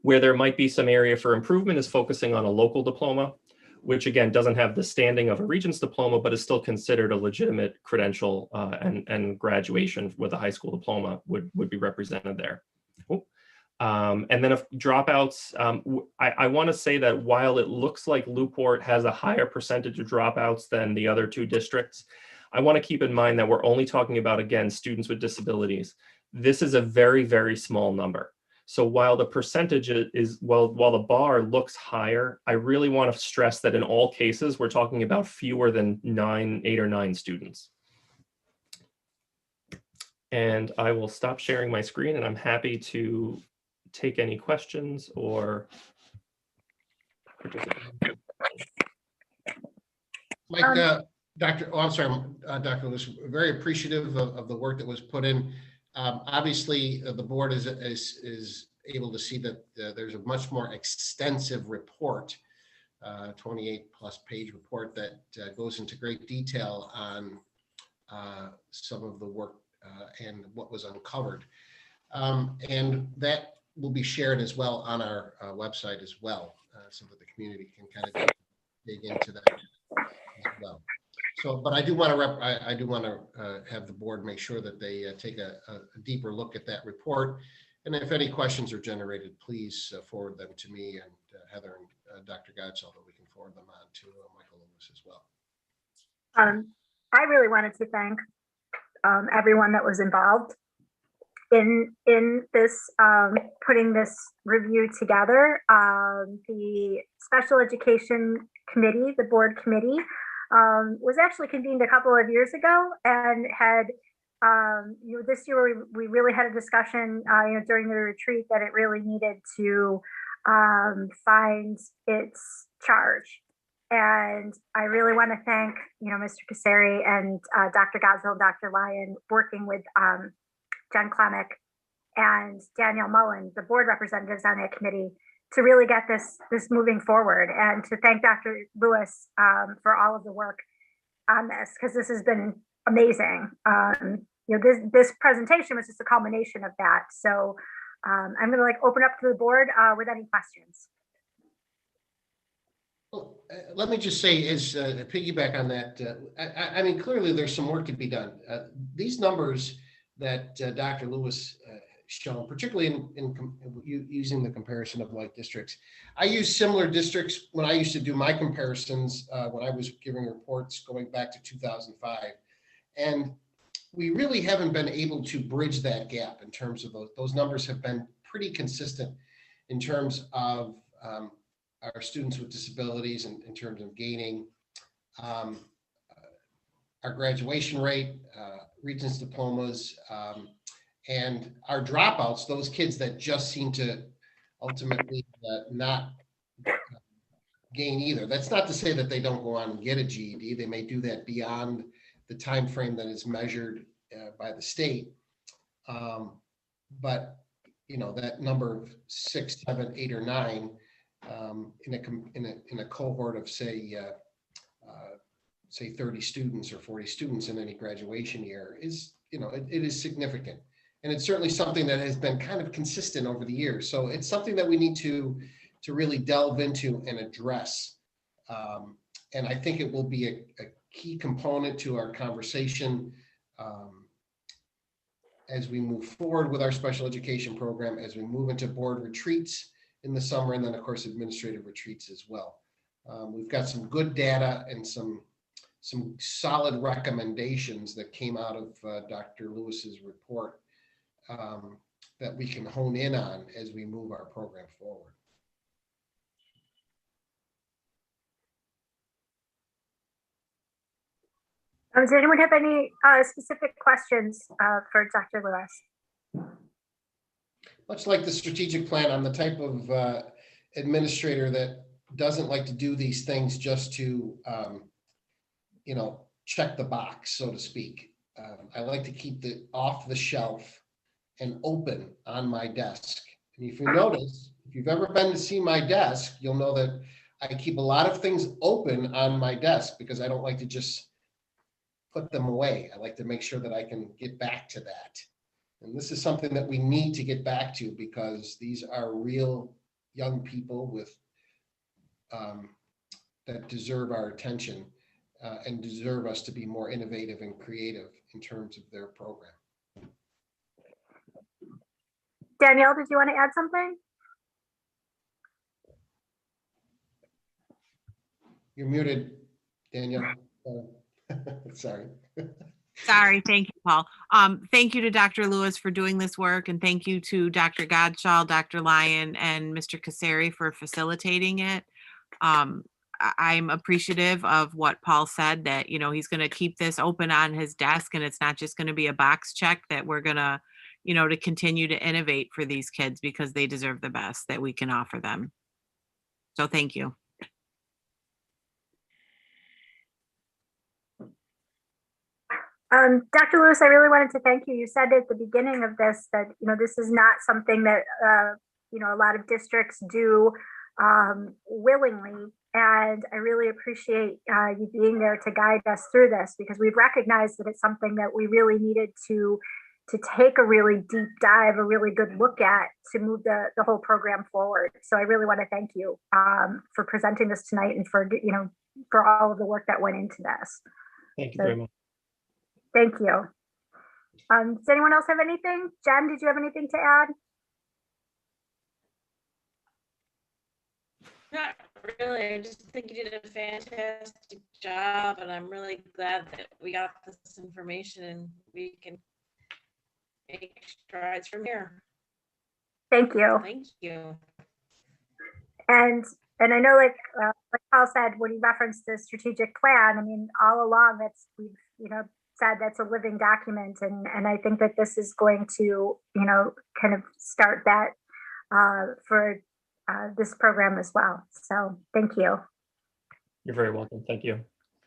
G: Where there might be some area for improvement is focusing on a local diploma, which again doesn't have the standing of a Regents diploma, but is still considered a legitimate credential, and graduation with a high school diploma would be represented there. And then if dropouts, I want to say that while it looks like Lew-Port has a higher percentage of dropouts than the other 2 districts, I want to keep in mind that we're only talking about, again, students with disabilities. This is a very, very small number. So while the percentage is, while the bar looks higher, I really want to stress that in all cases, we're talking about fewer than 8 or 9 students. And I will stop sharing my screen, and I'm happy to take any questions or participate.
A: Like Dr. Lewis, very appreciative of the work that was put in. Obviously, the board is able to see that there's a much more extensive report, 28+ page report that goes into great detail on some of the work and what was uncovered. And that will be shared as well on our website as well, so that the community can kind of dig into that as well. So, but I do want to have the board make sure that they take a deeper look at that report. And if any questions are generated, please forward them to me and Heather and Dr. Godsall, that we can forward them on to Michael Lewis as well.
D: I really wanted to thank everyone that was involved in this, putting this review together. The Special Education Committee, the board committee, was actually convened a couple of years ago, and had, this year we really had a discussion, during the retreat, that it really needed to find its charge. And I really want to thank, Mr. Kasseri and Dr. Godsall, Dr. Lyon, working with Jen Klemick and Danielle Mullen, the board representatives on that committee, to really get this moving forward, and to thank Dr. Lewis for all of the work on this, because this has been amazing. This presentation was just a culmination of that. So I'm going to open up to the board with any questions.
A: Well, let me just say, is piggyback on that. I mean, clearly there's some work to be done. These numbers that Dr. Lewis shown, particularly in using the comparison of like districts. I use similar districts when I used to do my comparisons when I was giving reports going back to 2005. And we really haven't been able to bridge that gap in terms of those numbers have been pretty consistent in terms of our students with disabilities and in terms of gaining our graduation rate, Regents diplomas, and our dropouts, those kids that just seem to ultimately not gain either. That's not to say that they don't go on and get a GED. They may do that beyond the time frame that is measured by the state. But that number of 6, 7, 8, or 9 in a cohort of say 30 students or 40 students in any graduation year is, it is significant. And it's certainly something that has been kind of consistent over the years. So it's something that we need to really delve into and address. And I think it will be a key component to our conversation as we move forward with our special education program, as we move into board retreats in the summer, and then of course administrative retreats as well. We've got some good data and some solid recommendations that came out of Dr. Lewis's report that we can hone in on as we move our program forward.
D: Does anyone have any specific questions for Dr. Lewis?
A: Much like the strategic plan, I'm the type of administrator that doesn't like to do these things just to, check the box, so to speak. I like to keep it off the shelf and open on my desk. And if you notice, if you've ever been to see my desk, you'll know that I keep a lot of things open on my desk because I don't like to just put them away. I like to make sure that I can get back to that. And this is something that we need to get back to because these are real young people with that deserve our attention and deserve us to be more innovative and creative in terms of their program.
D: Danielle, did you want to add something?
A: You're muted, Danielle. Sorry.
R: Sorry. Thank you, Paul. Thank you to Dr. Lewis for doing this work, and thank you to Dr. Godshall, Dr. Lyon, and Mr. Kasseri for facilitating it. I'm appreciative of what Paul said, that, he's going to keep this open on his desk, and it's not just going to be a box check, that we're going to, to continue to innovate for these kids because they deserve the best that we can offer them. So thank you.
D: Dr. Lewis, I really wanted to thank you. You said at the beginning of this that, this is not something that, a lot of districts do willingly. And I really appreciate you being there to guide us through this, because we've recognized that it's something that we really needed to take a really deep dive, a really good look at to move the whole program forward. So I really want to thank you for presenting this tonight and for, for all of the work that went into this.
G: Thank you very much.
D: Thank you. Does anyone else have anything? Jen, did you have anything to add?
J: Not really. I just think you did a fantastic job, and I'm really glad that we got this information and we can make strides from here.
D: Thank you.
J: Thank you.
D: And I know, like Paul said, when he referenced the strategic plan, I mean, all along we've said that's a living document, and I think that this is going to kind of start that for this program as well. So thank you.
G: You're very welcome. Thank you.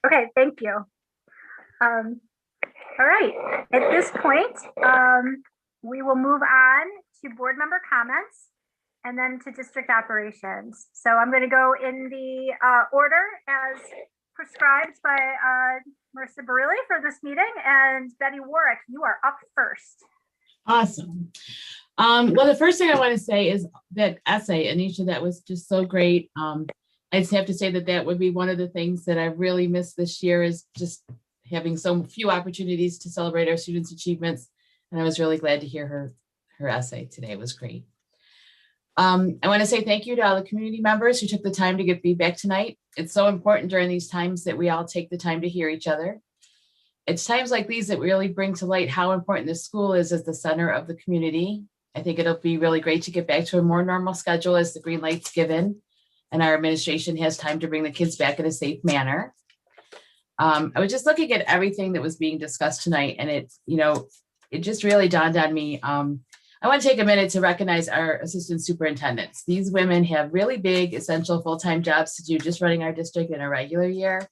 D: Okay, thank you. All right, at this point, we will move on to board member comments and then to district operations. So I'm going to go in the order as prescribed by Marissa Barilli for this meeting, and Betty Warwick, you are up first.
U: Awesome. Well, the first thing I want to say is that essay, Anisha, that was just so great. I just have to say that would be one of the things that I really missed this year, is just having so few opportunities to celebrate our students' achievements. And I was really glad to hear her essay today. It was great. I want to say thank you to all the community members who took the time to give feedback tonight. It's so important during these times that we all take the time to hear each other. It's times like these that really bring to light how important this school is as the center of the community. I think it'll be really great to get back to a more normal schedule as the green light's given and our administration has time to bring the kids back in a safe manner. I was just looking at everything that was being discussed tonight, and it just really dawned on me. I want to take a minute to recognize our assistant superintendents. These women have really big, essential full-time jobs to do just running our district in a regular year.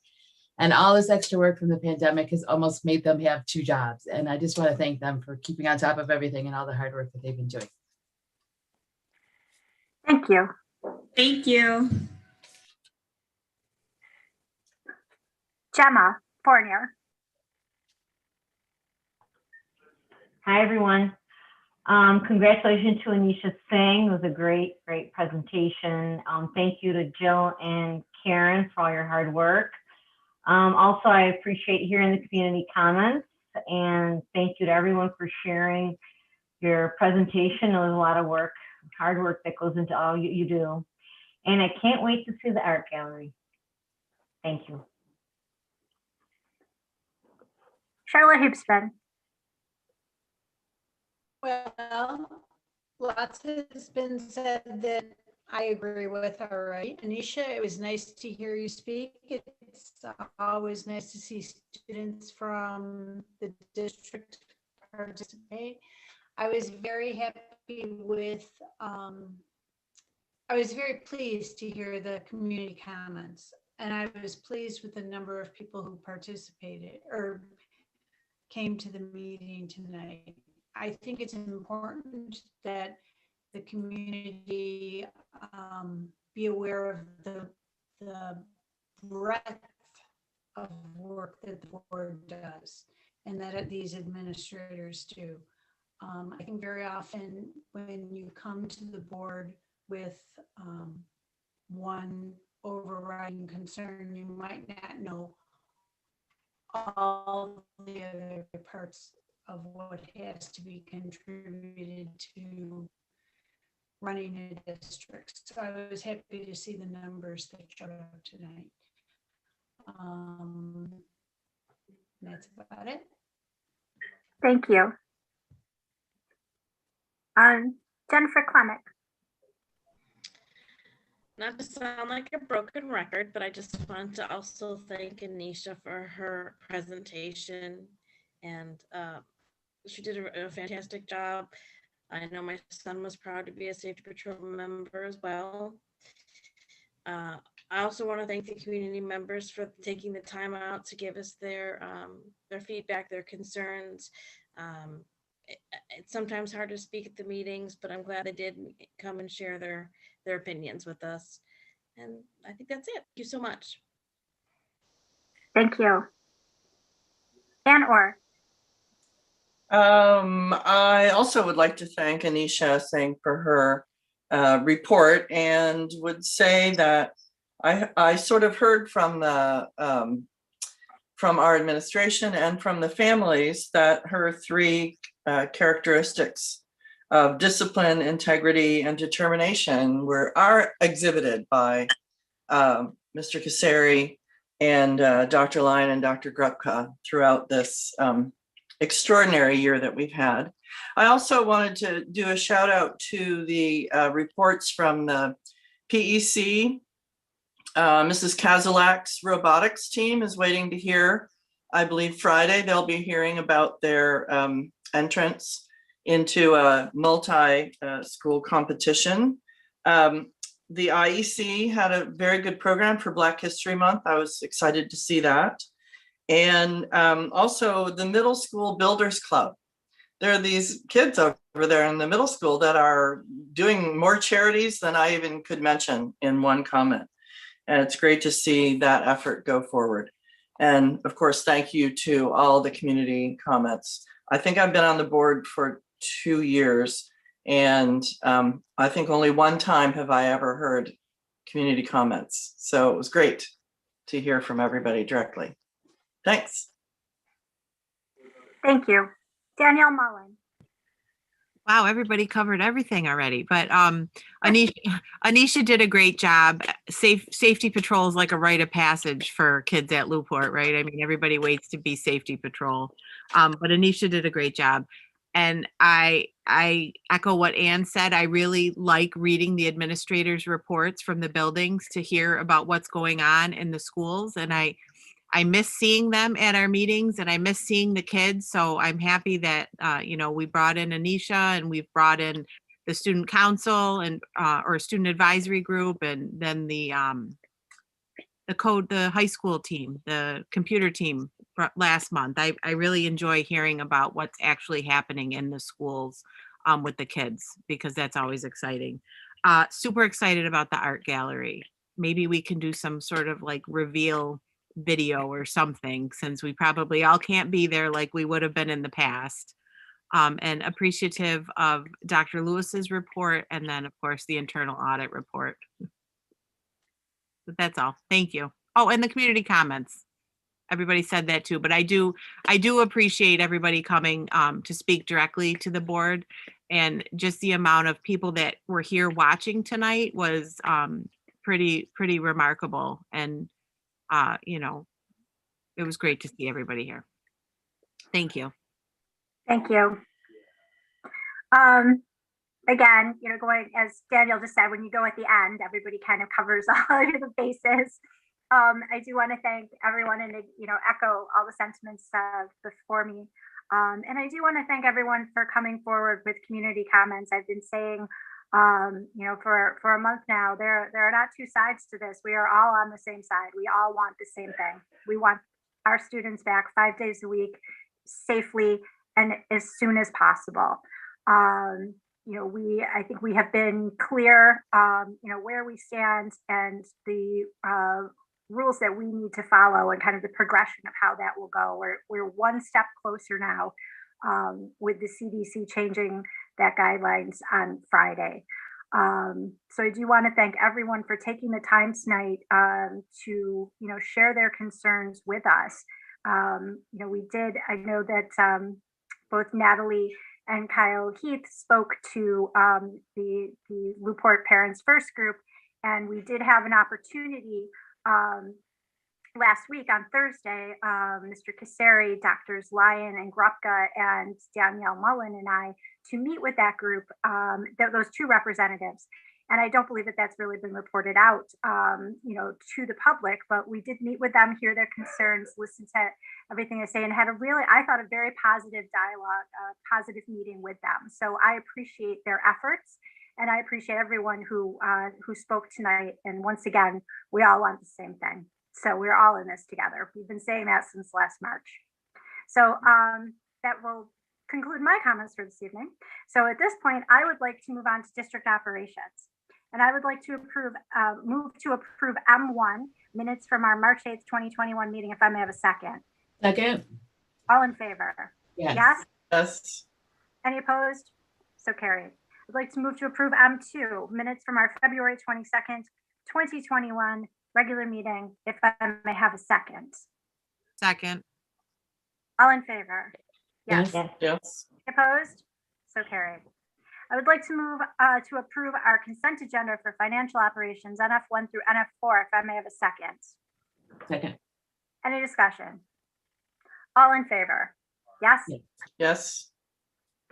U: And all this extra work from the pandemic has almost made them have 2 jobs. And I just want to thank them for keeping on top of everything and all the hard work that they've been doing.
D: Thank you.
B: Thank you.
D: Gemma Fournier.
V: Hi, everyone. Congratulations to Anisha Singh. It was a great presentation. Thank you to Jill and Karen for all your hard work. Also, I appreciate hearing the community comments. and thank you to everyone for sharing your presentation. It was a lot of work, hard work that goes into all you do. And I can't wait to see the art gallery. Thank you.
D: Charlotte Hoopsman.
S: Well, lots has been said that I agree with already. Anisha, it was nice to hear you speak. It's always nice to see students from the district participate. I was very happy with, I was very pleased to hear the community comments, and I was pleased with the number of people who participated or came to the meeting tonight. I think it's important that the community be aware of the breadth of work that the board does and that these administrators do. I think very often when you come to the board with one overriding concern, you might not know all the other parts of what has to be contributed to running a district. So I was happy to see the numbers that showed up tonight. That's about it.
D: Thank you. Jennifer Clement.
J: Not to sound like a broken record, but I just want to also thank Anisha for her presentation, and she did a fantastic job. I know my son was proud to be a Safety Patrol member as well. I also want to thank the community members for taking the time out to give us their feedback, their concerns. It's sometimes hard to speak at the meetings, but I'm glad they did come and share their opinions with us. And I think that's it. Thank you so much.
D: Thank you. Ann Orr.
E: I also would like to thank Anisha Singh for her report, and would say that I sort of heard from the from our administration and from the families that her three characteristics of discipline, integrity, and determination are exhibited by Mr. Kasari and Dr. Lyon and Dr. Grubka throughout this extraordinary year that we've had. I also wanted to do a shout out to the reports from the PEC. Mrs. Kazalak's robotics team is waiting to hear, I believe Friday, they'll be hearing about their entrance into a multi-school competition. The IEC had a very good program for Black History Month. I was excited to see that. And also the Middle School Builders Club. There are these kids over there in the middle school that are doing more charities than I even could mention in one comment. And it's great to see that effort go forward. And of course, thank you to all the community comments. I think I've been on the board for 2 years, and I think only one time have I ever heard community comments. So it was great to hear from everybody directly. Thanks.
D: Thank you. Danielle Mullen.
R: Wow, everybody covered everything already. But Anisha did a great job. Safety patrol is like a rite of passage for kids at Lew-Port, right? I mean, everybody waits to be safety patrol. But Anisha did a great job. And I echo what Ann said. I really like reading the administrators' reports from the buildings to hear about what's going on in the schools. And I miss seeing them at our meetings, and I miss seeing the kids. So I'm happy that, we brought in Anisha, and we've brought in the student council and or student advisory group, and then the high school team, the computer team last month. I really enjoy hearing about what's actually happening in the schools with the kids, because that's always exciting. Super excited about the art gallery. Maybe we can do some sort of like reveal video or something, since we probably all can't be there like we would have been in the past. And appreciative of Dr. Lewis's report, and then of course the internal audit report. But that's all. Thank you. Oh, and the community comments. everybody said that too, but I do appreciate everybody coming to speak directly to the board, and just the amount of people that were here watching tonight was pretty remarkable. And you know, it was great to see everybody here. Thank you.
D: Thank you. Again, you know, going as Daniel just said, when you go at the end, everybody kind of covers all of the bases. I do want to thank everyone and, you know, echo all the sentiments before me. And I do want to thank everyone for coming forward with community comments. I've been saying, you know, for a month now, there are not two sides to this. We are all on the same side. We all want the same thing. We want our students back 5 days a week safely and as soon as possible. You know, I think we have been clear, you know, where we stand and the rules that we need to follow and kind of the progression of how that will go. We're one step closer now with the CDC changing that guidelines on Friday. So I do want to thank everyone for taking the time tonight to, you know, share their concerns with us. You know, I know that both Natalie and Kyle Heath spoke to the Lew-Port Parents First group, and we did have an opportunity last week on Thursday, Mr. Kasseri, Drs. Lyon and Grupka, and Danielle Mullen and I to meet with that group, those two representatives. And I don't believe that that's really been reported out, you know, to the public, but we did meet with them, hear their concerns, listen to everything they say, and had I thought, a very positive dialogue, positive meeting with them. So I appreciate their efforts, and I appreciate everyone who spoke tonight. And once again, we all want the same thing. So we're all in this together. We've been saying that since last March. So that will conclude my comments for this evening. So at this point, I would like to move on to district operations. And I would like to move to approve M1 minutes from our March 8th, 2021 meeting, if I may have a second.
U: Second.
D: All in favor?
U: Yes.
D: Yes?
E: Yes.
D: Any opposed? So carried. I'd like to move to approve M2 minutes from our February 22nd, 2021 regular meeting, if I may have a second.
R: Second.
D: All in favor? Yes.
E: Yes.
D: Opposed? So carried. I would like to move to approve our consent agenda for financial operations, NF1 through NF4, if I may have a second.
U: Second.
D: Any discussion? All in favor? Yes?
E: Yes.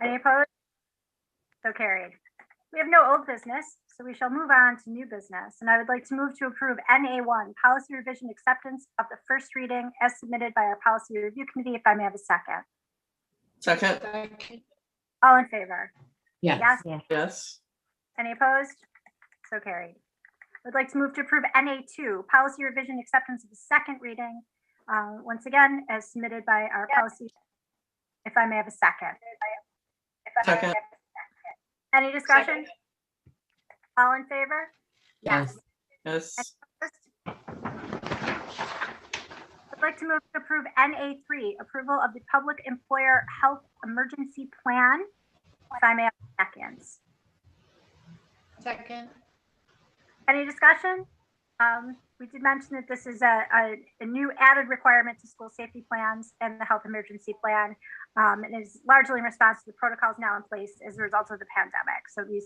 D: Any opposed? So carried. We have no old business, so we shall move on to new business. And I would like to move to approve NA1, policy revision acceptance of the first reading as submitted by our policy review committee, if I may have a second.
E: Second.
D: All in favor?
U: Yes.
E: Yes.
D: Any opposed? So carried. I'd like to move to approve NA2, policy revision acceptance of the second reading, once again, as submitted by our policy, if I may have a second.
E: Second.
D: Any discussion? All in favor?
U: Yes.
E: Yes.
D: I'd like to move to approve NA3, approval of the public employer health emergency plan, if I may have seconds.
S: Second.
D: Any discussion? We did mention that this is a new added requirement to school safety plans and the health emergency plan. And is largely in response to the protocols now in place as a result of the pandemic. So these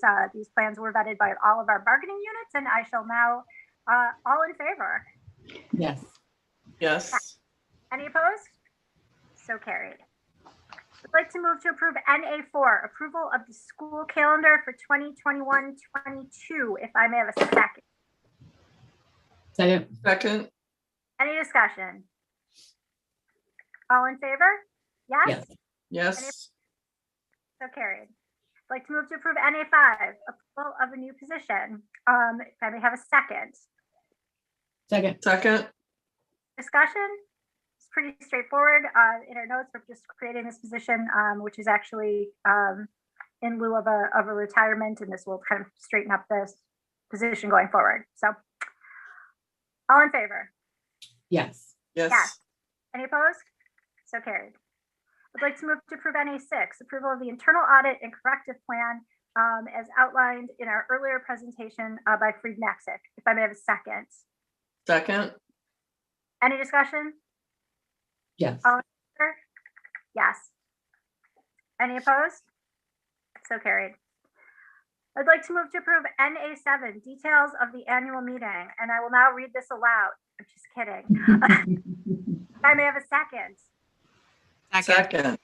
D: plans were vetted by all of our bargaining units, and I shall now, all in favor?
U: Yes.
E: Yes.
D: Any opposed? So carried. I'd like to move to approve NA4, approval of the school calendar for 2021-22, if I may have a second.
U: Second.
E: Second.
D: Any discussion? All in favor? Yes?
U: Yes.
E: Yes.
D: So carried. I'd like to move to approve NA5, approval of a new position. If I may have a second.
U: Second.
E: Second.
D: Discussion? It's pretty straightforward. In our notes, we're just creating this position, which is actually in lieu of a retirement, and this will kind of straighten up this position going forward. So, all in favor?
U: Yes.
E: Yes.
D: Yes. Any opposed? So carried. I'd like to move to approve NA6, approval of the internal audit and corrective plan as outlined in our earlier presentation by Fried Maxick. If I may have a second.
E: Second.
D: Any discussion?
U: Yes.
D: All in favor? Yes. Any opposed? So carried. I'd like to move to approve NA7, details of the annual meeting, and I will now read this aloud. I'm just kidding. I may have a second.
E: Second.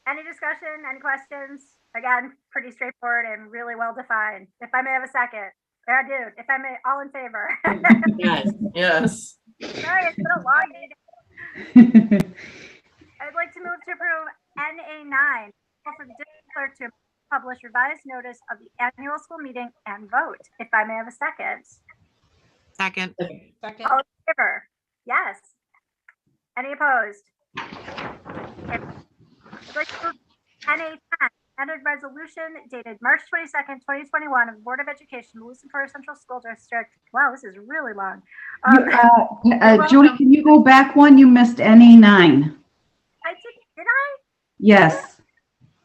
D: Any discussion, any questions? Again, pretty straightforward and really well defined. If I may have a second. Yeah, dude, if I may, all in favor.
U: Yes.
E: Yes.
D: Sorry, it's been a long meeting. I'd like to move to approve NA9, call for the district clerk to publish revised notice of the annual school meeting and vote. If I may have a second.
R: Second.
J: Second.
D: All in favor? Yes. Any opposed? I'd like to move NA10, amended resolution dated March 22nd, 2021 of the Board of Education, Lewiston-Porter Central School District. Wow, this is really long.
I: Jody, can you go back one? You missed NA9.
D: I did I?
I: Yes,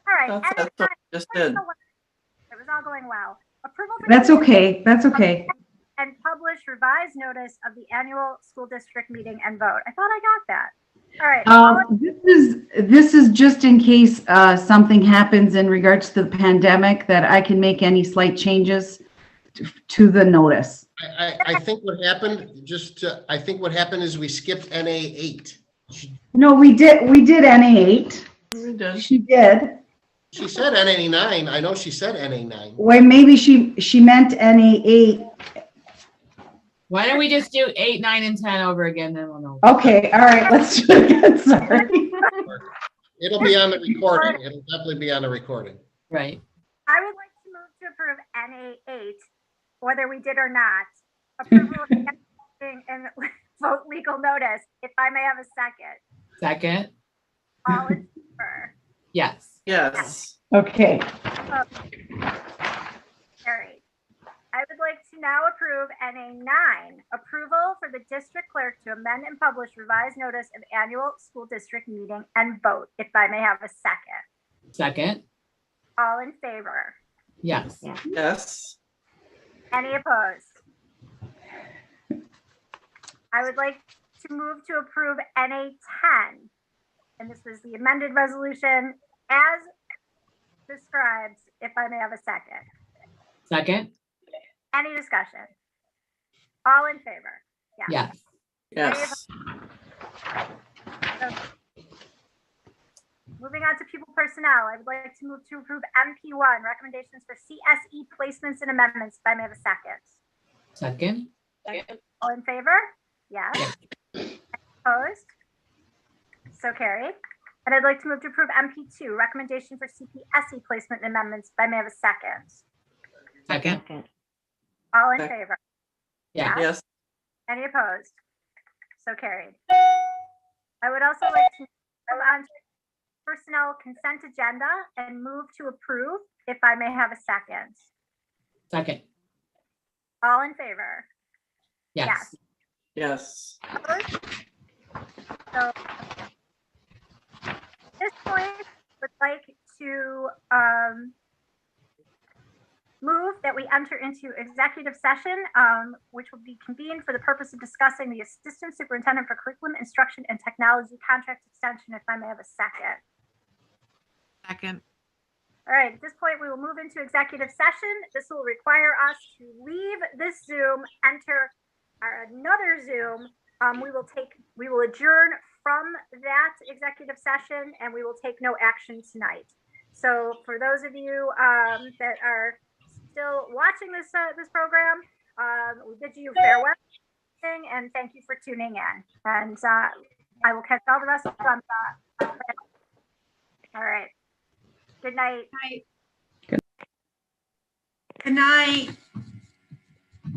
D: All right.
E: That's what I just did.
D: It was all going well. Approval. For
I: that's okay. That's okay.
D: And publish revised notice of the annual school district meeting and vote. I thought I got that. All right.
I: This is just in case something happens in regards to the pandemic that I can make any slight changes to the notice.
A: I think what happened, I think what happened is we skipped NA8.
I: No, we did NA8.
E: We did.
I: She did.
A: She said NA9. I know she said NA9.
I: Well, maybe she meant NA8.
U: Why don't we just do 8, 9, and 10 over again? Then we'll know.
I: Okay, all right, let's do it again. Sorry.
A: It'll be on the recording. It'll definitely be on the recording.
U: Right.
D: I would like to move to approve NA8, whether we did or not. Approval of the meeting and vote legal notice. If I may have a second.
U: Second.
D: All in favor?
U: Yes.
E: Yes.
I: Okay.
D: Carried. I would like to now approve NA9, approval for the district clerk to amend and publish revised notice of annual school district meeting and vote. If I may have a second.
U: Second.
D: All in favor?
U: Yes.
E: Yes.
D: Any opposed? I would like to move to approve NA10. And this was the amended resolution as described. If I may have a second.
U: Second.
D: Any discussion? All in favor?
U: Yes.
E: Yes.
D: So, moving on to pupil personnel, I would like to move to approve MP1, recommendations for CSE placements and amendments. If I may have a second.
U: Second.
J: Second.
D: All in favor? Yes. Opposed? So carried. And I'd like to move to approve MP2, recommendation for CPSE placement and amendments. If I may have a second.
U: Second.
D: All in favor?
U: Yeah.
E: Yes.
D: Any opposed? So carried. I would also like to move on to personnel consent agenda and move to approve. If I may have a second.
U: Second.
D: All in favor?
U: Yes.
E: Yes.
D: Opposed? So at this point, would like to move that we enter into executive session, which will be convened for the purpose of discussing the Assistant Superintendent for Curriculum, Instruction, and Technology contract extension. If I may have a second.
R: Second.
D: All right, at this point, we will move into executive session. This will require us to leave this Zoom, enter another Zoom. We will adjourn from that executive session, and we will take no action tonight. So for those of you that are still watching this program, we bid you farewell and thank you for tuning in. And I will catch all the rest of them. All right. Good night.
B: Good night.